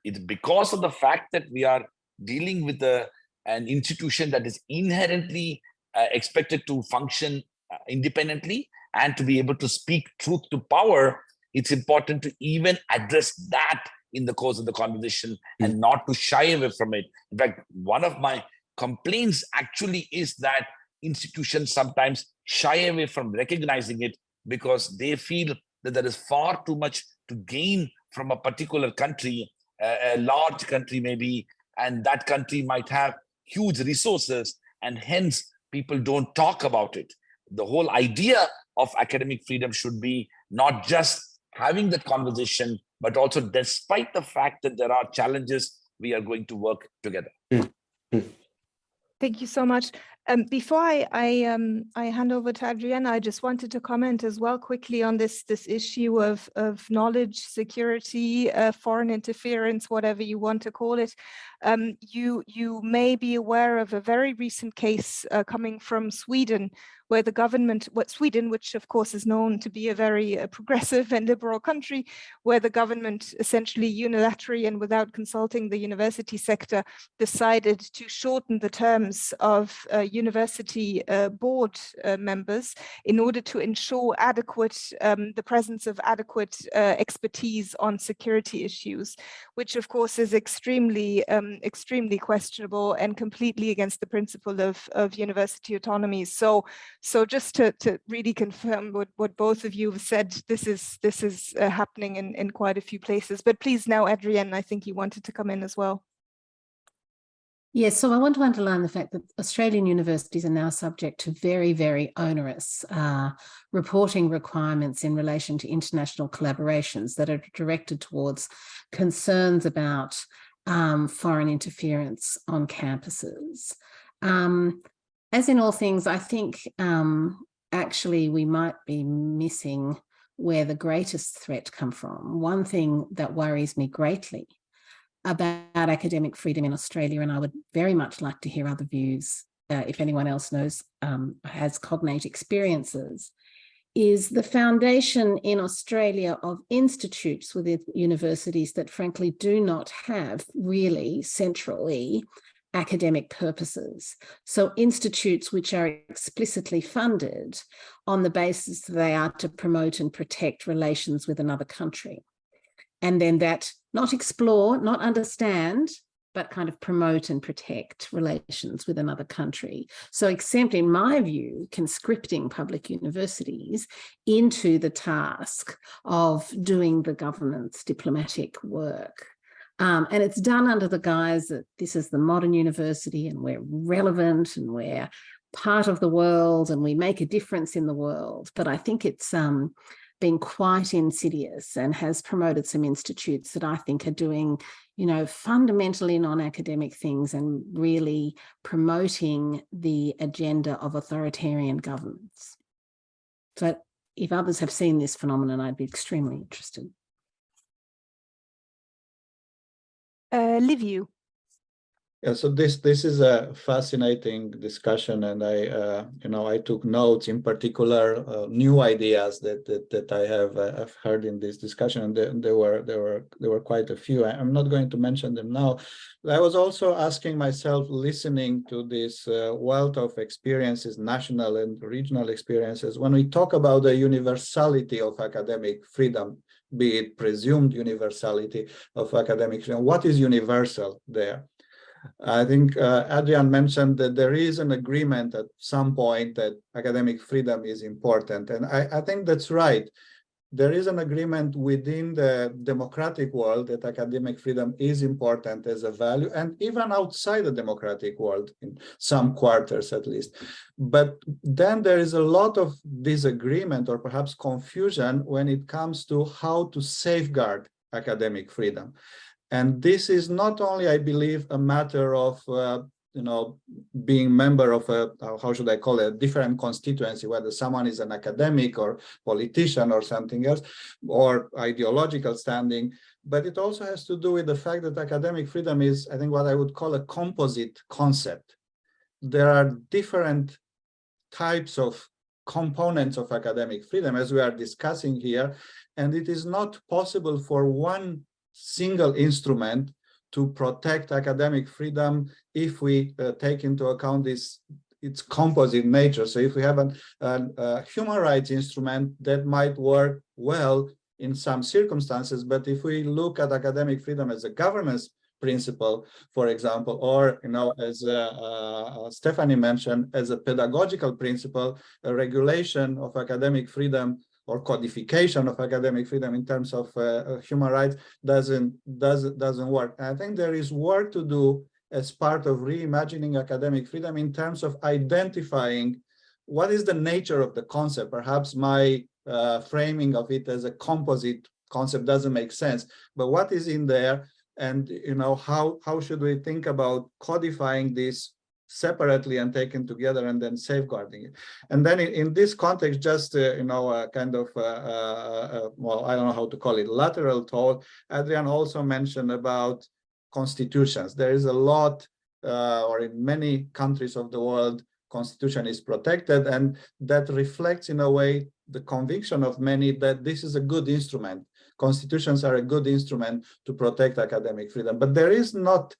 it's because of the fact that we are dealing with an institution that is inherently expected to function independently and to be able to speak truth to power, it's important to even address that in the course of the conversation and not to shy away from it. In fact, one of my complaints actually is that institutions sometimes shy away from recognizing it because they feel that there is far too much to gain from a particular country, a large country maybe, and that country might have huge resources, and hence people don't talk about it. The whole idea of academic freedom should be not just having that conversation, but also despite the fact that there are challenges, we are going to work together. Thank you so much. Before I hand over to Adrienne, I just wanted to comment as well quickly on this issue of knowledge security, foreign interference, whatever you want to call it. You may be aware of a very recent case coming from Sweden, where the government, Sweden, which of course is known to be a very progressive and liberal country, where the government essentially unilaterally and without consulting the university sector decided to shorten the terms of university board members in order to ensure the presence of adequate expertise on security issues, which of course is extremely questionable and completely against the principle of university autonomy. So just to really confirm what both of you have said, this is happening in quite a few places. But please now, Adrienne, I think you wanted to come in as well. Yes, so I want to underline the fact that Australian universities are now subject to very, very onerous reporting requirements in relation to international collaborations that are directed towards concerns about foreign interference on campuses. As in all things, I think actually we might be missing where the greatest threat comes from. One thing that worries me greatly about academic freedom in Australia, and I would very much like to hear other views if anyone else knows, has cognate experiences, is the foundation in Australia of institutes within universities that frankly do not have really centrally academic purposes. So institutes which are explicitly funded on the basis that they are to promote and protect relations with another country. And then that not explore, not understand, but kind of promote and protect relations with another country. So exempt, in my view, conscripting public universities into the task of doing the government's diplomatic work. And it's done under the guise that this is the modern university and we're relevant and we're part of the world and we make a difference in the world. But I think it's been quite insidious and has promoted some institutes that I think are doing, you know, fundamentally non-academic things and really promoting the agenda of authoritarian governments. So if others have seen this phenomenon, I'd be extremely interested. Liviu. Yeah, so this is a fascinating discussion, and I took notes, in particular new ideas that I have heard in this discussion, and there were quite a few. I'm not going to mention them now. I was also asking myself, listening to this wealth of experiences, national and regional experiences, when we talk about the universality of academic freedom, be it presumed universality of academic freedom, what is universal there? I think Adrienne mentioned that there is an agreement at some point that academic freedom is important. And I think that's right. There is an agreement within the democratic world that academic freedom is important as a value, and even outside the democratic world, in some quarters at least. But then there is a lot of disagreement or perhaps confusion when it comes to how to safeguard academic freedom. And this is not only, I believe, a matter of being member of a, how should I call it, a different constituency, whether someone is an academic or politician or something else, or ideological standing. But it also has to do with the fact that academic freedom is, I think, what I would call a composite concept. There are different types of components of academic freedom, as we are discussing here, and it is not possible for one single instrument to protect academic freedom if we take into account its composite nature. So if we have a human rights instrument, that might work well in some circumstances, but if we look at academic freedom as a governance principle, for example, or as Stephanie mentioned, as a pedagogical principle, a regulation of academic freedom or codification of academic freedom in terms of human rights doesn't work. And I think there is work to do as part of reimagining academic freedom in terms of identifying what is the nature of the concept. Perhaps my framing of it as a composite concept doesn't make sense, but what is in there, and how should we think about codifying this separately and taken together and then safeguarding it. And then in this context, just kind of well, I don't know how to call it, lateral thought. Adrienne also mentioned about constitutions. There is a lot, or in many countries of the world, constitution is protected, and that reflects in a way the conviction of many that this is a good instrument. Constitutions are a good instrument to protect academic freedom, but there is not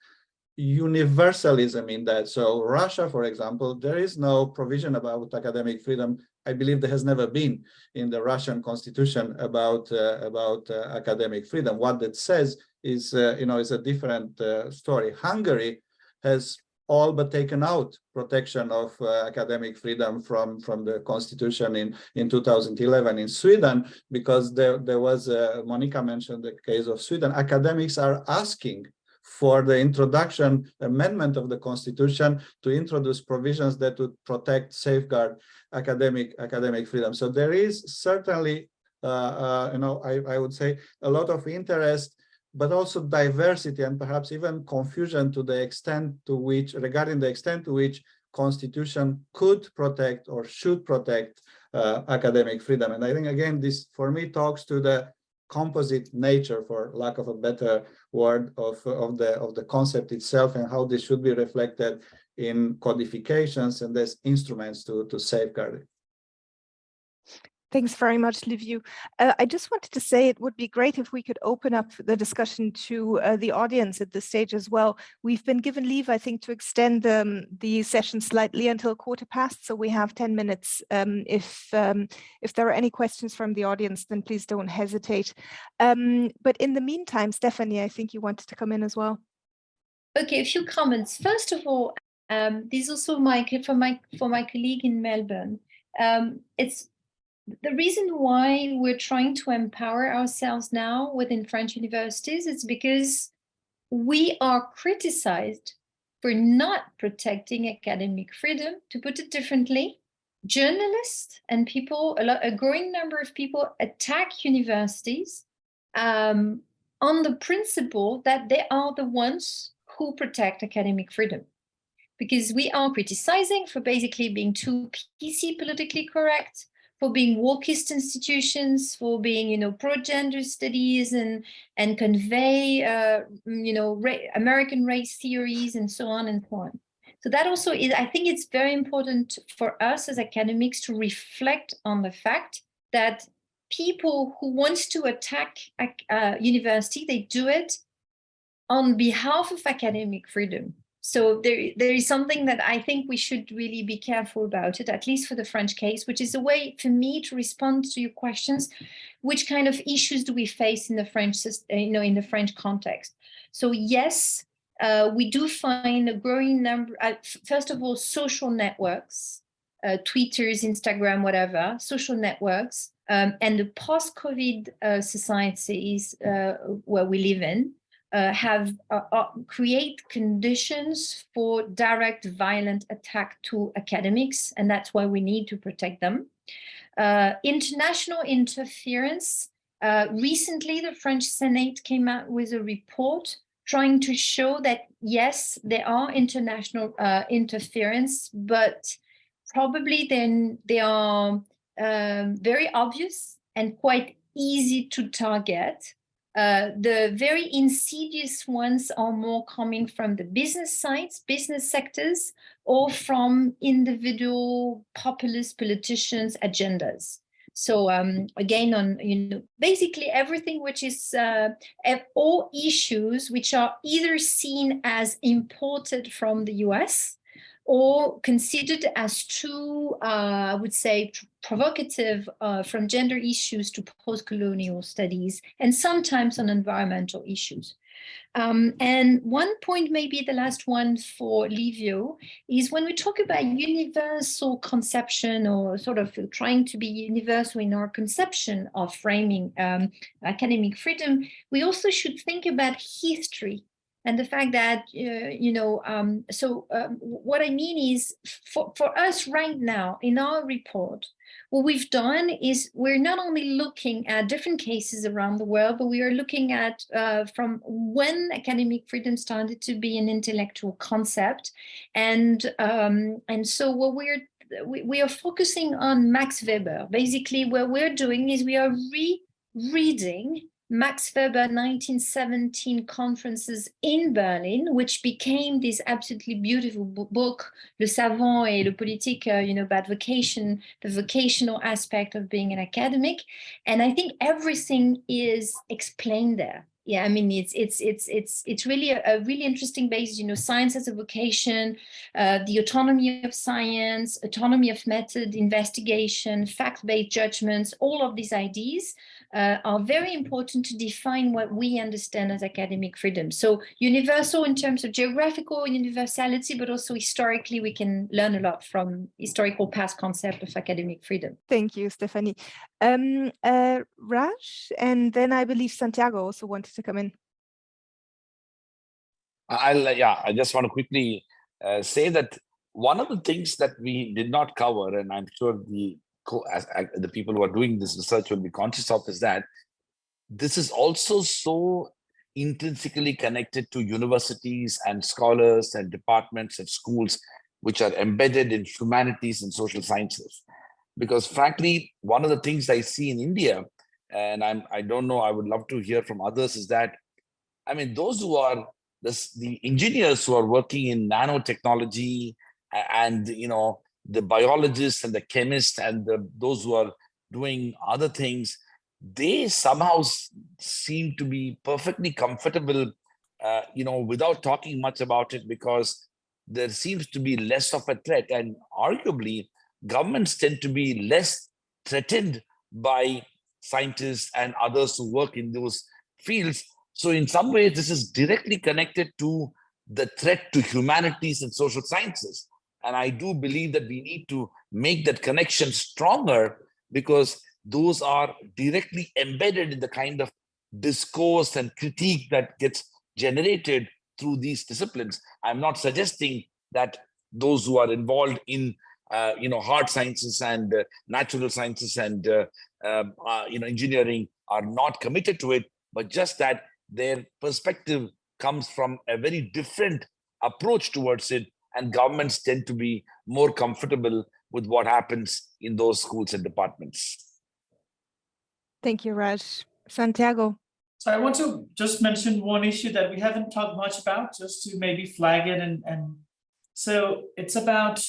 universalism in that. So Russia, for example, there is no provision about academic freedom. I believe there has never been in the Russian constitution about academic freedom. What that says is, is a different story. Hungary has all but taken out protection of academic freedom from the constitution in 2011. In Sweden, because there was, Monika mentioned the case of Sweden, academics are asking for the introduction amendment of the constitution to introduce provisions that would protect, safeguard academic freedom. So there is certainly, I would say, a lot of interest, but also diversity and perhaps even confusion to the extent to which, regarding the extent to which constitution could protect or should protect academic freedom. And I think, again, this for me talks to the composite nature, for lack of a better word, of the concept itself, and how this should be reflected in codifications and as instruments to safeguard it. Thanks very much, Liviu. I just wanted to say it would be great if we could open up the discussion to the audience at this stage as well. We've been given leave, I think, to extend the session slightly until 15:15, so we have 10 minutes. If there are any questions from the audience, then please don't hesitate. But in the meantime, Stephanie, I think you wanted to come in as well. Okay, a few comments. First of all, this is also for my colleague in Melbourne. It's the reason why we're trying to empower ourselves now within French universities is because we are criticized for not protecting academic freedom. To put it differently, journalists and people, a growing number of people attack universities on the principle that they are the ones who protect academic freedom. Because we are criticizing for basically being too PC, politically correct, for being wokeist institutions, for being, pro-gender studies and convey, American race theories and so on and so on. So that also is, I think it's very important for us as academics to reflect on the fact that people who want to attack university, they do it on behalf of academic freedom. So there is something that I think we should really be careful about it, at least for the French case, which is a way for me to respond to your questions. Which kind of issues do we face in the French, in the French context? So yes, we do find a growing number. First of all, social networks, Twitters, Instagram, whatever, social networks, and the post-COVID societies where we live in. Have create conditions for direct violent attack to academics, and that's why we need to protect them. International interference. Recently, the French Senate came out with a report trying to show that, yes, there are international interference, but probably then they are very obvious and quite easy to target. The very insidious ones are more coming from the business sides, business sectors, or from individual populist politicians' agendas. So again, on basically everything which is all issues which are either seen as imported from the US or considered as too, I would say, provocative from gender issues to post-colonial studies, and sometimes on environmental issues. And one point, maybe the last one for Liviu, is when we talk about universal conception or sort of trying to be universal in our conception of framing academic freedom, we also should think about history. And the fact that, what I mean is for us right now in our report, what we've done is we're not only looking at different cases around the world, but we are looking at from when academic freedom started to be an intellectual concept. And so what we are focusing on Max Weber. Basically, what we're doing is we are rereading Max Weber 1917 conferences in Berlin, which became this absolutely beautiful book, Le Savant et le Politique, about vocation, the vocational aspect of being an academic. And I think everything is explained there. Yeah, I mean, it's really a really interesting basis, science as a vocation, the autonomy of science, autonomy of method, investigation, fact-based judgments, all of these ideas are very important to define what we understand as academic freedom. So universal in terms of geographical universality, but also historically, we can learn a lot from historical past concept of academic freedom. Thank you, Stephanie. Raj, and then I believe Santiago also wanted to come in. I just want to quickly say that one of the things that we did not cover, and I'm sure the people who are doing this research will be conscious of, is that this is also so intrinsically connected to universities and scholars and departments and schools which are embedded in humanities and social sciences. Because frankly, one of the things I see in India, and I don't know, I would love to hear from others, is that, I mean, those who are the engineers who are working in nanotechnology and, the biologists and the chemists and those who are doing other things, they somehow seem to be perfectly comfortable, without talking much about it, because there seems to be less of a threat. And arguably, governments tend to be less threatened by scientists and others who work in those fields. So in some ways, this is directly connected to the threat to humanities and social sciences. And I do believe that we need to make that connection stronger, because those are directly embedded in the kind of discourse and critique that gets generated through these disciplines. I'm not suggesting that those who are involved in hard sciences and natural sciences and engineering are not committed to it, but just that their perspective comes from a very different approach towards it, and governments tend to be more comfortable with what happens in those schools and departments. Thank you, Raj. Santiago. So I want to just mention one issue that we haven't talked much about, just to maybe flag it. And so it's about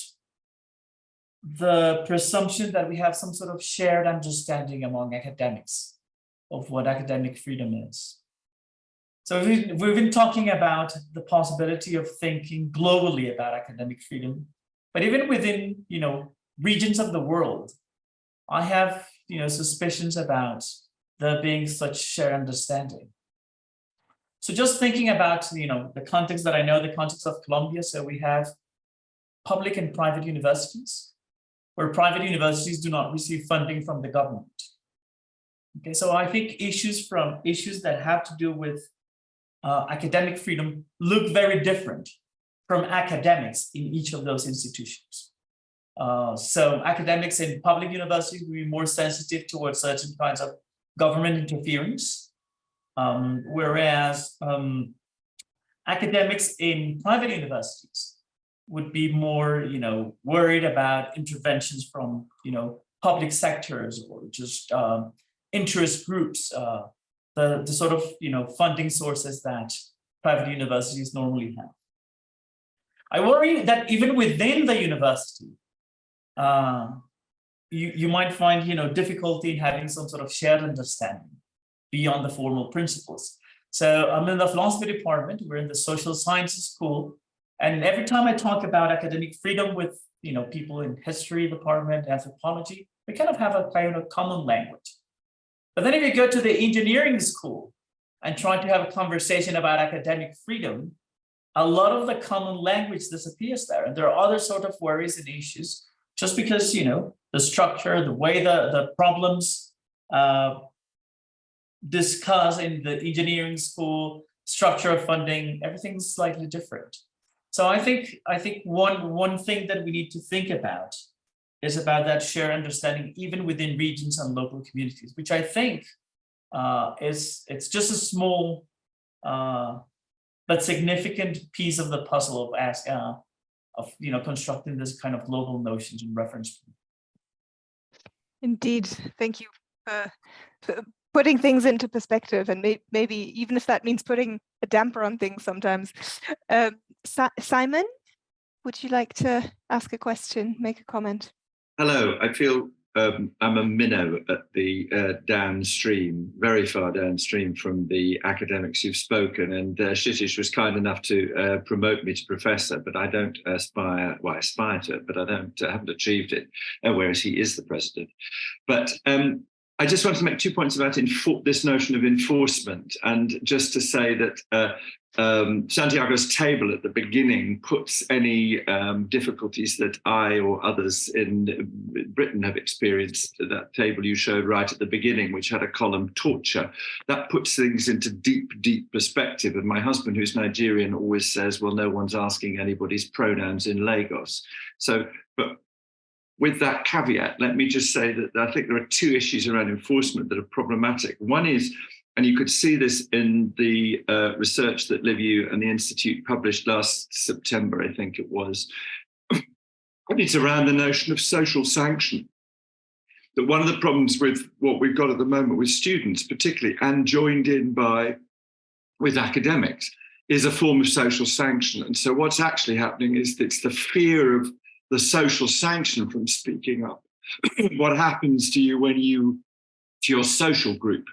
the presumption that we have some sort of shared understanding among academics of what academic freedom is. So we've been talking about the possibility of thinking globally about academic freedom, but even within, regions of the world, I have, suspicions about there being such shared understanding. So just thinking about, the context that I know, the context of Colombia. So we have public and private universities, where private universities do not receive funding from the government. Okay, so I think issues that have to do with academic freedom look very different from academics in each of those institutions. So academics in public universities will be more sensitive towards certain kinds of government interference, whereas academics in private universities would be more, worried about interventions from, public sectors or just interest groups, the sort of, funding sources that private universities normally have. I worry that even within the university, you might find, difficulty in having some sort of shared understanding beyond the formal principles. So I'm in the philosophy department, we're in the social sciences school, and every time I talk about academic freedom with people in history department, anthropology, we kind of have a kind of common language. But then if you go to the engineering school and try to have a conversation about academic freedom, a lot of the common language disappears there. And there are other sort of worries and issues just because, the structure, the way the problems discussed in the engineering school, structure of funding, everything's slightly different. So I think one thing that we need to think about is about that shared understanding, even within regions and local communities, which I think it's just a small but significant piece of the puzzle of constructing this kind of global notions and reference. Indeed, thank you for putting things into perspective, and maybe even if that means putting a damper on things sometimes. Simon, would you like to ask a question, make a comment? Hello, I feel I'm a minnow at the downstream, very far downstream from the academics who've spoken, and Shitij was kind enough to promote me to professor, but I don't aspire to it, but I haven't achieved it, whereas he is the president. But I just want to make 2 points about this notion of enforcement, and just to say that Santiago's table at the beginning puts any difficulties that I or others in Britain have experienced. That table you showed right at the beginning, which had a column torture, that puts things into deep, deep perspective. And my husband, who's Nigerian, always says, well, no one's asking anybody's pronouns in Lagos. So, but with that caveat, let me just say that I think there are two issues around enforcement that are problematic. One is, and you could see this in the research that Liviu and the Institute published last September, I think it was, it's around the notion of social sanction. That one of the problems with what we've got at the moment with students particularly, and joined in with academics, is a form of social sanction. And so what's actually happening is it's the fear of the social sanction from speaking up. What happens to you when to your social group?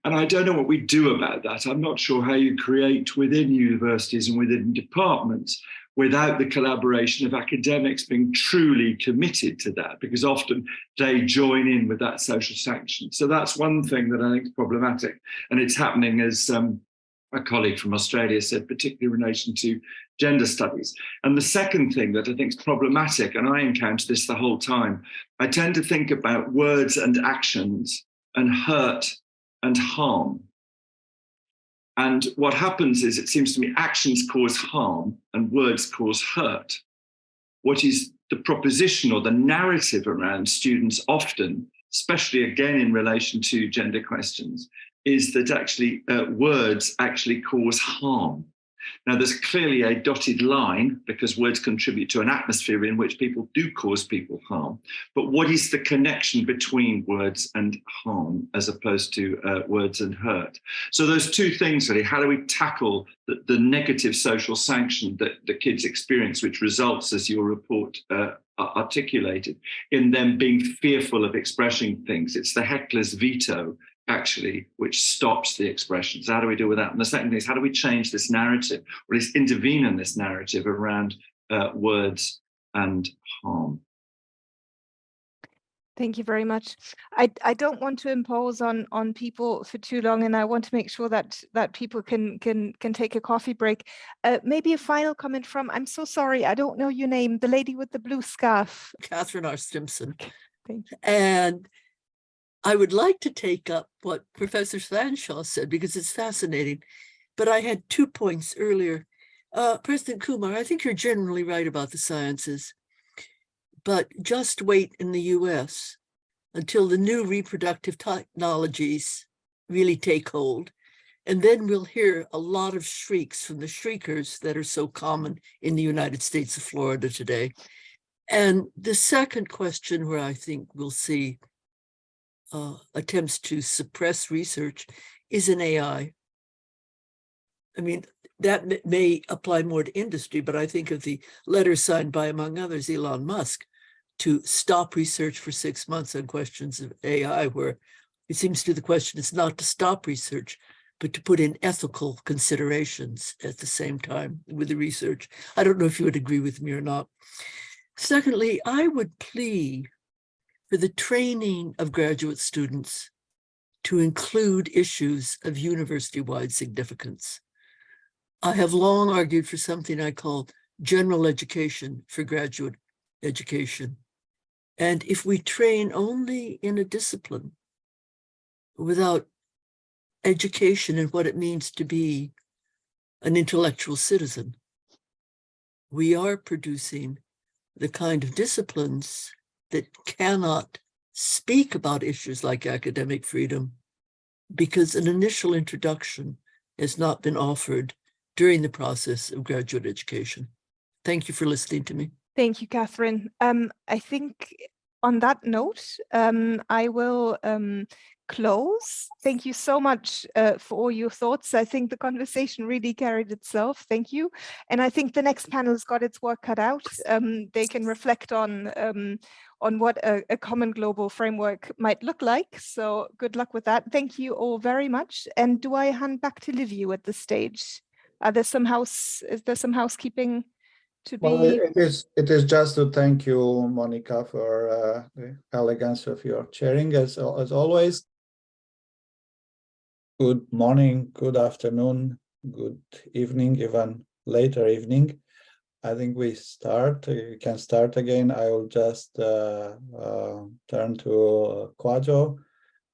And I don't know what we do about that. I'm not sure how you create within universities and within departments without the collaboration of academics being truly committed to that, because often they join in with that social sanction. So that's one thing that I think is problematic. And it's happening, as a colleague from Australia said, particularly in relation to gender studies. And the second thing that I think is problematic, and I encounter this the whole time, I tend to think about words and actions and hurt and harm. And what happens is, it seems to me, actions cause harm and words cause hurt. What is the proposition or the narrative around students often, especially again in relation to gender questions, is that actually words actually cause harm. Now, there's clearly a dotted line because words contribute to an atmosphere in which people do cause people harm. But what is the connection between words and harm as opposed to words and hurt? So those two things, really, how do we tackle the negative social sanction that the kids experience, which results, as your report articulated, in them being fearful of expressing things? It's the heckler's veto, actually, which stops the expressions. How do we deal with that? And the second thing is, how do we change this narrative, or at least intervene in this narrative around words and harm? Thank you very much. I don't want to impose on people for too long, and I want to make sure that people can take a coffee break. Maybe a final comment from, I'm so sorry, I don't know your name, the lady with the blue scarf. Catharine R. Simpson. Thank you. And I would like to take up what Professor Fanshawe said, because it's fascinating, but I had 2 points earlier. President Kumar, I think you're generally right about the sciences, but just wait in the US until the new reproductive technologies really take hold, And then we'll hear a lot of shrieks from the shriekers that are so common in the United States of Florida today. And the second question, where I think we'll see attempts to suppress research, is in AI. I mean, that may apply more to industry, but I think of the letter signed by, among others, Elon Musk to stop research for 6 months on questions of AI, where it seems to the question is not to stop research, but to put in ethical considerations at the same time with the research. I don't know if you would agree with me or not. Secondly, I would plead for the training of graduate students to include issues of university-wide significance. I have long argued for something I call general education for graduate education. And if we train only in a discipline without education in what it means to be an intellectual citizen, we are producing the kind of disciplines that cannot speak about issues like academic freedom because an initial introduction has not been offered during the process of graduate education. Thank you for listening to me. Thank you, Catherine. I think on that note, I will close. Thank you so much for all your thoughts. I think the conversation really carried itself. Thank you. And I think the next panel has got its work cut out. They can reflect on what a common global framework might look like. So good luck with that. Thank you all very much. And do I hand back to Liviu at this stage? Is there some housekeeping to be? Well, it is just to thank you, Monika, for the elegance of your chairing as always. Good morning, good afternoon, good evening, even later evening. I think we can start again. I will just turn to Kwadwo.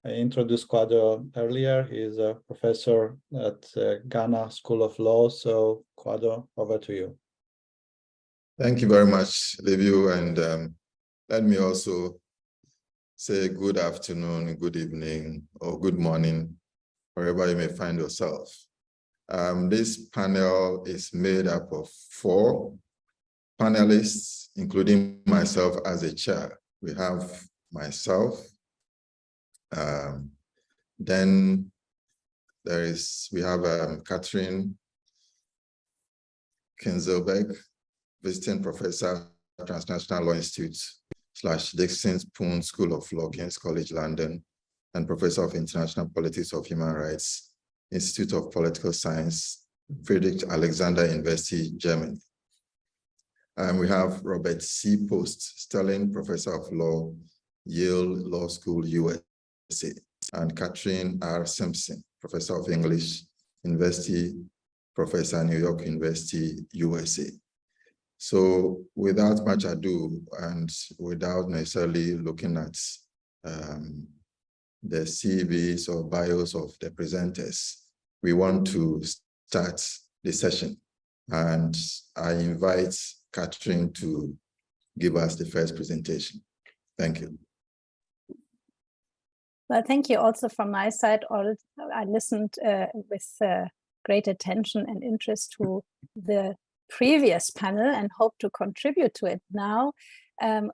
I introduced Kwadwo earlier. He's a professor at Ghana School of Law. So Kwadwo, over to you. Thank you very much, Liviu. And let me also say good afternoon, good evening, or good morning, wherever you may find yourself. This panel is made up of 4 panelists, including myself as a chair. We have myself. Then we have Catrin Kinzelbach, visiting professor, Transnational Law Institute / Dixon Spoon School of Law, King's College London, and professor of International Politics of Human Rights, Institute of Political Science, Friedrich Alexander University, Germany. And we have Robert C. Post, Sterling Professor of Law, Yale Law School, USA, and Catharine R. Simpson, Professor of English, University Professor, New York University, USA. So without much ado, and without necessarily looking at the CVs or bios of the presenters, we want to start the session. And I invite Catherine to give us the first presentation. Thank you. Well, thank you also from my side. I listened with great attention and interest to the previous panel and hope to contribute to it now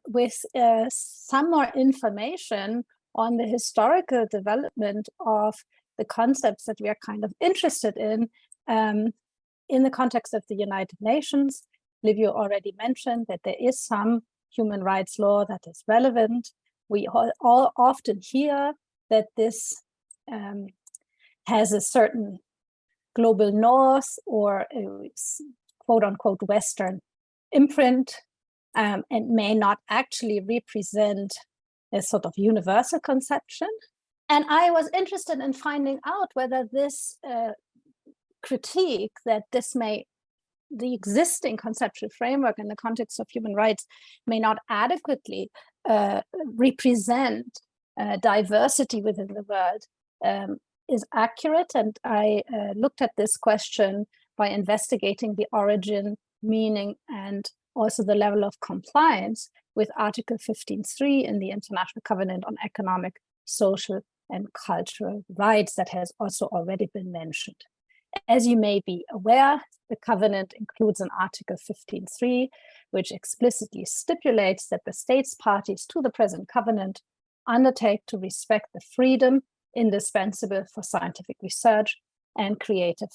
with some more information on the historical development of the concepts that we are kind of interested in the context of the United Nations. Liviu already mentioned that there is some human rights law that is relevant. We all often hear that this has a certain global north or quote unquote Western imprint and may not actually represent a sort of universal conception. And I was interested in finding out whether this critique that the existing conceptual framework in the context of human rights may not adequately represent diversity within the world is accurate. And I looked at this question by investigating the origin, meaning, and also the level of compliance with Article 15.3 in the International Covenant on Economic, Social, and cultural rights that has also already been mentioned. As you may be aware, the covenant includes an Article 15.3, which explicitly stipulates that the states parties to the present covenant undertake to respect the freedom indispensable for scientific research and creative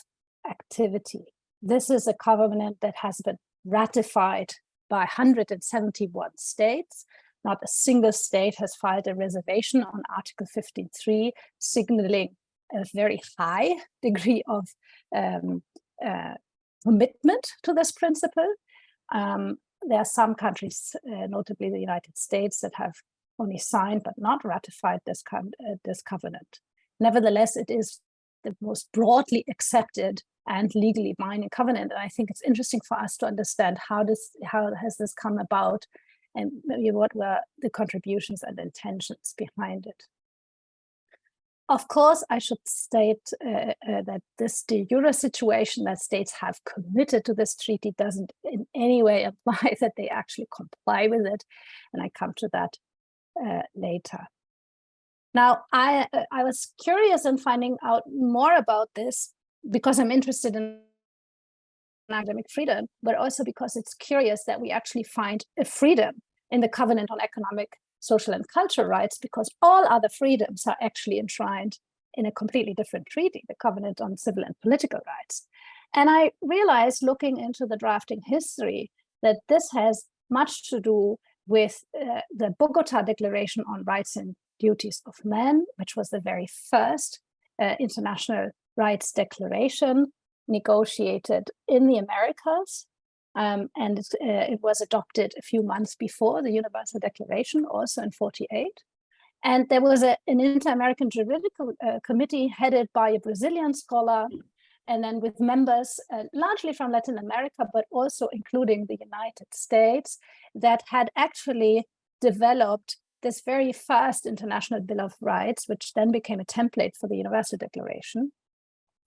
activity. This is a covenant that has been ratified by 171 states. Not a single state has filed a reservation on Article 15.3, signaling a very high degree of commitment to this principle. There are some countries, notably the United States, that have only signed but not ratified this covenant. Nevertheless, it is the most broadly accepted and legally binding covenant. And I think it's interesting for us to understand how has this come about, and maybe what were the contributions and intentions behind it. Of course, I should state that this de jure situation that states have committed to this treaty doesn't in any way imply that they actually comply with it. And I come to that later. Now, I was curious in finding out more about this because I'm interested in academic freedom, but also because it's curious that we actually find a freedom in the Covenant on Economic, Social and Cultural Rights, because all other freedoms are actually enshrined in a completely different treaty, the Covenant on Civil and Political Rights. And I realized, looking into the drafting history, that this has much to do with the Bogota Declaration on Rights and Duties of Men, which was the very first international rights declaration negotiated in the Americas. And it was adopted a few months before the Universal Declaration, also in '48. And there was an Inter-American Juridical Committee headed by a Brazilian scholar, and then with members largely from Latin America, but also including the United States, that had actually developed this very first International Bill of Rights, which then became a template for the Universal Declaration.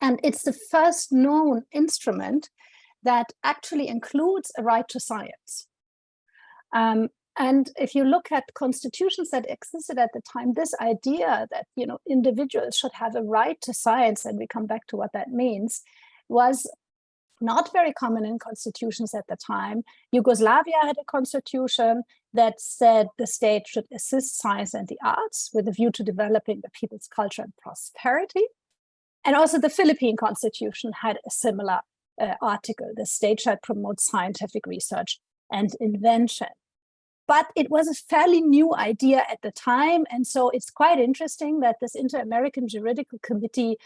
And it's the first known instrument that actually includes a right to science. And if you look at constitutions that existed at the time, this idea that individuals should have a right to science, and we come back to what that means, was not very common in constitutions at the time. Yugoslavia had a constitution that said the state should assist science and the arts with a view to developing the people's culture and prosperity. And also the Philippine constitution had a similar article: the state shall promote scientific research and invention. But it was a fairly new idea at the time. And so it's quite interesting that this Inter-American Juridical Committee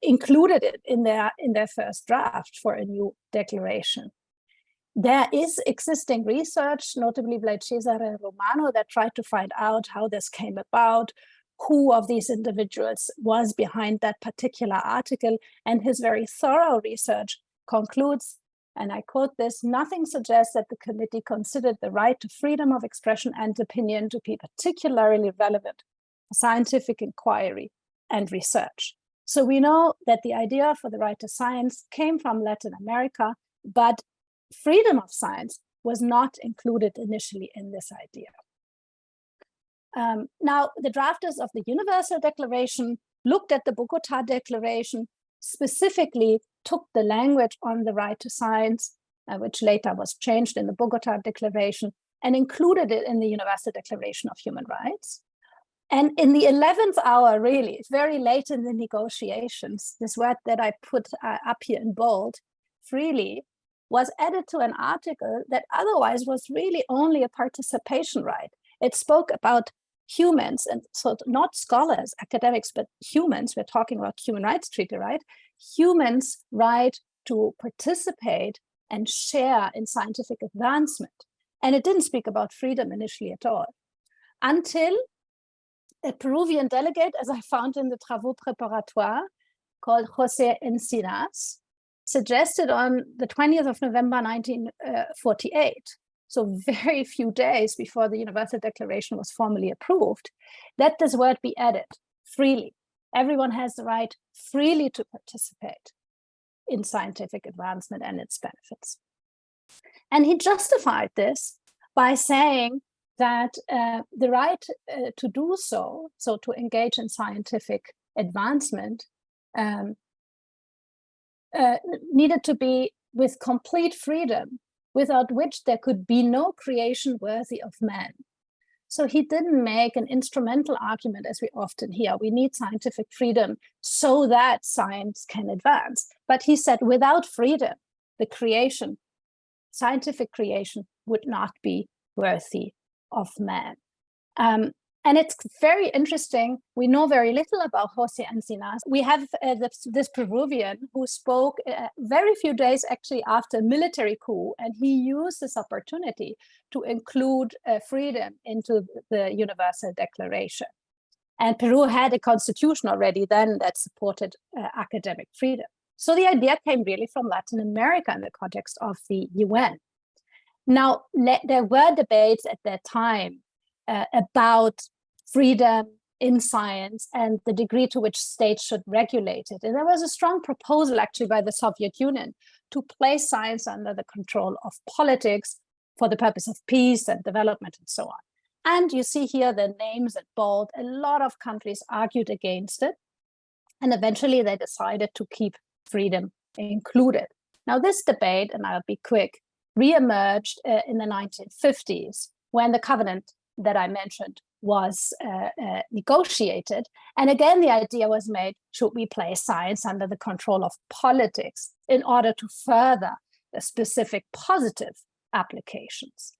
included it in their first draft for a new declaration. There is existing research, notably by Cesare Romano, that tried to find out how this came about, who of these individuals was behind that particular article. And his very thorough research concludes, and I quote this: "Nothing suggests that the committee considered the right to freedom of expression and opinion to be particularly relevant for scientific inquiry and research." So we know that the idea for the right to science came from Latin America, but freedom of science was not included initially in this idea. Now, the drafters of the Universal Declaration looked at the Bogota Declaration, specifically took the language on the right to science, which later was changed in the Bogota Declaration, and included it in the Universal Declaration of Human Rights. And in the 11th hour, really, very late in the negotiations, this word that I put up here in bold, freely, was added to an article that otherwise was really only a participation right. It spoke about humans, and so not scholars, academics, but humans. We're talking about human rights treaty, right? Humans' right to participate and share in scientific advancement. And it didn't speak about freedom initially at all, until a Peruvian delegate, as I found in the Travaux Préparatoires, called José Encinas, suggested on the 20th of November, 1948, so very few days before the Universal Declaration was formally approved, that this word be added: freely. Everyone has the right freely to participate in scientific advancement and its benefits. And he justified this by saying that the right to do so, so to engage in scientific advancement, needed to be with complete freedom, without which there could be no creation worthy of man. So he didn't make an instrumental argument, as we often hear. We need scientific freedom so that science can advance. But he said, without freedom, the creation, scientific creation, would not be worthy of man. And it's very interesting. We know very little about José Encinas. We have this Peruvian who spoke very few days actually after a military coup, and he used this opportunity to include freedom into the Universal Declaration. And Peru had a constitution already then that supported academic freedom. So the idea came really from Latin America in the context of the UN. Now, there were debates at that time about freedom in science and the degree to which states should regulate it. And there was a strong proposal actually by the Soviet Union to place science under the control of politics for the purpose of peace and development and so on. And you see here the names in bold. A lot of countries argued against it. And eventually they decided to keep freedom included. Now this debate, and I'll be quick, re-emerged in the 1950s when the covenant that I mentioned was negotiated. And again, the idea was made, should we place science under the control of politics in order to further the specific positive applications?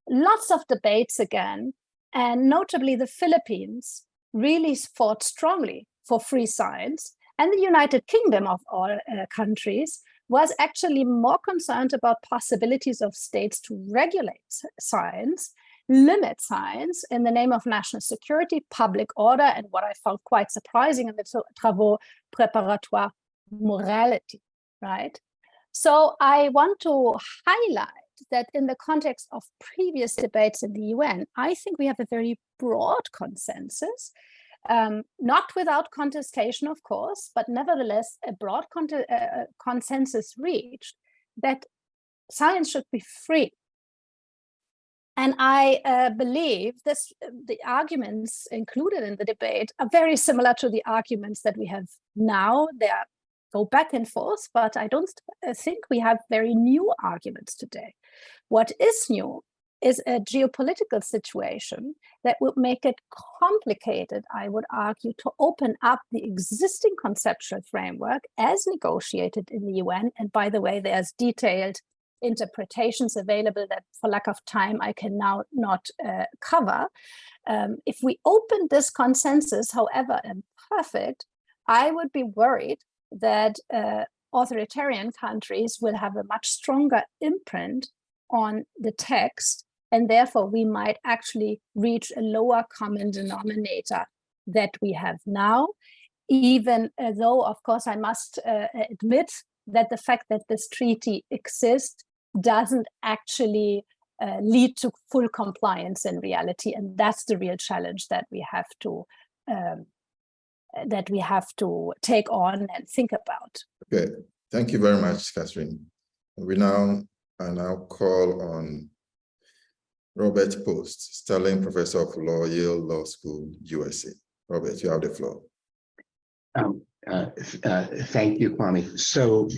Lots of debates again, and notably the Philippines really fought strongly for free science. And the United Kingdom of all countries was actually more concerned about possibilities of states to regulate science, limit science in the name of national security, public order, and what I found quite surprising in the travaux préparatoires, morality, right? So I want to highlight that in the context of previous debates in the UN, I think we have a very broad consensus, not without contestation, of course, but nevertheless, a broad consensus reached that science should be free. And I believe the arguments included in the debate are very similar to the arguments that we have now. They go back and forth, but I don't think we have very new arguments today. What is new is a geopolitical situation that would make it complicated, I would argue, to open up the existing conceptual framework as negotiated in the UN. And by the way, there's detailed interpretations available that for lack of time I can now not cover. If we open this consensus, however imperfect, I would be worried that authoritarian countries will have a much stronger imprint on the text, and therefore we might actually reach a lower common denominator that we have now, even though, of course, I must admit that the fact that this treaty exists doesn't actually lead to full compliance in reality, and that's the real challenge that we have to take on and think about. Okay, thank you very much, Catherine. I now call on Robert Post, Sterling Professor of Law, Yale Law School, USA. Robert, you have the floor. Thank you, Kwame. So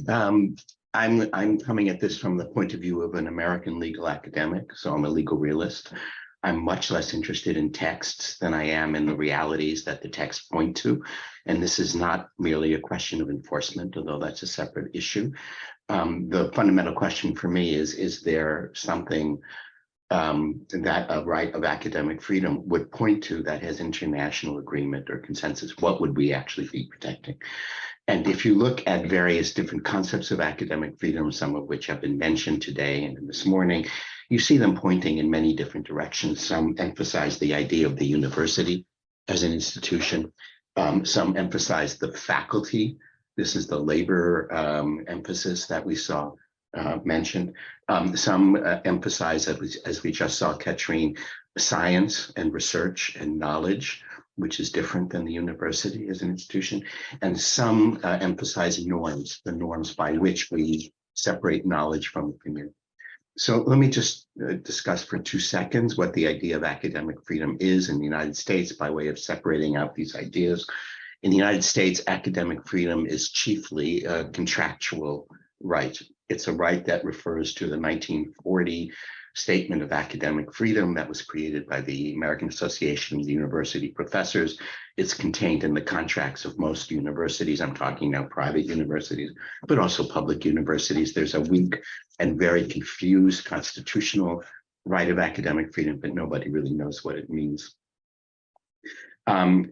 I'm coming at this from the point of view of an American legal academic, so I'm a legal realist. I'm much less interested in texts than I am in the realities that the texts point to. And this is not merely a question of enforcement, although that's a separate issue. The fundamental question for me is there something that a right of academic freedom would point to that has international agreement or consensus? What would we actually be protecting? And if you look at various different concepts of academic freedom, some of which have been mentioned today and this morning, you see them pointing in many different directions. Some emphasize the idea of the university as an institution. Some emphasize the faculty. This is the labor emphasis that we saw mentioned. Some emphasize, as we just saw, Katrin, science and research and knowledge, which is different than the university as an institution. And some emphasize norms, the norms by which we separate knowledge from the community. So let me just discuss for 2 seconds what the idea of academic freedom is in the United States by way of separating out these ideas. In the United States, academic freedom is chiefly a contractual right. It's a right that refers to the 1940 Statement of Academic Freedom that was created by the American Association of University Professors. It's contained in the contracts of most universities. I'm talking now private universities, but also public universities. There's a weak and very confused constitutional right of academic freedom, but nobody really knows what it means.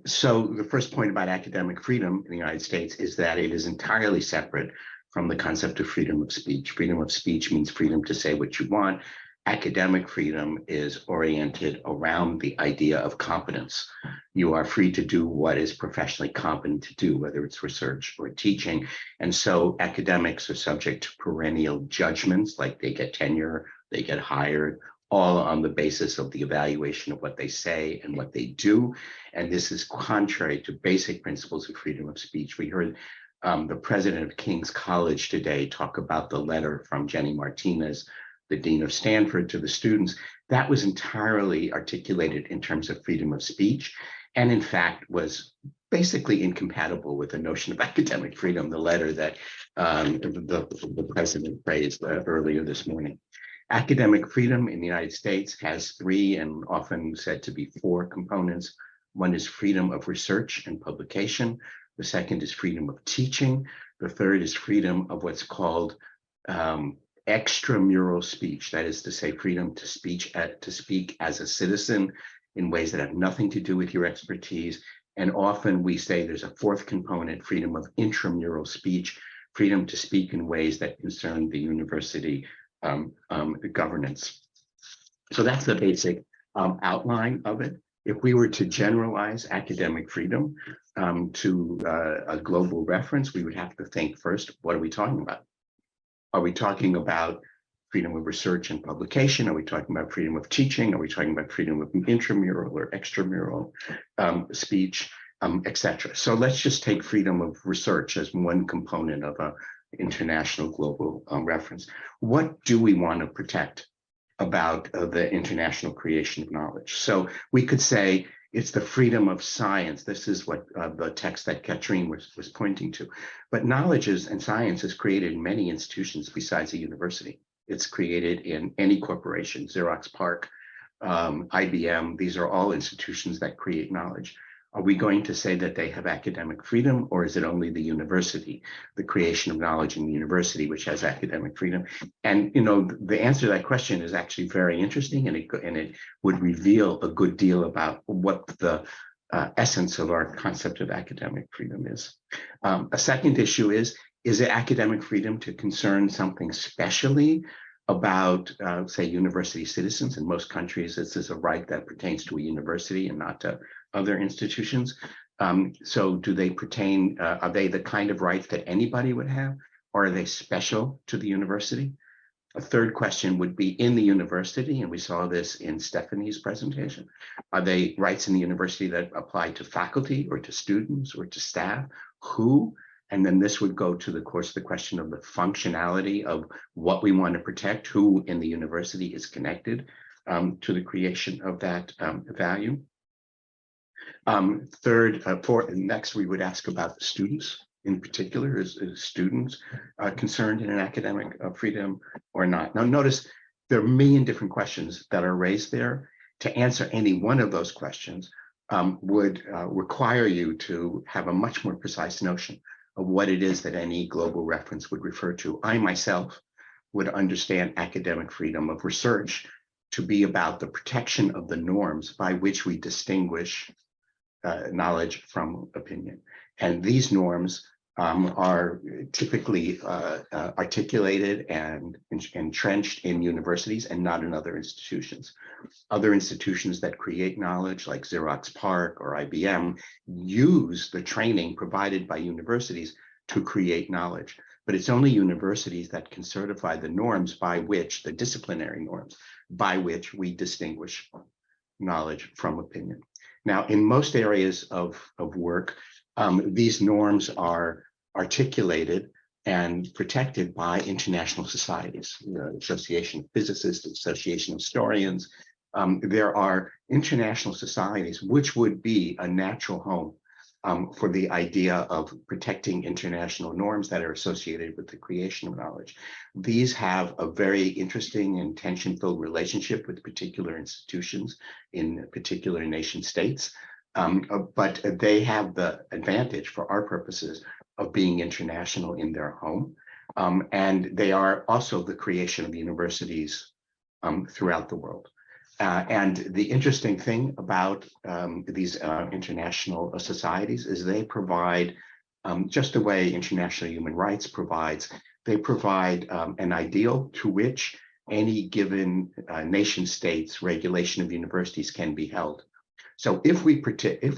So the first point about academic freedom in the United States is that it is entirely separate from the concept of freedom of speech. Freedom of speech means freedom to say what you want. Academic freedom is oriented around the idea of competence. You are free to do what is professionally competent to do, whether it's research or teaching. And so academics are subject to perennial judgments, like they get tenure, they get hired, all on the basis of the evaluation of what they say and what they do. And this is contrary to basic principles of freedom of speech. We heard the president of King's College today talk about the letter from Jenny Martinez, the dean of Stanford, to the students. That was entirely articulated in terms of freedom of speech, and in fact was basically incompatible with the notion of academic freedom, the letter that the president praised earlier this morning. Academic freedom in the United States has 3 and often said to be 4 components. One is freedom of research and publication. The second is freedom of teaching. The third is freedom of what's called extramural speech, that is to say, freedom to speak as a citizen in ways that have nothing to do with your expertise. And often we say there's a 4th component, freedom of intramural speech, freedom to speak in ways that concern the university governance. So that's the basic outline of it. If we were to generalize academic freedom to a global reference, we would have to think first, what are we talking about? Are we talking about freedom of research and publication? Are we talking about freedom of teaching? Are we talking about freedom of intramural or extramural speech, etc.? So let's just take freedom of research as one component of an international global reference. What do we want to protect about the international creation of knowledge? So we could say it's the freedom of science. This is what the text that Katrin was pointing to. But knowledge and science is created in many institutions besides a university. It's created in any corporation, Xerox PARC, IBM. These are all institutions that create knowledge. Are we going to say that they have academic freedom, or is it only the university, the creation of knowledge in the university, which has academic freedom? And the answer to that question is actually very interesting, and it would reveal a good deal about what the essence of our concept of academic freedom is. A second issue is it academic freedom to concern something specially about, say, university citizens? In most countries, this is a right that pertains to a university and not to other institutions. So do they pertain, are they the kind of rights that anybody would have, or are they special to the university? A third question would be in the university, and we saw this in Stephanie's presentation. Are they rights in the university that apply to faculty or to students or to staff? Who? And then this would go to, of course, the question of the functionality of what we want to protect, who in the university is connected to the creation of that value. Next, we would ask about the students in particular. Is students concerned in an academic freedom or not? Now, notice there are a million different questions that are raised there. To answer any one of those questions would require you to have a much more precise notion of what it is that any global reference would refer to. I myself would understand academic freedom of research to be about the protection of the norms by which we distinguish knowledge from opinion. And these norms are typically articulated and entrenched in universities and not in other institutions. Other institutions that create knowledge, like Xerox PARC or IBM, use the training provided by universities to create knowledge. But it's only universities that can certify the norms by which, the disciplinary norms, by which we distinguish knowledge from opinion. Now, in most areas of work, these norms are articulated and protected by international societies, the Association of Physicists, the Association of Historians. There are international societies which would be a natural home for the idea of protecting international norms that are associated with the creation of knowledge. These have a very interesting and tension-filled relationship with particular institutions in particular nation states, but they have the advantage for our purposes of being international in their home. And they are also the creation of universities throughout the world. And the interesting thing about these international societies is they provide, just the way international human rights provides, they provide an ideal to which any given nation state's regulation of universities can be held. So if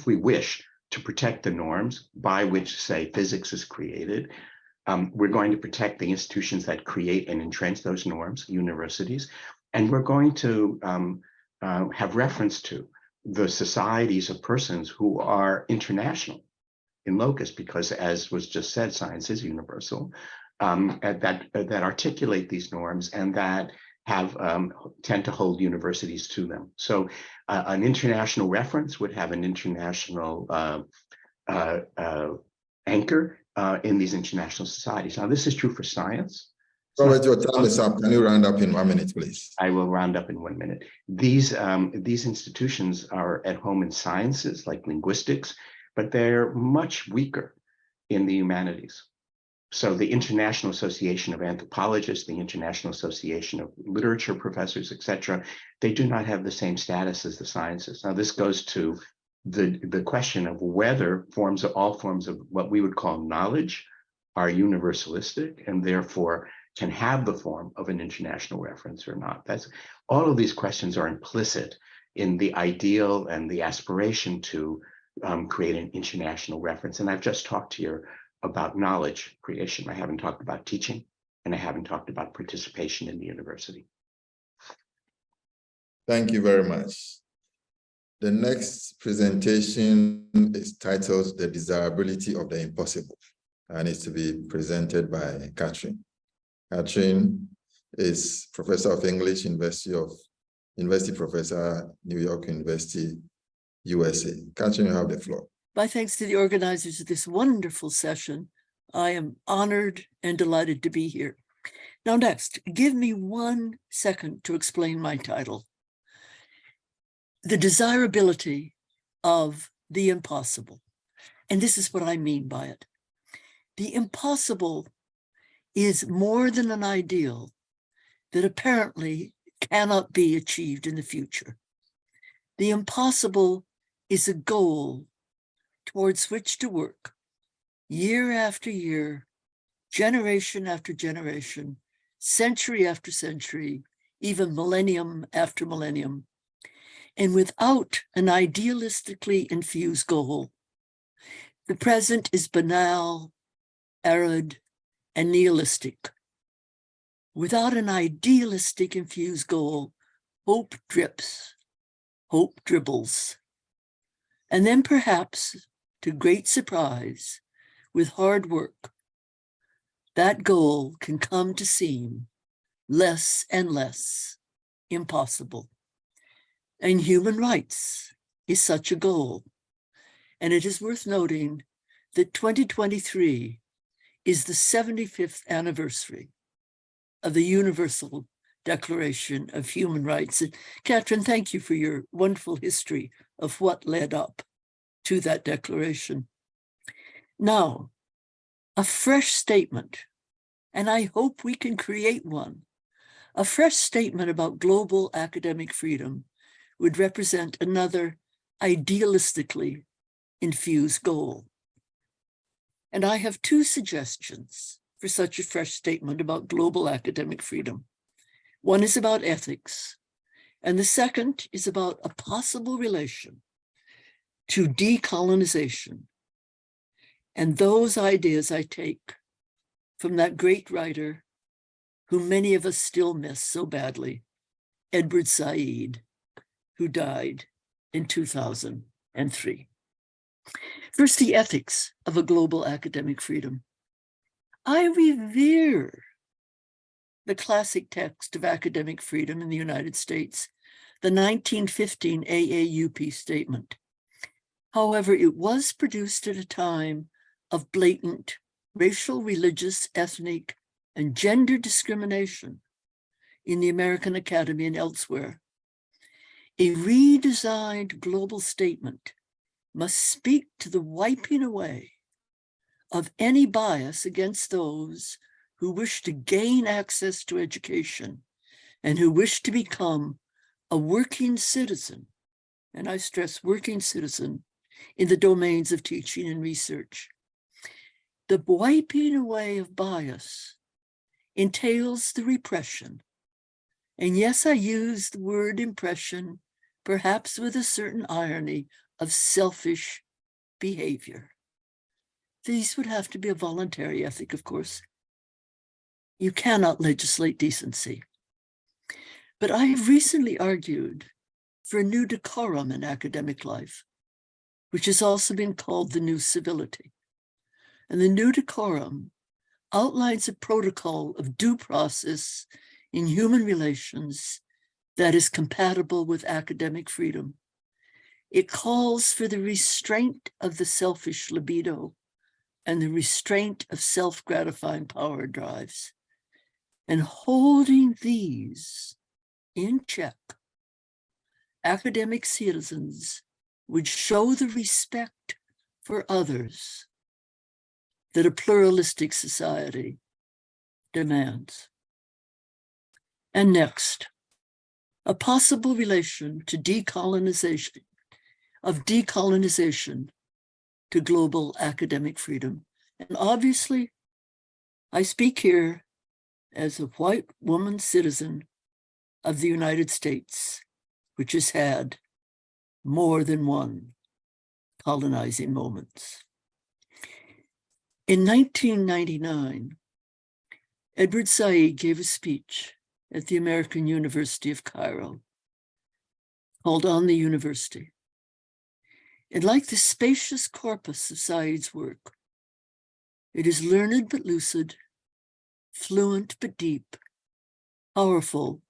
we wish to protect the norms by which, say, physics is created, we're going to protect the institutions that create and entrench those norms, universities, and we're going to have reference to the societies of persons who are international in locus, because as was just said, science is universal, that articulate these norms and that have tend to hold universities to them. So an international reference would have an international anchor in these international societies. Now, this is true for science. Robert, your time is up. Can you round up in 1 minute, please? I will round up in 1 minute. These institutions are at home in sciences like linguistics, but they're much weaker in the humanities. So the International Association of Anthropologists, the International Association of Literature Professors, etc., they do not have the same status as the sciences. Now, this goes to the question of whether all forms of what we would call knowledge are universalistic and therefore can have the form of an international reference or not. All of these questions are implicit in the ideal and the aspiration to create an international reference. And I've just talked here about knowledge creation. I haven't talked about teaching, and I haven't talked about participation in the university. Thank you very much. The next presentation is titled The Desirability of the Impossible, and it's to be presented by Katrin. Katrin is Professor of English, University Professor, New York University, USA. Katrin, you have the floor. My thanks to the organizers of this wonderful session. I am honored and delighted to be here. Now, next, give me 1 second to explain my title. The desirability of the impossible. And this is what I mean by it. The impossible is more than an ideal that apparently cannot be achieved in the future. The impossible is a goal towards which to work year after year, generation after generation, century after century, even millennium after millennium. And without an idealistically infused goal, the present is banal, arid, and nihilistic. Without an idealistic infused goal, hope drips, hope dribbles. And then perhaps, to great surprise, with hard work, that goal can come to seem less and less impossible. And human rights is such a goal. And it is worth noting that 2023 is the 75th anniversary of the Universal Declaration of Human Rights. And Katrin, thank you for your wonderful history of what led up to that declaration. Now, a fresh statement, and I hope we can create one, a fresh statement about global academic freedom would represent another idealistically infused goal. And I have 2 suggestions for such a fresh statement about global academic freedom. One is about ethics, and the second is about a possible relation to decolonization. And those ideas I take from that great writer whom many of us still miss so badly, Edward Said, who died in 2003. First, the ethics of a global academic freedom. I revere the classic text of academic freedom in the United States, the 1915 AAUP statement. However, it was produced at a time of blatant racial, religious, ethnic, and gender discrimination in the American Academy and elsewhere. A redesigned global statement must speak to the wiping away of any bias against those who wish to gain access to education and who wish to become a working citizen, and I stress working citizen, in the domains of teaching and research. The wiping away of bias entails the repression, and yes, I use the word impression, perhaps with a certain irony, of selfish behavior. These would have to be a voluntary ethic, of course. You cannot legislate decency. But I have recently argued for a new decorum in academic life, which has also been called the new civility. And the new decorum outlines a protocol of due process in human relations that is compatible with academic freedom. It calls for the restraint of the selfish libido and the restraint of self-gratifying power drives. And holding these in check, academic citizens would show the respect for others that a pluralistic society demands. And next, a possible relation to decolonization to global academic freedom. And obviously, I speak here as a white woman citizen of the United States, which has had more than one colonizing moments. In 1999, Edward Said gave a speech at the American University of Cairo called On the University. And like the spacious corpus of Said's work, it is learned but lucid, fluent but deep, powerful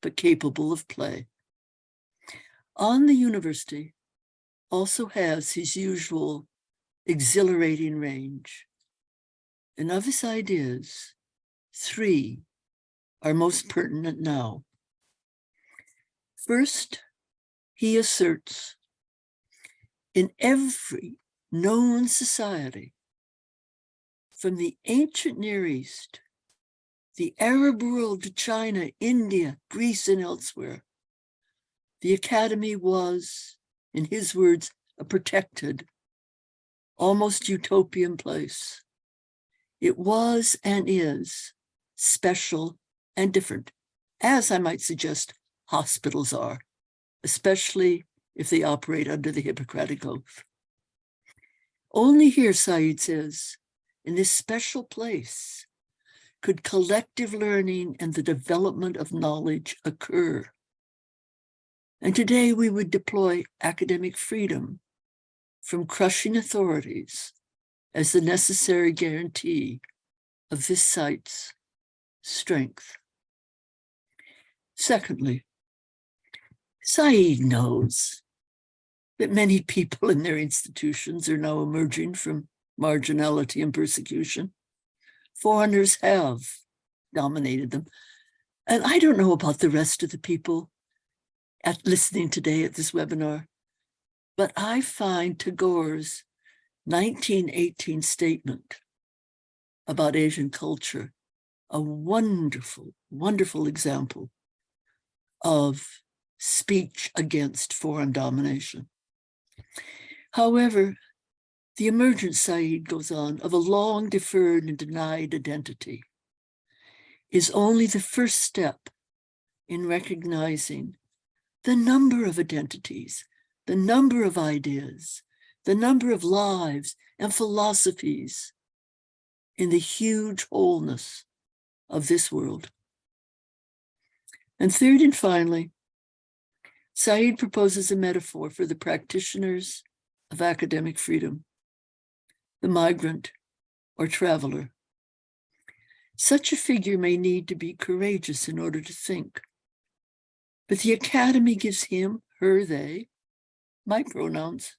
but capable of play. On the University also has his usual exhilarating range. And of his ideas, 3 are most pertinent now. First, he asserts in every known society, from the ancient Near East, the Arab world to China, India, Greece, and elsewhere, the academy was, in his words, a protected, almost utopian place. It was and is special and different, as I might suggest hospitals are, especially if they operate under the Hippocratic Oath. Only here, Said says, in this special place, could collective learning and the development of knowledge occur. And today we would deploy academic freedom from crushing authorities as the necessary guarantee of this site's strength. Secondly, Said knows that many people in their institutions are now emerging from marginality and persecution. Foreigners have dominated them. And I don't know about the rest of the people listening today at this webinar, but I find Tagore's 1918 statement about Asian culture a wonderful, wonderful example of speech against foreign domination. However, the emergence, Said goes on, of a long deferred and denied identity is only the first step in recognizing the number of identities, the number of ideas, the number of lives and philosophies in the huge wholeness of this world. And third and finally, Said proposes a metaphor for the practitioners of academic freedom, the migrant or traveler, Such a figure may need to be courageous in order to think. But the academy gives him, her, they, my pronouns,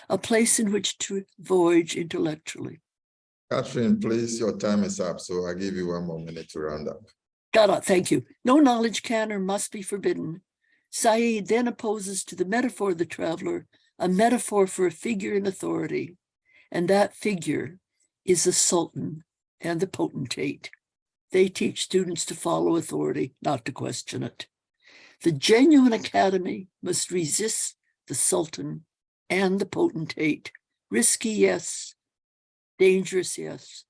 a place in which to voyage intellectually. Catherine, please, your time is up, so I'll give you 1 more minute to round up. Got it, thank you. No knowledge can or must be forbidden. Said then opposes to the metaphor of the traveler a metaphor for a figure in authority, and that figure is the sultan and the potentate. They teach students to follow authority, not to question it. The genuine academy must resist the sultan and the potentate. Risky, yes. Dangerous, yes.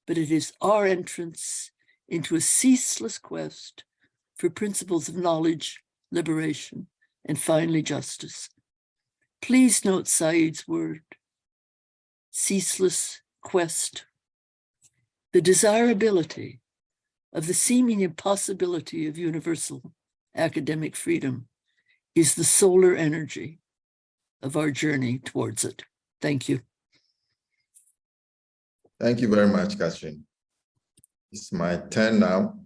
But it is our entrance into a ceaseless quest for principles of knowledge, liberation, and finally justice. Please note Said's word, ceaseless quest. The desirability of the seeming impossibility of universal academic freedom is the solar energy of our journey towards it. Thank you. Thank you very much, Catherine. It's my turn now,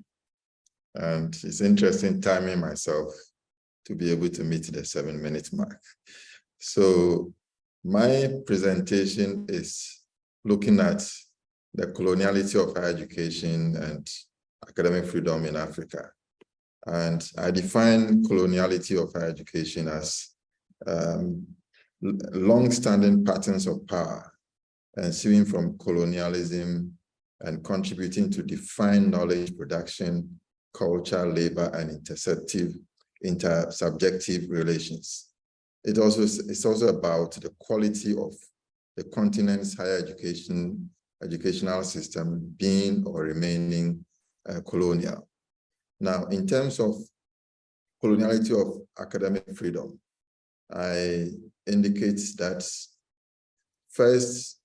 and it's interesting timing myself to be able to meet the 7-minute mark. So my presentation is looking at the coloniality of higher education and academic freedom in Africa. And I define coloniality of higher education as long-standing patterns of power ensuing from colonialism and contributing to define knowledge production, culture, labor, and intersubjective relations. It's also about the quality of the continent's higher educational system being or remaining colonial. Now, in terms of coloniality of academic freedom, I indicate that first,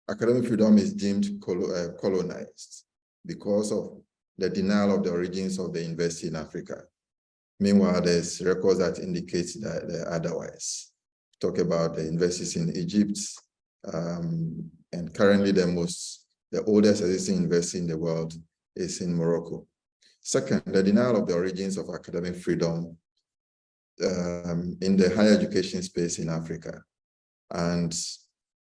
academic freedom is deemed colonized because of the denial of the origins of the university in Africa. Meanwhile, there's records that indicate that otherwise. Talk about the universities in Egypt, and currently the oldest existing university in the world is in Morocco. Second, the denial of the origins of academic freedom in the higher education space in Africa. And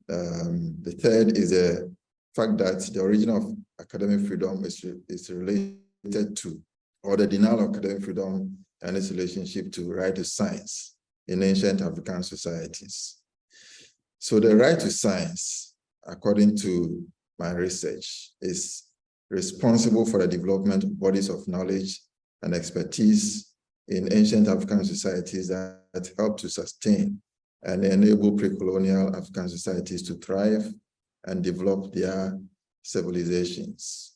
the third is the fact that the origin of academic freedom is related to, or the denial of academic freedom and its relationship to right to science in ancient African societies. So the right to science, according to my research, is responsible for the development of bodies of knowledge and expertise in ancient African societies that help to sustain and enable pre-colonial African societies to thrive and develop their civilizations.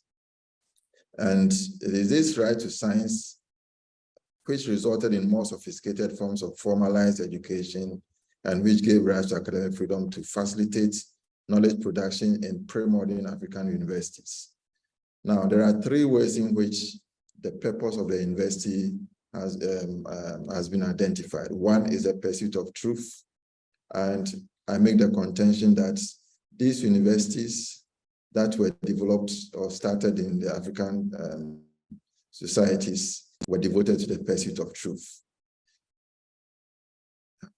And it is this right to science which resulted in more sophisticated forms of formalized education and which gave rise to academic freedom to facilitate knowledge production in pre-modern African universities. Now, there are 3 ways in which the purpose of the university has been identified. One is the pursuit of truth. And I make the contention that these universities that were developed or started in the African societies were devoted to the pursuit of truth.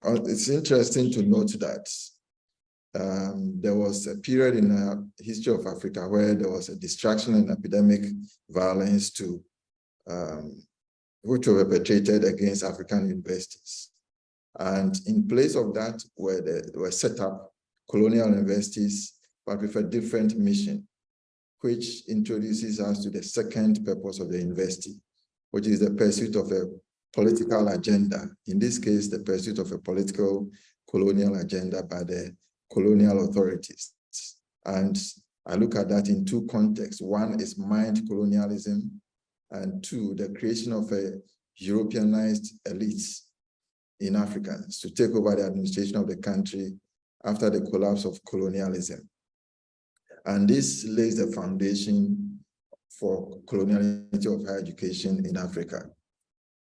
It's interesting to note that there was a period in the history of Africa where there was a distraction and epidemic violence which were perpetrated against African universities. And in place of that, were set up colonial universities, but with a different mission, which introduces us to the second purpose of the university, which is the pursuit of a political agenda. In this case, the pursuit of a political colonial agenda by the colonial authorities. And I look at that in 2 contexts. One is mind colonialism, and 2, the creation of a Europeanized elite in Africans to take over the administration of the country after the collapse of colonialism. And this lays the foundation for coloniality of higher education in Africa.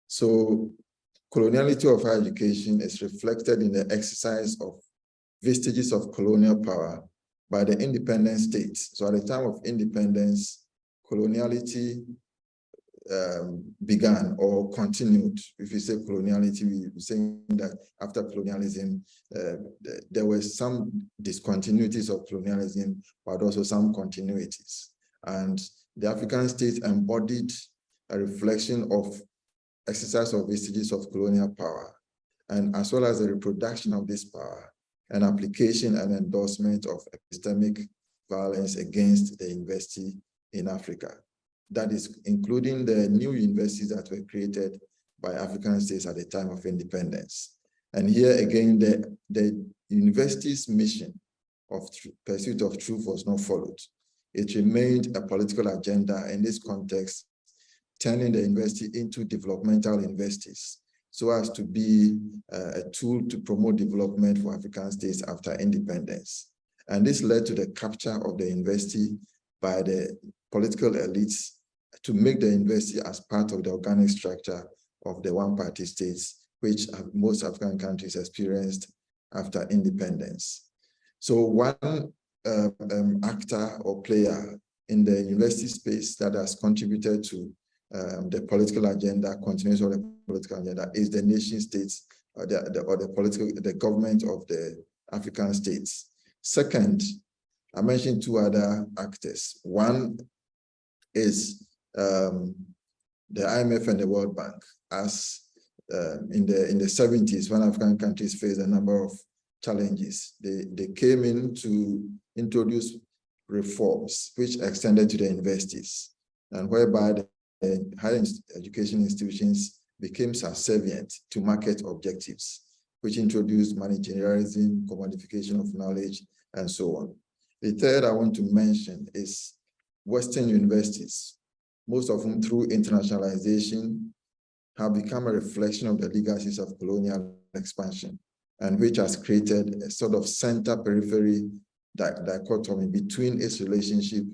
So coloniality of higher education is reflected in the exercise of vestiges of colonial power by the independent states. So at the time of independence, coloniality began or continued. If you say coloniality, we're saying that after colonialism, there were some discontinuities of colonialism, but also some continuities. And the African states embodied a reflection of exercise of vestiges of colonial power, and as well as the reproduction of this power and application and endorsement of epistemic violence against the university in Africa. That is including the new universities that were created by African states at the time of independence. And here again, the university's mission of pursuit of truth was not followed. It remained a political agenda in this context, turning the university into developmental universities so as to be a tool to promote development for African states after independence. And this led to the capture of the university by the political elites to make the university as part of the organic structure of the one-party states, which most African countries experienced after independence. So one actor or player in the university space that has contributed to the political agenda, continuation of the political agenda, is the nation states or the government of the African states. Second, I mentioned two other actors. One is the IMF and the World Bank. As in the 70s, when African countries faced a number of challenges, they came in to introduce reforms which extended to the universities, and whereby the higher education institutions became subservient to market objectives, which introduced managerialism, commodification of knowledge, and so on. The third I want to mention is Western universities, most of them through internationalization have become a reflection of the legacies of colonial expansion, and which has created a sort of center-periphery dichotomy between its relationship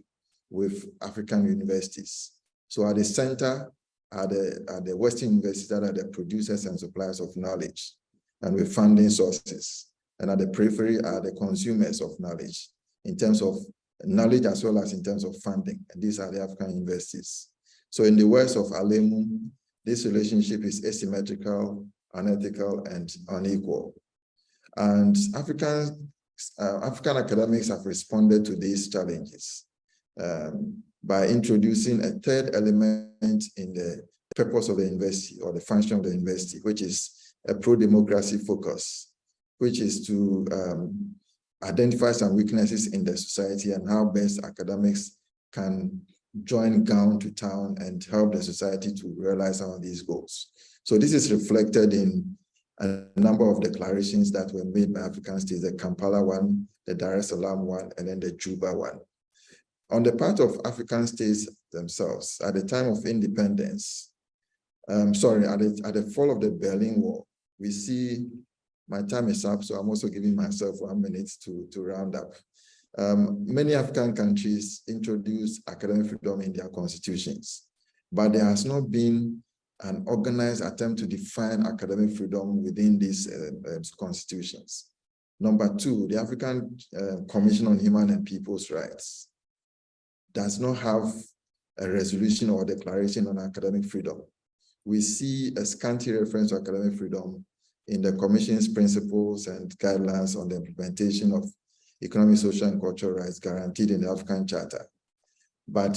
with African universities. So at the center are the Western universities that are the producers and suppliers of knowledge and with funding sources. And at the periphery are the consumers of knowledge in terms of knowledge as well as in terms of funding. And these are the African universities. So in the words of Alemu, this relationship is asymmetrical, unethical, and unequal. And African academics have responded to these challenges by introducing a third element in the purpose of the university or the function of the university, which is a pro-democracy focus, which is to identify some weaknesses in the society and how best academics can join gown to town and help the society to realize some of these goals. So this is reflected in a number of declarations that were made by African states, the Kampala one, the Dar es Salaam one, and then the Juba one. On the part of African states themselves, at the time of independence, at the fall of the Berlin Wall, we see, my time is up, so I'm also giving myself 1 minute to round up. Many African countries introduced academic freedom in their constitutions, but there has not been an organized attempt to define academic freedom within these constitutions. Number two, the African Commission on Human and People's Rights does not have a resolution or declaration on academic freedom. We see a scanty reference to academic freedom in the Commission's principles and guidelines on the implementation of economic, social, and cultural rights guaranteed in the African Charter. But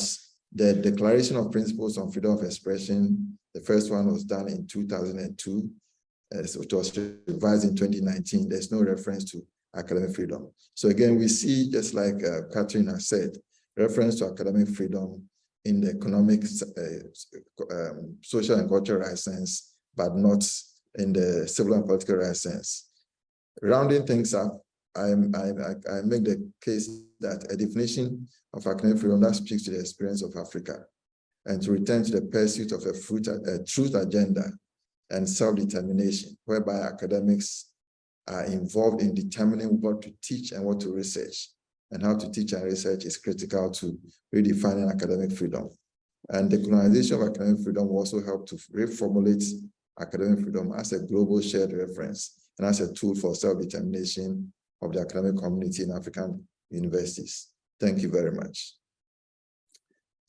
the Declaration of Principles on Freedom of Expression, the first one was done in 2002, so it was revised in 2019. There's no reference to academic freedom. So again, we see, just like Catherine has said, reference to academic freedom in the economic, social, and cultural rights sense, but not in the civil and political rights sense. Rounding things up, I make the case that a definition of academic freedom that speaks to the experience of Africa and to return to the pursuit of a truth agenda and self-determination, whereby academics are involved in determining what to teach and what to research, and how to teach and research is critical to redefining academic freedom. And the colonization of academic freedom will also help to reformulate academic freedom as a global shared reference and as a tool for self-determination of the academic community in African universities. Thank you very much.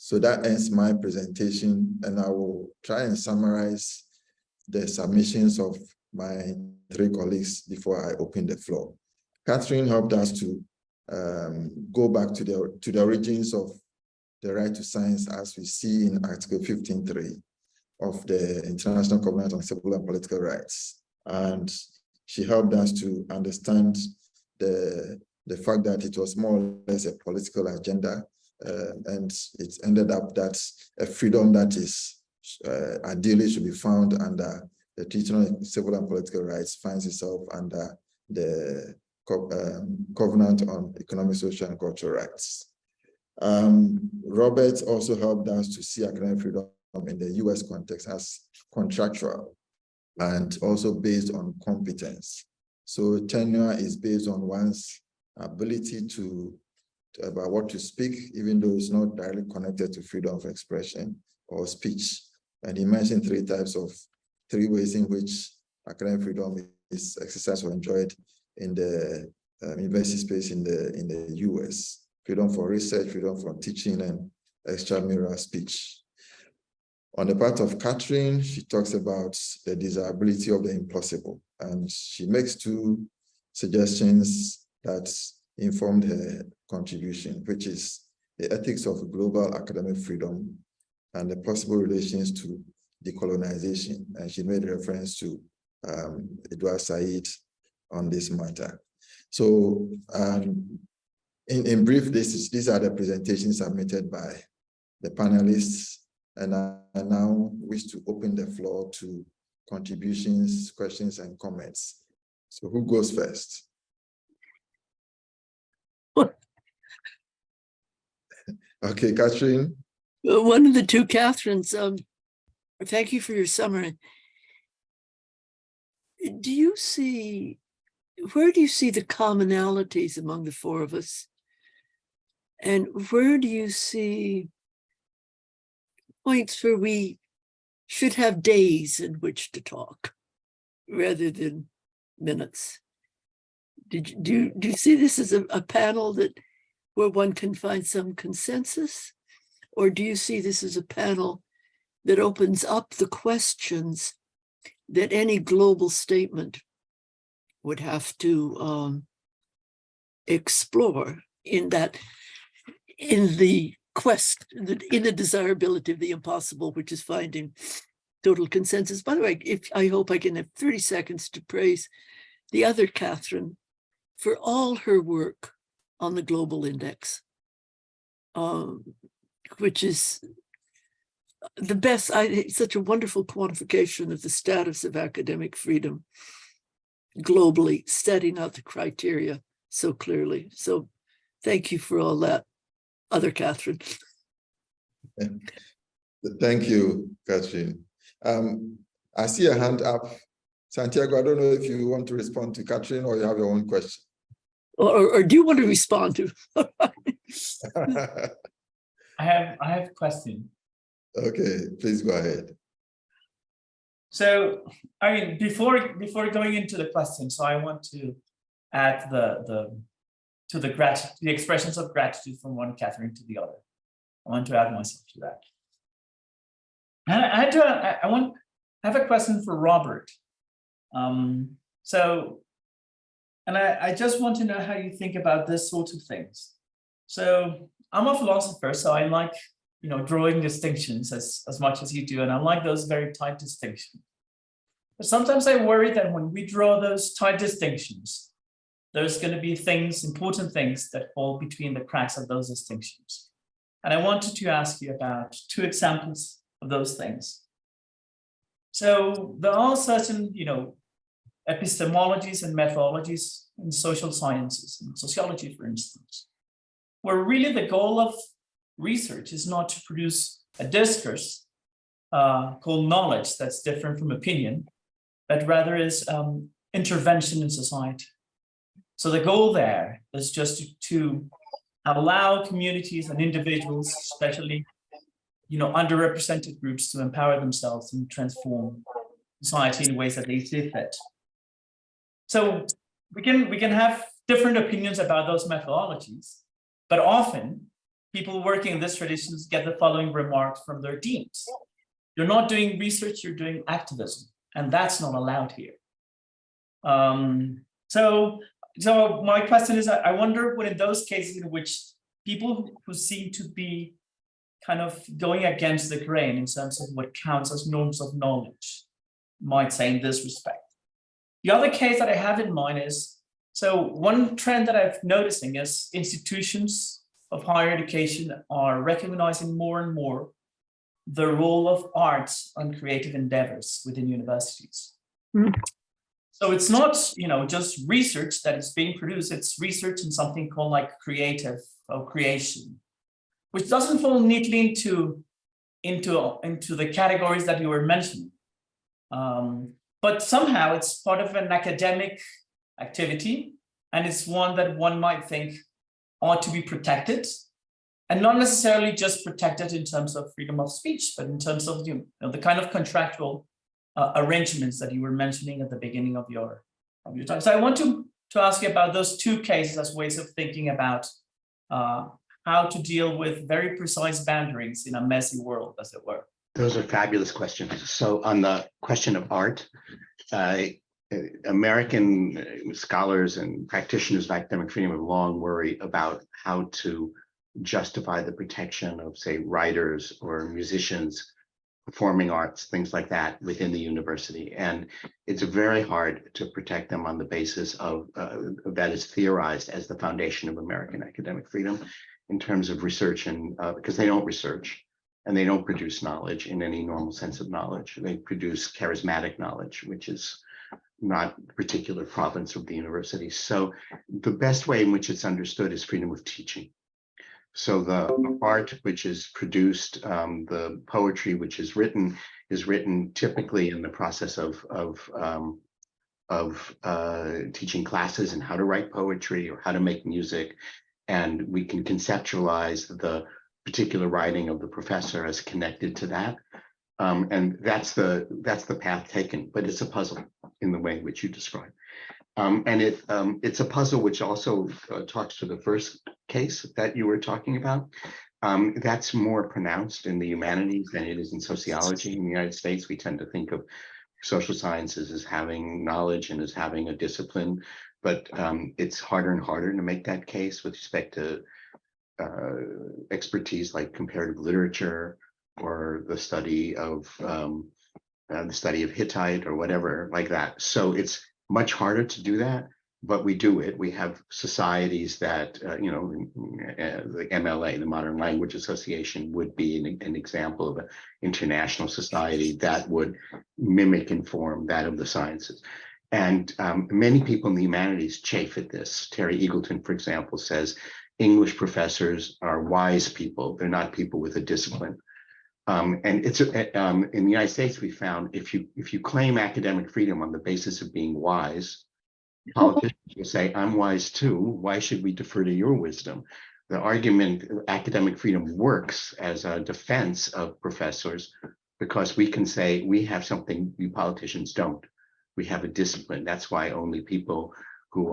So that ends my presentation, and I will try and summarize the submissions of my 3 colleagues before I open the floor. Catherine helped us to go back to the origins of the right to science as we see in Article 15.3 of the International Covenant on Civil and Political Rights. And she helped us to understand the fact that it was more or less a political agenda, and it ended up that a freedom that is ideally should be found under the Treaty on Civil and Political Rights finds itself under the Covenant on Economic, Social, and Cultural Rights. Robert also helped us to see academic freedom in the US context as contractual and also based on competence. So tenure is based on one's ability about what to speak, even though it's not directly connected to freedom of expression or speech. And he mentioned 3 ways in which academic freedom is exercised or enjoyed in the university space in the US. Freedom for research, freedom for teaching, and extramural speech. On the part of Katrin, she talks about the desirability of the impossible, and she makes 2 suggestions that informed her contribution, which is the ethics of global academic freedom and the possible relations to decolonization. And she made reference to Edward Said on this matter. So in brief, these are the presentations submitted by the panelists, and I now wish to open the floor to contributions, questions, and comments. So who goes first? Okay, Katrin. One of the 2 Catherines, thank you for your summary. Where do you see the commonalities among the 4 of us? And where do you see points where we should have days in which to talk rather than minutes? Do you see this as a panel where one can find some consensus? Or do you see this as a panel that opens up the questions that any global statement would have to explore in the quest, in the desirability of the impossible, which is finding total consensus? By the way, I hope I can have 30 seconds to praise the other Catherine for all her work on the Global Index, which is the best, such a wonderful quantification of the status of academic freedom globally, setting out the criteria so clearly. So thank you for all that, other Catherine. Thank you, Katrin. I see a hand up. Santiago, I don't know if you want to respond to Katrin or you have your own question. Or do you want to respond to? I have a question. Okay, please go ahead. So, I mean, before going into the question, so I want to add the expressions of gratitude from one Catherine to the other. I want to add myself to that. And I have a question for Robert. I just want to know how you think about this sort of things. So I'm a philosopher, so I like, drawing distinctions as much as you do, and I like those very tight distinctions. But sometimes I worry that when we draw those tight distinctions, there's going to be important things that fall between the cracks of those distinctions. And I wanted to ask you about 2 examples of those things. So there are certain, epistemologies and methodologies in social sciences and sociology, for instance, where really the goal of research is not to produce a discourse called knowledge that's different from opinion, but rather is intervention in society. So the goal there is just to allow communities and individuals, especially underrepresented groups, to empower themselves and transform society in ways that they see fit. So we can have different opinions about those methodologies, but often people working in these traditions get the following remarks from their deans. You're not doing research, you're doing activism, and that's not allowed here. So my question is, I wonder what in those cases in which people who seem to be kind of going against the grain in terms of what counts as norms of knowledge might say in this respect. The other case that I have in mind is, so one trend that I'm noticing is institutions of higher education are recognizing more and more the role of arts and creative endeavors within universities. So it's not, just research that is being produced, it's research in something called like creative or creation, which doesn't fall neatly into the categories that you were mentioning. But somehow it's part of an academic activity, and it's one that one might think ought to be protected, and not necessarily just protected in terms of freedom of speech, but in terms of the kind of contractual arrangements that you were mentioning at the beginning of your talk. So I want to ask you about those two cases as ways of thinking about how to deal with very precise boundaries in a messy world, as it were. Those are fabulous questions. So on the question of art, American scholars and practitioners of academic freedom have long worried about how to justify the protection of, say, writers or musicians, performing arts, things like that within the university. And it's very hard to protect them on the basis of that is theorized as the foundation of American academic freedom in terms of research, and because they don't research and they don't produce knowledge in any normal sense of knowledge. They produce charismatic knowledge, which is not a particular province of the university. So the best way in which it's understood is freedom of teaching. So the art which is produced, the poetry which is written typically in the process of teaching classes and how to write poetry or how to make music. And we can conceptualize the particular writing of the professor as connected to that. And that's the path taken, but it's a puzzle in the way which you describe. And it's a puzzle which also talks to the first case that you were talking about. That's more pronounced in the humanities than it is in sociology. In the United States, we tend to think of social sciences as having knowledge and as having a discipline, but it's harder and harder to make that case with respect to expertise like comparative literature or the study of Hittite or whatever like that. So it's much harder to do that, but we do it. We have societies that, the MLA, the Modern Language Association, would be an example of an international society that would mimic and form that of the sciences. And many people in the humanities chafe at this. Terry Eagleton, for example, says English professors are wise people. They're not people with a discipline. And it's in the United States, we found if you claim academic freedom on the basis of being wise, politicians will say, I'm wise too. Why should we defer to your wisdom? The argument academic freedom works as a defense of professors because we can say we have something you politicians don't. We have a discipline. That's why only people who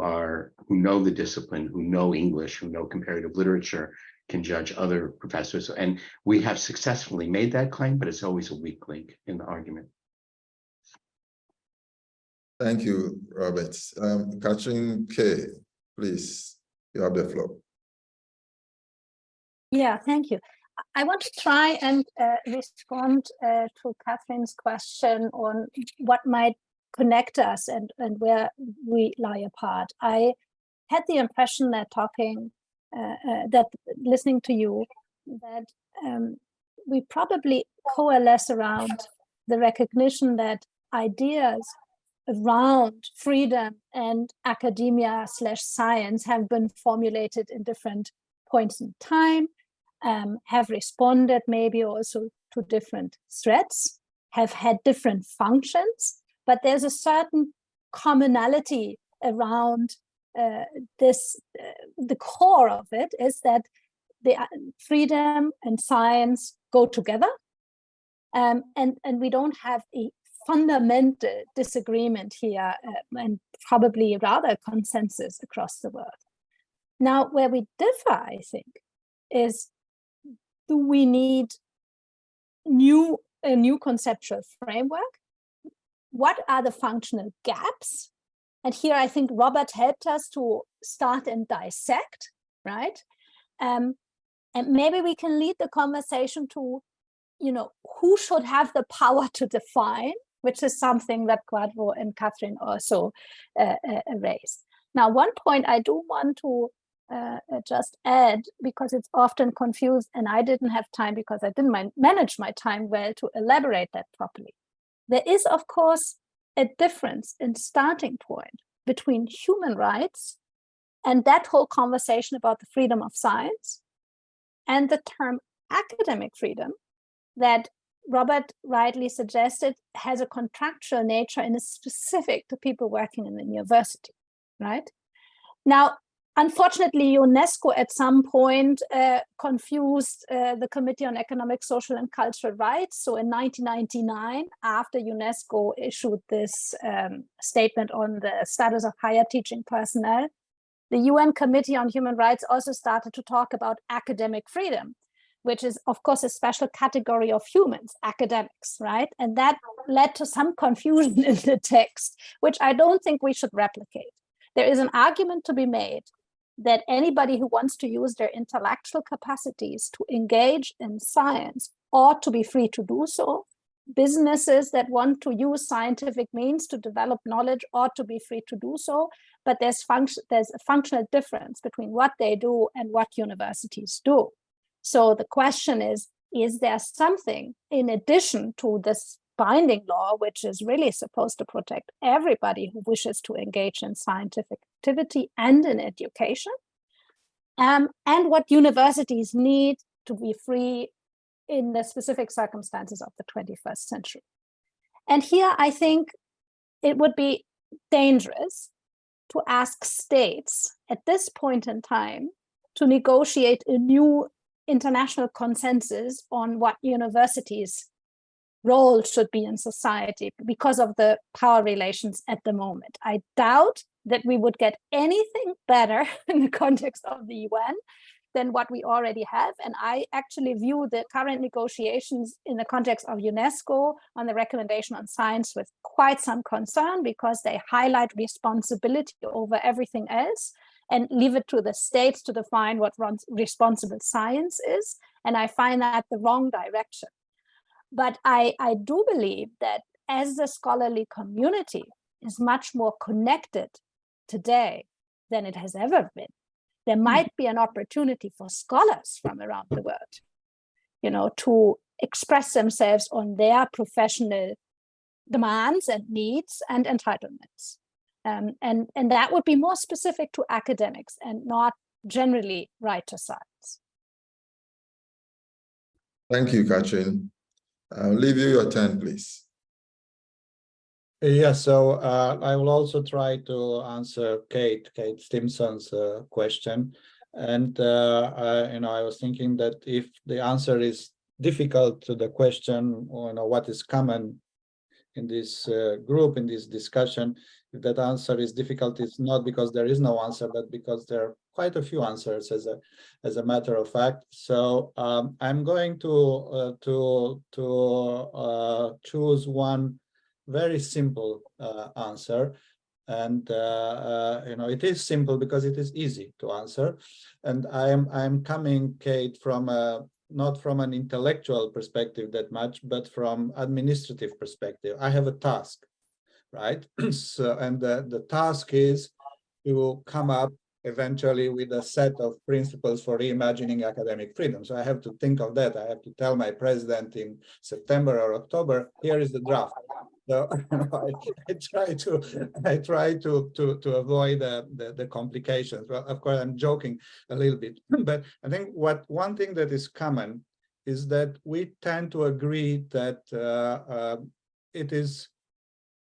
know the discipline, who know English, who know comparative literature, can judge other professors. And we have successfully made that claim, but it's always a weak link in the argument. Thank you, Robert. Katrin K, please, you have the floor. Yeah, thank you. I want to try and respond to Catherine's question on what might connect us and where we lie apart. I had the impression that listening to you, that we probably coalesce around the recognition that ideas around freedom and academia/science have been formulated in different points in time, have responded maybe also to different threats, have had different functions, but there's a certain commonality around this. The core of it is that the freedom and science go together, and we don't have a fundamental disagreement here, and probably rather consensus across the world. Now, where we differ, I think, is do we need a new conceptual framework? What are the functional gaps? And here I think Robert helped us to start and dissect, right? And maybe we can lead the conversation to, who should have the power to define, which is something that Kwadwo and Catherine also raised. Now, one point I do want to just add, because it's often confused, and I didn't have time because I didn't manage my time well to elaborate that properly. There is, of course, a difference in starting point between human rights and that whole conversation about the freedom of science and the term academic freedom that Robert rightly suggested has a contractual nature and is specific to people working in the university, right? Now, unfortunately, UNESCO at some point confused the Committee on Economic, Social and Cultural Rights. So in 1999, after UNESCO issued this statement on the status of higher teaching personnel, the UN Committee on Human Rights also started to talk about academic freedom, which is, of course, a special category of humans, academics, right? And that led to some confusion in the text, which I don't think we should replicate. There is an argument to be made that anybody who wants to use their intellectual capacities to engage in science ought to be free to do so. Businesses that want to use scientific means to develop knowledge ought to be free to do so. But there's a functional difference between what they do and what universities do. So the question is there something in addition to this binding law, which is really supposed to protect everybody who wishes to engage in scientific activity and in education, and what universities need to be free in the specific circumstances of the 21st century. And here I think it would be dangerous to ask states at this point in time to negotiate a new international consensus on what universities' role should be in society because of the power relations at the moment. I doubt that we would get anything better in the context of the UN than what we already have. And I actually view the current negotiations in the context of UNESCO on the recommendation on science with quite some concern, because they highlight responsibility over everything else and leave it to the states to define what responsible science is. And I find that the wrong direction. But I do believe that as the scholarly community is much more connected today than it has ever been, there might be an opportunity for scholars from around the world, to express themselves on their professional demands and needs and entitlements. And that would be more specific to academics and not generally right to science. Thank you, Katrin. Liviu, your turn, please. Yeah, so I will also try to answer Kate Simpson's question. And, I was thinking that if the answer is difficult to the question, what is common in this group, in this discussion, if that answer is difficult, it's not because there is no answer, but because there are quite a few answers as a matter of fact. So I'm going to choose one very simple answer. And it is simple because it is easy to answer. And I'm coming, Kate, from not from an intellectual perspective that much, but from administrative perspective. I have a task, right? And the task is to come up eventually with a set of principles for reimagining academic freedom. So I have to think of that. I have to tell my president in September or October, here is the draft. So I try to avoid the complications. Well, of course, I'm joking a little bit, but I think one thing that is common is that we tend to agree that it is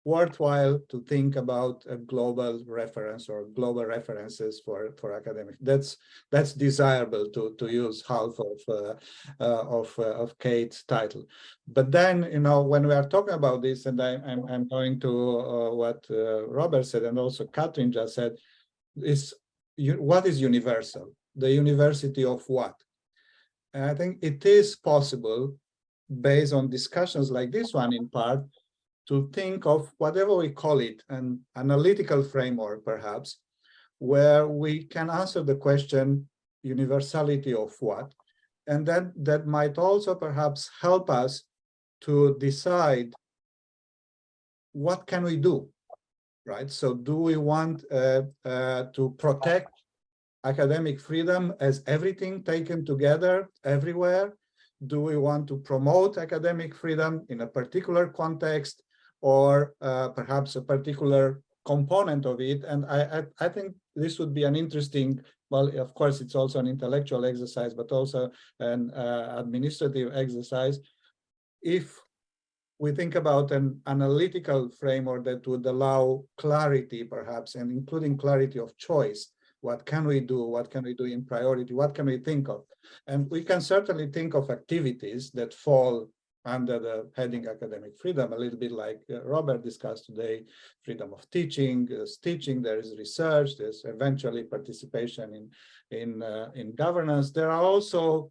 worthwhile to think about a global reference or global references for academics. That's desirable to use half of Kate's title. But then, when we are talking about this, and I'm going to what Robert said, and also Katrin just said, is what is universal? The university of what? And I think it is possible, based on discussions like this one in part, to think of whatever we call it, an analytical framework perhaps, where we can answer the question, universality of what? And that might also perhaps help us to decide what can we do, right? So do we want to protect academic freedom as everything taken together everywhere? Do we want to promote academic freedom in a particular context, or perhaps a particular component of it? And I think this would be an interesting, well, of course, it's also an intellectual exercise, but also an administrative exercise. If we think about an analytical framework that would allow clarity, perhaps, and including clarity of choice. What can we do? What can we do in priority? What can we think of? And we can certainly think of activities that fall under the heading academic freedom, a little bit like Robert discussed today, freedom of teaching, teaching, there is research, there's eventually participation in governance. There are also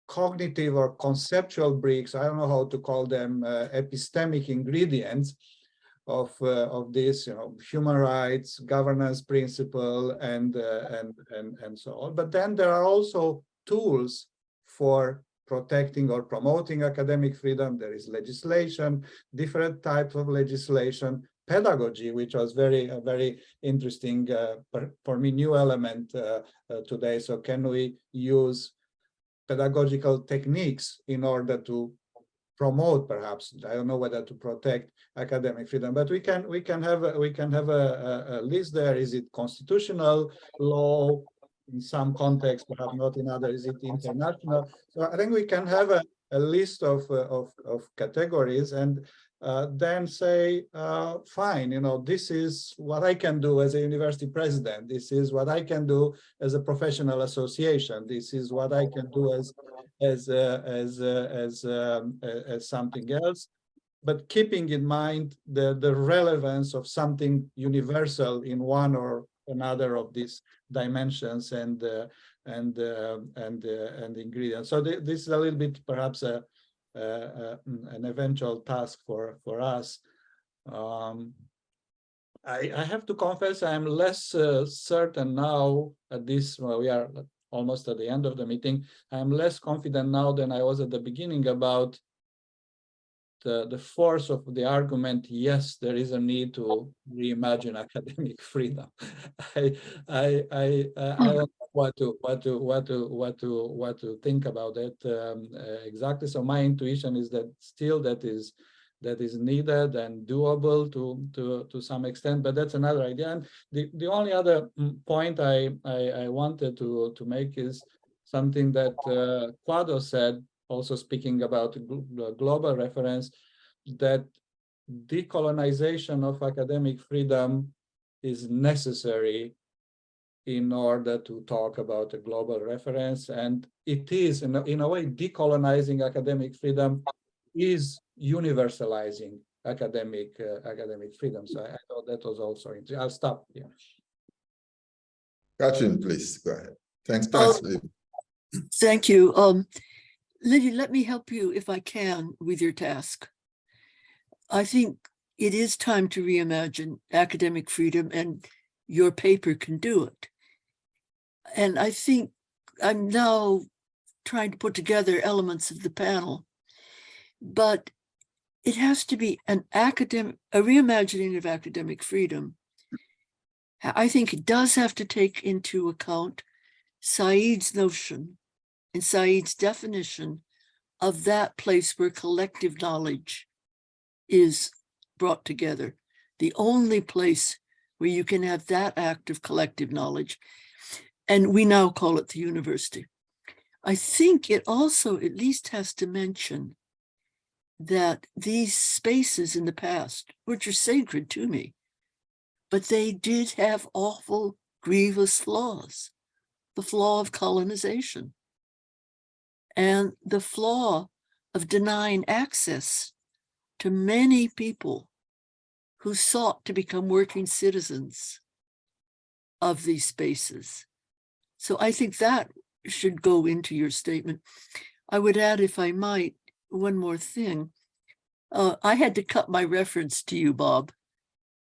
cognitive or conceptual bricks, I don't know how to call them, epistemic ingredients of this, human rights, governance principle, and so on. But then there are also tools for protecting or promoting academic freedom. There is legislation, different types of legislation, pedagogy, which was a very interesting, for me, new element today. So can we use pedagogical techniques in order to promote, perhaps, I don't know whether to protect academic freedom, but we can have a list there. Is it constitutional law in some contexts, perhaps not in others? Is it international? So I think we can have a list of categories, and then say, fine, this is what I can do as a university president. This is what I can do as a professional association. This is what I can do as something else, but keeping in mind the relevance of something universal in one or another of these dimensions and ingredients. So this is a little bit perhaps an eventual task for us. I have to confess I'm less certain now at this, well, we are almost at the end of the meeting. I'm less confident now than I was at the beginning about the force of the argument. Yes, there is a need to reimagine academic freedom. I don't know what to think about it exactly. So my intuition is that still that is needed and doable to some extent, but that's another idea. And the only other point I wanted to make is something that Kwadwo said, also speaking about global reference, that decolonization of academic freedom is necessary in order to talk about a global reference. And it is, in a way, decolonizing academic freedom is universalizing academic freedom. So I thought that was also interesting. I'll stop here. Katrin, please go ahead. Thanks, Liv. Thank you. Liviu, let me help you if I can with your task. I think it is time to reimagine academic freedom, and your paper can do it. And I think I'm now trying to put together elements of the panel, but it has to be a reimagining of academic freedom. I think it does have to take into account Said's notion and Said's definition of that place where collective knowledge is brought together, the only place where you can have that act of collective knowledge. And we now call it the university. I think it also at least has to mention that these spaces in the past, which are sacred to me, but they did have awful, grievous flaws. The flaw of colonization and the flaw of denying access to many people who sought to become working citizens of these spaces. So I think that should go into your statement. I would add, if I might, one more thing. I had to cut my reference to you, Bob,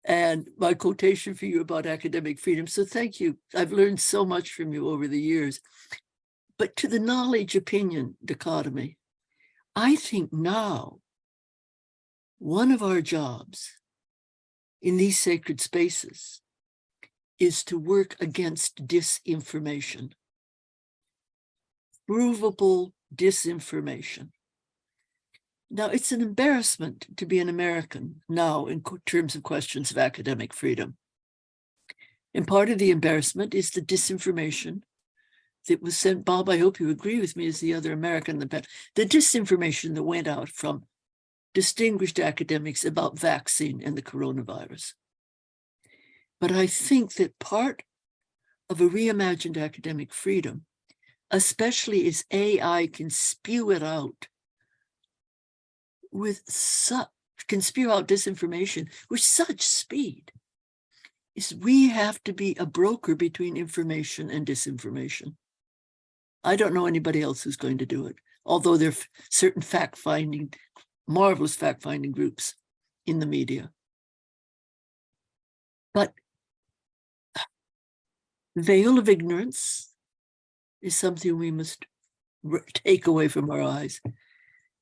and my quotation for you about academic freedom. So thank you. I've learned so much from you over the years. But to the knowledge-opinion dichotomy, I think now one of our jobs in these sacred spaces is to work against disinformation, provable disinformation. Now, it's an embarrassment to be an American now in terms of questions of academic freedom. And part of the embarrassment is the disinformation that was sent. Bob, I hope you agree with me as the other American, the disinformation that went out from distinguished academics about vaccine and the coronavirus. But I think that part of a reimagined academic freedom, especially as AI can spew it out can spew out disinformation with such speed, is we have to be a broker between information and disinformation. I don't know anybody else who's going to do it, although there are certain marvelous fact-finding groups in the media. But veil of ignorance is something we must take away from our eyes,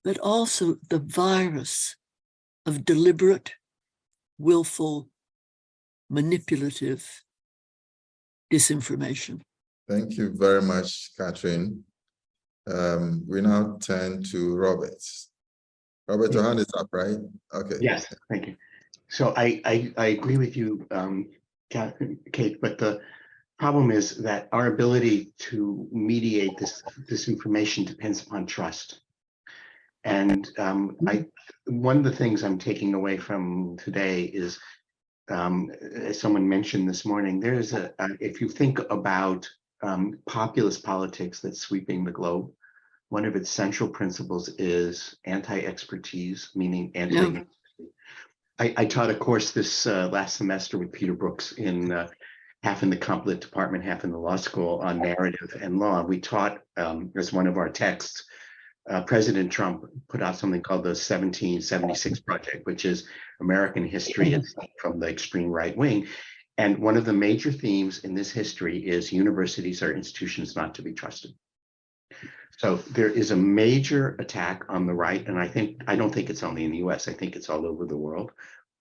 but also the virus of deliberate, willful, manipulative disinformation. Thank you very much, Catherine. We now turn to Robert. Robert, your hand is up, right? Okay. Yes, thank you. So I agree with you, Kate, but the problem is that our ability to mediate this information depends upon trust. And one of the things I'm taking away from today is, as someone mentioned this morning, there's if you think about populist politics that's sweeping the globe, one of its central principles is anti-expertise, meaning anti. I taught a course this last semester with Peter Brooks in half in the Complet department, half in the law school on narrative and law. We taught as one of our texts, President Trump put out something called the 1776 Project, which is American history from the extreme right wing. And one of the major themes in this history is universities are institutions not to be trusted. So there is a major attack on the right, and I don't think it's only in the US, I think it's all over the world,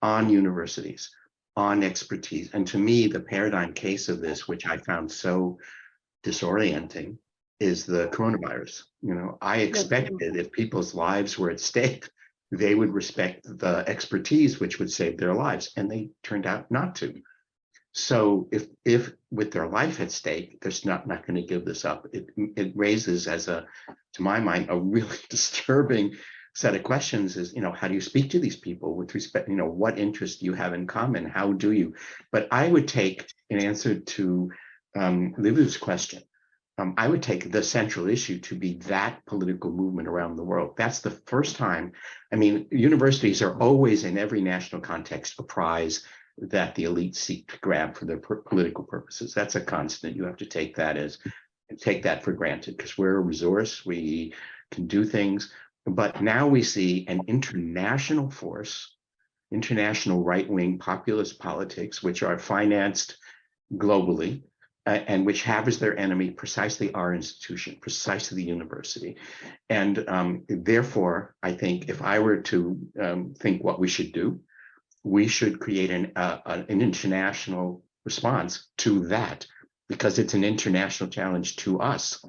on universities, on expertise. And to me, the paradigm case of this, which I found so disorienting, is the coronavirus. You know, I expected if people's lives were at stake, they would respect the expertise, which would save their lives, and they turned out not to. So if with their life at stake, they're not going to give this up. It raises, to my mind, a really disturbing set of questions is, how do you speak to these people with respect, what interests do you have in common? How do you? But I would take, in answer to Liviu's question, I would take the central issue to be that political movement around the world. That's the first time. I mean, universities are always, in every national context, a prize that the elite seek to grab for their political purposes. That's a constant. You have to take that for granted, because we're a resource. We can do things. But now we see an international force, international right-wing populist politics, which are financed globally, and which have as their enemy precisely our institution, precisely the university. And therefore, I think if I were to think what we should do, we should create an international response to that, because it's an international challenge to us.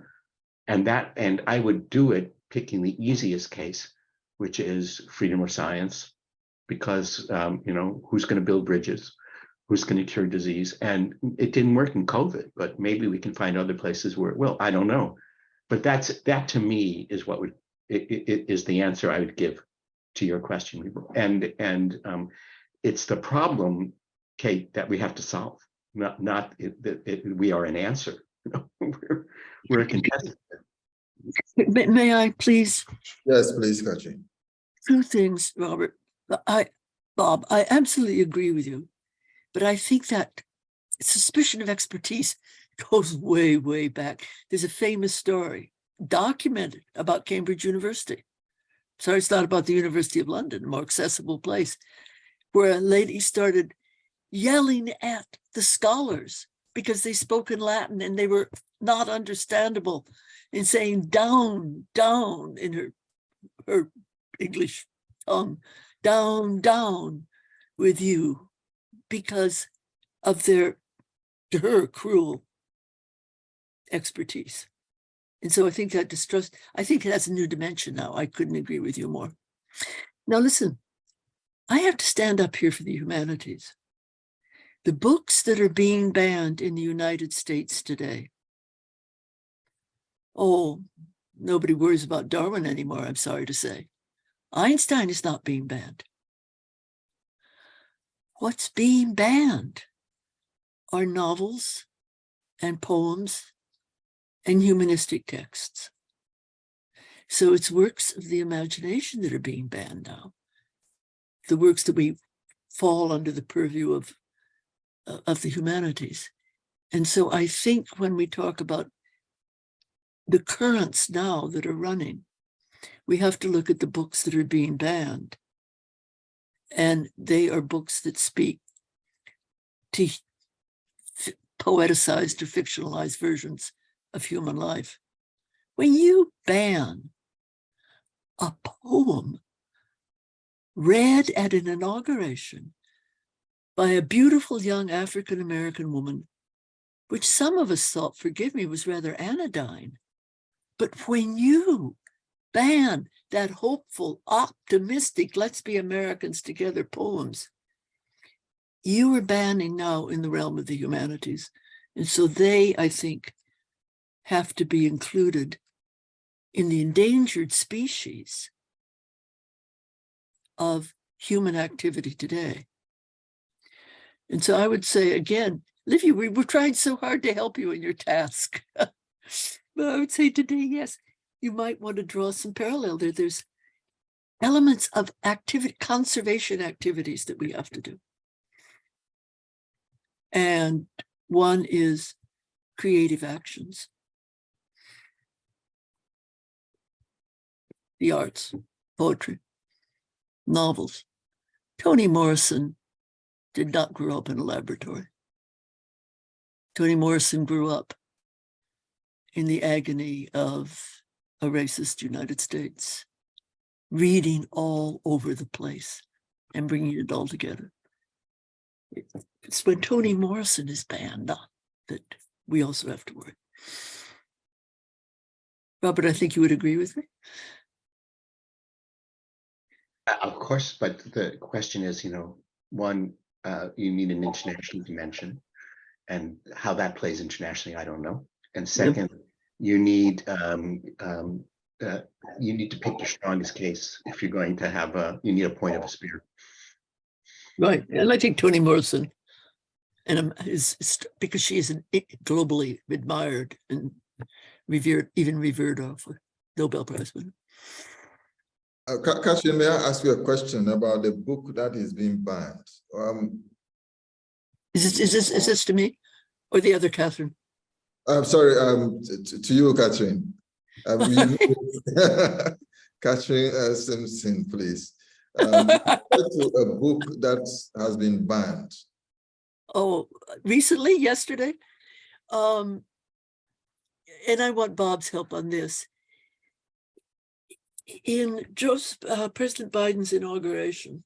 And I would do it picking the easiest case, which is freedom of science, because who's going to build bridges? Who's going to cure disease? And it didn't work in COVID, but maybe we can find other places where it will. I don't know. But that to me is what is the answer I would give to your question. And it's the problem, Kate, that we have to solve. Not we are an answer. We're a contestant. May I please? Yes, please, Katrin. Two things, Robert. Bob, I absolutely agree with you, but I think that suspicion of expertise goes way, way back. There's a famous story documented about Cambridge University. Sorry, it's not about the University of London, a more accessible place, where a lady started yelling at the scholars because they spoke in Latin and they were not understandable, and saying down, down in her English tongue, down, down with you, because of her cruel expertise. And so I think that distrust, I think it has a new dimension now. I couldn't agree with you more. Now listen, I have to stand up here for the humanities. The books that are being banned in the United States today. Oh, nobody worries about Darwin anymore, I'm sorry to say. Einstein is not being banned. What's being banned are novels and poems and humanistic texts. So it's works of the imagination that are being banned now. The works that we fall under the purview of the humanities. And so I think when we talk about the currents now that are running, we have to look at the books that are being banned. And they are books that speak to poeticized or fictionalized versions of human life. When you ban a poem read at an inauguration by a beautiful young African-American woman, which some of us thought, forgive me, was rather anodyne. But when you ban that hopeful, optimistic, let's be Americans together poems, you are banning now in the realm of the humanities. And so they, I think, have to be included in the endangered species of human activity today. And so I would say, again, Liviu, we're trying so hard to help you in your task. But I would say today, yes, you might want to draw some parallel there. There's elements of activity, conservation activities that we have to do. And one is creative actions. The arts, poetry, novels. Toni Morrison did not grow up in a laboratory. Toni Morrison grew up in the agony of a racist United States, reading all over the place and bringing it all together. It's when Toni Morrison is banned that we also have to worry. Robert, I think you would agree with me. Of course, but the question is, one, you need an international dimension, and how that plays internationally, I don't know. And second, you need to pick your strongest case if you're going to have you need a point of a spear. Right, and I think Toni Morrison, and is because she is globally admired and revered, even revered for Nobel Prize winner. Katrin, may I ask you a question about the book that is being banned? Is this to me or the other Catherine? I'm sorry, to you, Katrin. Katrin Simpson, please. To a book that has been banned. Oh, recently, yesterday. And I want Bob's help on this. In President Biden's inauguration,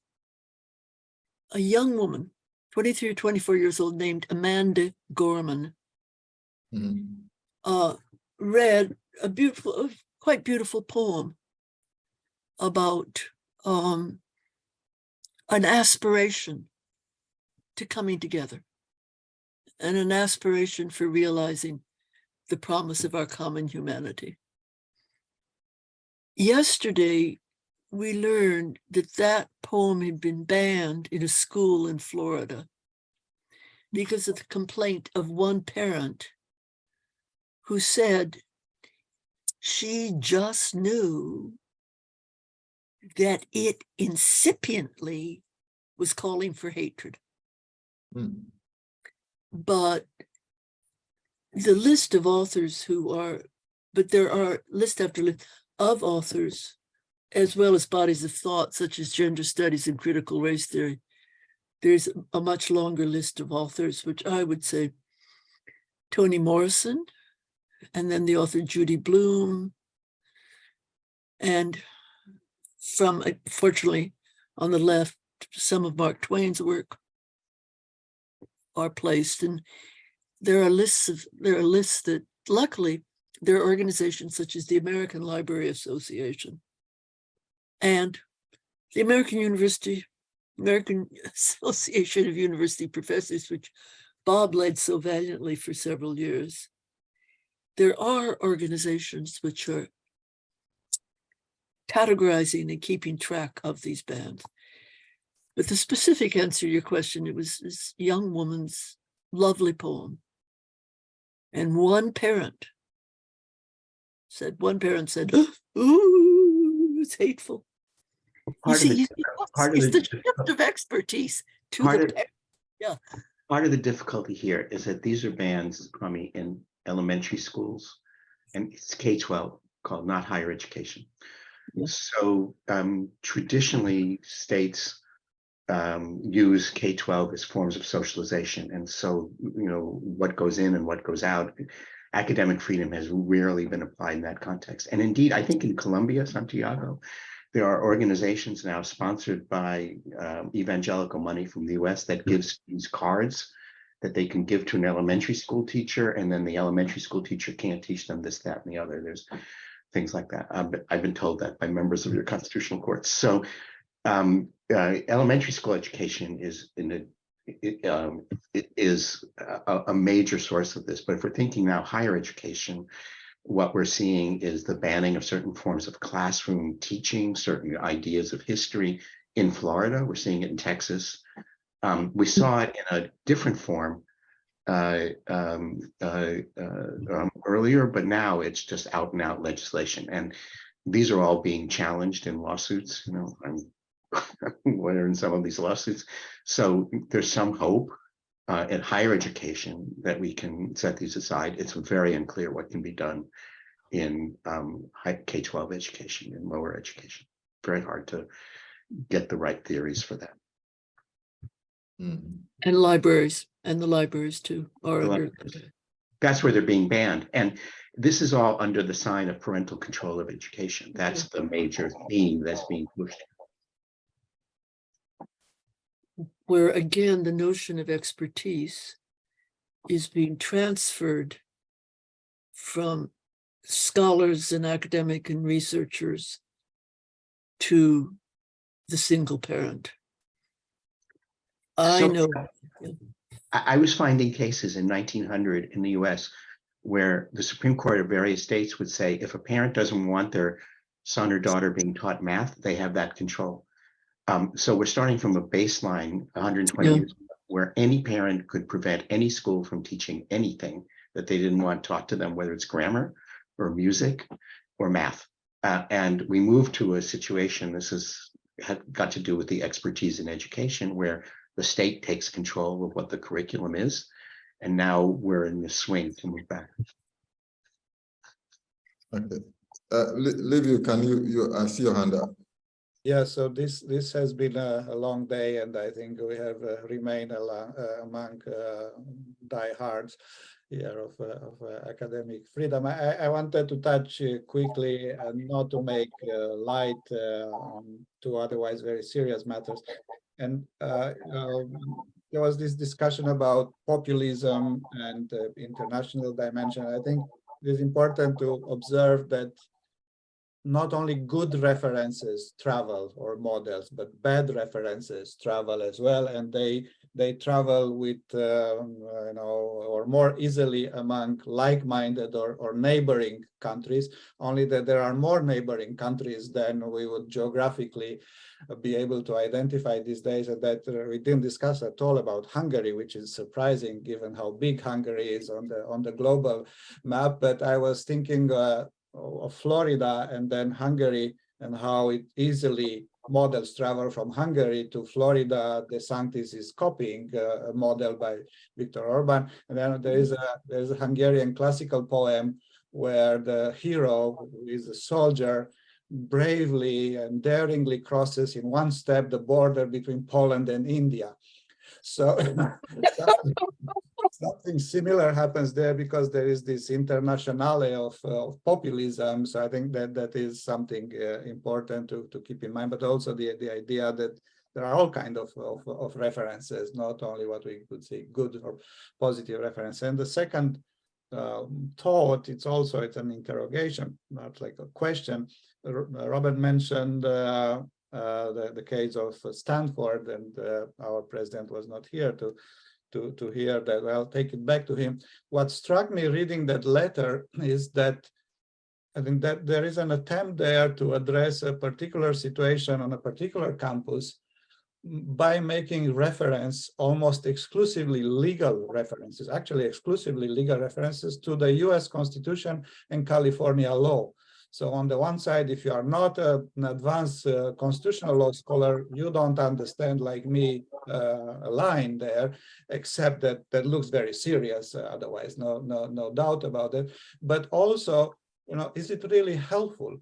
a young woman, 23 or 24 years old, named Amanda Gorman, read a beautiful, quite beautiful poem about an aspiration to coming together and an aspiration for realizing the promise of our common humanity. Yesterday, we learned that that poem had been banned in a school in Florida because of the complaint of one parent who said she just knew that it incipiently was calling for hatred. But the list of authors but there are list after list of authors, as well as bodies of thought, such as gender studies and critical race theory. There's a much longer list of authors, which I would say Toni Morrison, and then the author Judy Blume, and from, fortunately, on the left, some of Mark Twain's work are placed, and there are lists that, luckily, there are organizations such as the American Library Association and the American Association of University Professors, which Bob led so valiantly for several years. There are organizations which are categorizing and keeping track of these bands. But the specific answer to your question, it was this young woman's lovely poem. And one parent said, ooh, it's hateful. It's the shift of expertise to the parent. Yeah. Part of the difficulty here is that these are bans, Kwame, in elementary schools, and it's K-12, called not higher education. So traditionally, states use K-12 as forms of socialization. And so, what goes in and what goes out, academic freedom has rarely been applied in that context. And indeed, I think in Colombia, Santiago, there are organizations now sponsored by evangelical money from the US that gives these cards that they can give to an elementary school teacher, and then the elementary school teacher can't teach them this, that, and the other. There's things like that. I've been told that by members of your constitutional courts. So elementary school education is a major source of this. But if we're thinking now higher education, what we're seeing is the banning of certain forms of classroom teaching, certain ideas of history in Florida. We're seeing it in Texas. We saw it in a different form earlier, but now it's just out and out legislation. And these are all being challenged in lawsuits. I'm in some of these lawsuits. So there's some hope in higher education that we can set these aside. It's very unclear what can be done in K-12 education and lower education. Very hard to get the right theories for that. And libraries, and the libraries too are under. That's where they're being banned. And this is all under the sign of parental control of education. That's the major theme that's being pushed. Where again, the notion of expertise is being transferred from scholars and academic and researchers to the single parent. I was finding cases in 1900 in the US where the Supreme Court of various states would say, if a parent doesn't want their son or daughter being taught math, they have that control. So we're starting from a baseline 120 years ago, where any parent could prevent any school from teaching anything that they didn't want taught to them, whether it's grammar or music or math. And we moved to a situation, this had got to do with the expertise in education, where the state takes control of what the curriculum is. And now we're in the swing to move back. Okay. Liviu, can I see your hand up? Yeah, so this has been a long day, and I think we have remained among diehards here of academic freedom. I wanted to touch quickly, and not to make light on two otherwise very serious matters. And there was this discussion about populism and international dimension. I think it is important to observe that not only good references travel or models, but bad references travel as well, and they travel with or more easily among like-minded or neighboring countries. Only that there are more neighboring countries than we would geographically be able to identify these days, and that we didn't discuss at all about Hungary, which is surprising given how big Hungary is on the global map. But I was thinking of Florida and then Hungary, and how it easily models travel from Hungary to Florida. DeSantis is copying a model by Viktor Orban. And then there's a Hungarian classical poem where the hero, who is a soldier, bravely and daringly crosses in one step the border between Poland and India. So something similar happens there because there is this internationale of populism. So I think that is something important to keep in mind, but also the idea that there are all kinds of references, not only what we could say good or positive reference. And the second thought, it's an interrogation, not like a question. Robert mentioned the case of Stanford, and our president was not here to hear that. I'll take it back to him. What struck me reading that letter is that I think that there is an attempt there to address a particular situation on a particular campus by making reference, almost exclusively legal references, actually exclusively legal references to the US Constitution and California law. So on the one side, if you are not an advanced constitutional law scholar, you don't understand, like me, a line there, except that looks very serious. Otherwise, no doubt about it. But also, is it really helpful?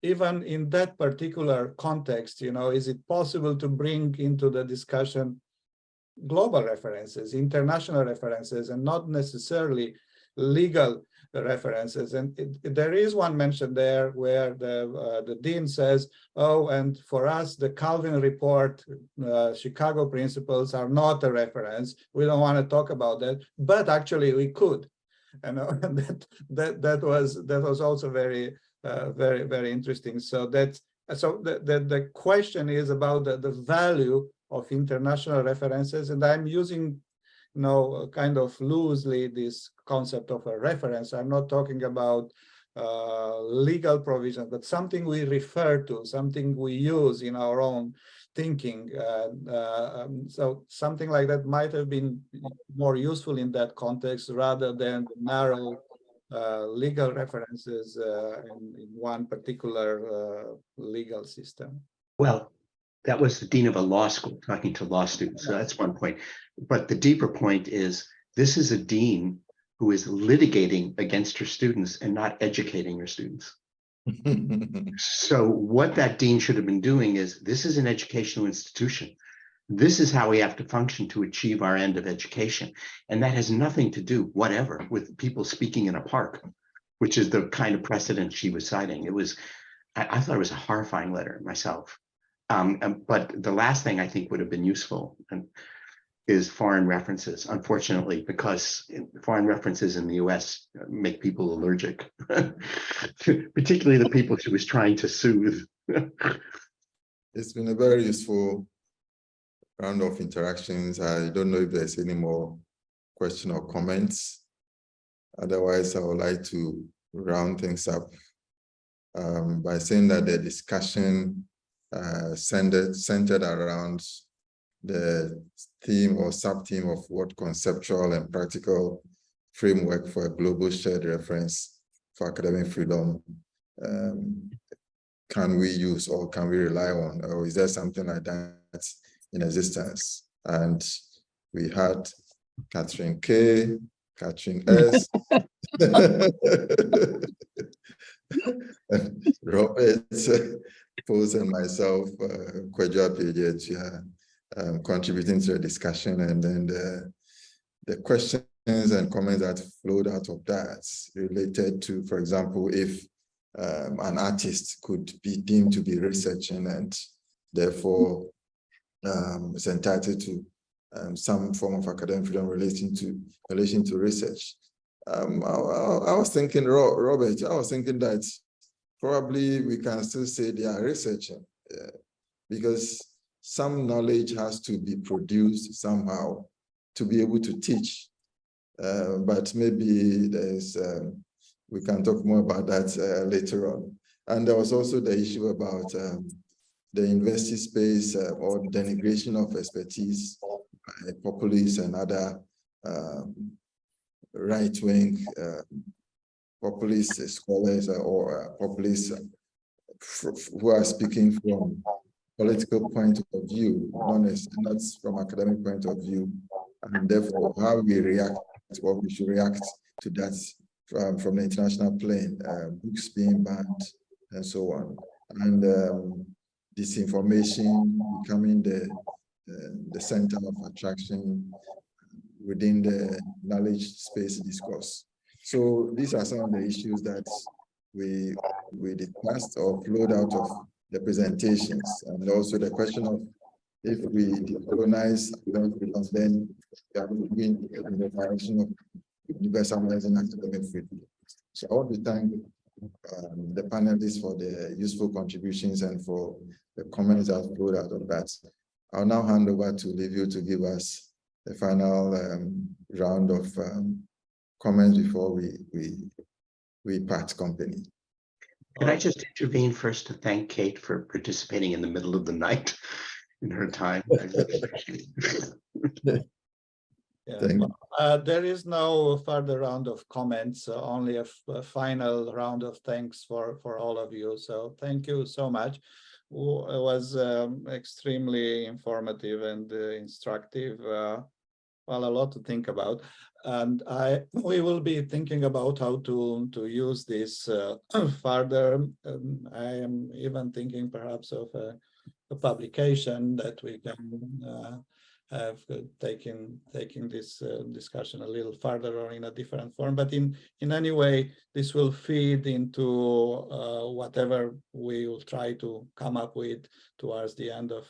Even in that particular context, is it possible to bring into the discussion global references, international references, and not necessarily legal references? And there is one mention there where the dean says, oh, and for us, the Calvin report, Chicago principles are not a reference. We don't want to talk about that, but actually we could. And that was also very interesting. So the question is about the value of international references, and I'm using kind of loosely this concept of a reference. I'm not talking about legal provisions, but something we refer to, something we use in our own thinking. So something like that might have been more useful in that context rather than the narrow legal references in one particular legal system. Well, that was the dean of a law school talking to law students. So that's one point. But the deeper point is this is a dean who is litigating against her students and not educating her students. So what that dean should have been doing is, this is an educational institution. This is how we have to function to achieve our end of education. And that has nothing to do, whatever, with people speaking in a park, which is the kind of precedent she was citing. It was, I thought it was a horrifying letter myself. But the last thing I think would have been useful is foreign references, unfortunately, because foreign references in the US make people allergic, particularly the people she was trying to soothe. It's been a very useful round of interactions. I don't know if there's any more questions or comments. Otherwise, I would like to round things up by saying that the discussion centered around the theme or sub-theme of what conceptual and practical framework for a global shared reference for academic freedom can we use or can we rely on, or is there something like that in existence? And we had Catherine K, Katrin S, Robert, Pose, and myself, Kwadwo Appiagyei-Atua, contributing to the discussion, and then the questions and comments that flowed out of that related to, for example, if an artist could be deemed to be researching and therefore is entitled to some form of academic freedom relation to research. I was thinking, Robert, I was thinking that probably we can still say they are researching because some knowledge has to be produced somehow to be able to teach. But maybe there's, we can talk more about that later on. And there was also the issue about the university space or denigration of expertise by populists and other right-wing populist scholars or populists who are speaking from political point of view, not from academic point of view, and therefore how we react, what we should react to that from the international plane, books being banned and so on, and disinformation becoming the center of attraction within the knowledge space discourse. So these are some of the issues that we discussed or flowed out of the presentations, and also the question of if we decolonize academic freedom, then we are moving in the direction of universalizing academic freedom. So I want to thank the panelists for their useful contributions and for the comments that flowed out of that. I'll now hand over to Liviu to give us the final round of comments before we part company. Can I just intervene first to thank Kate for participating in the middle of the night in her time? I really appreciate it. Yeah, there is no further round of comments, only a final round of thanks for all of you. So thank you so much. It was extremely informative and instructive. Well, a lot to think about, and we will be thinking about how to use this further. I am even thinking perhaps of a publication that we can have taken this discussion a little further or in a different form, but in any way this will feed into whatever we will try to come up with towards the end of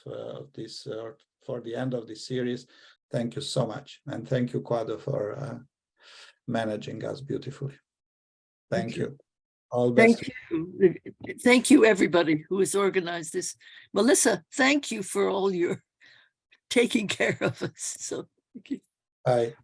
this or for the end of this series. Thank you so much, and thank you, Kwadwo, for managing us beautifully. Thank you. All best. Thank you. Thank you, everybody who has organized this. Melissa, thank you for all your taking care of us. So thank you. Bye.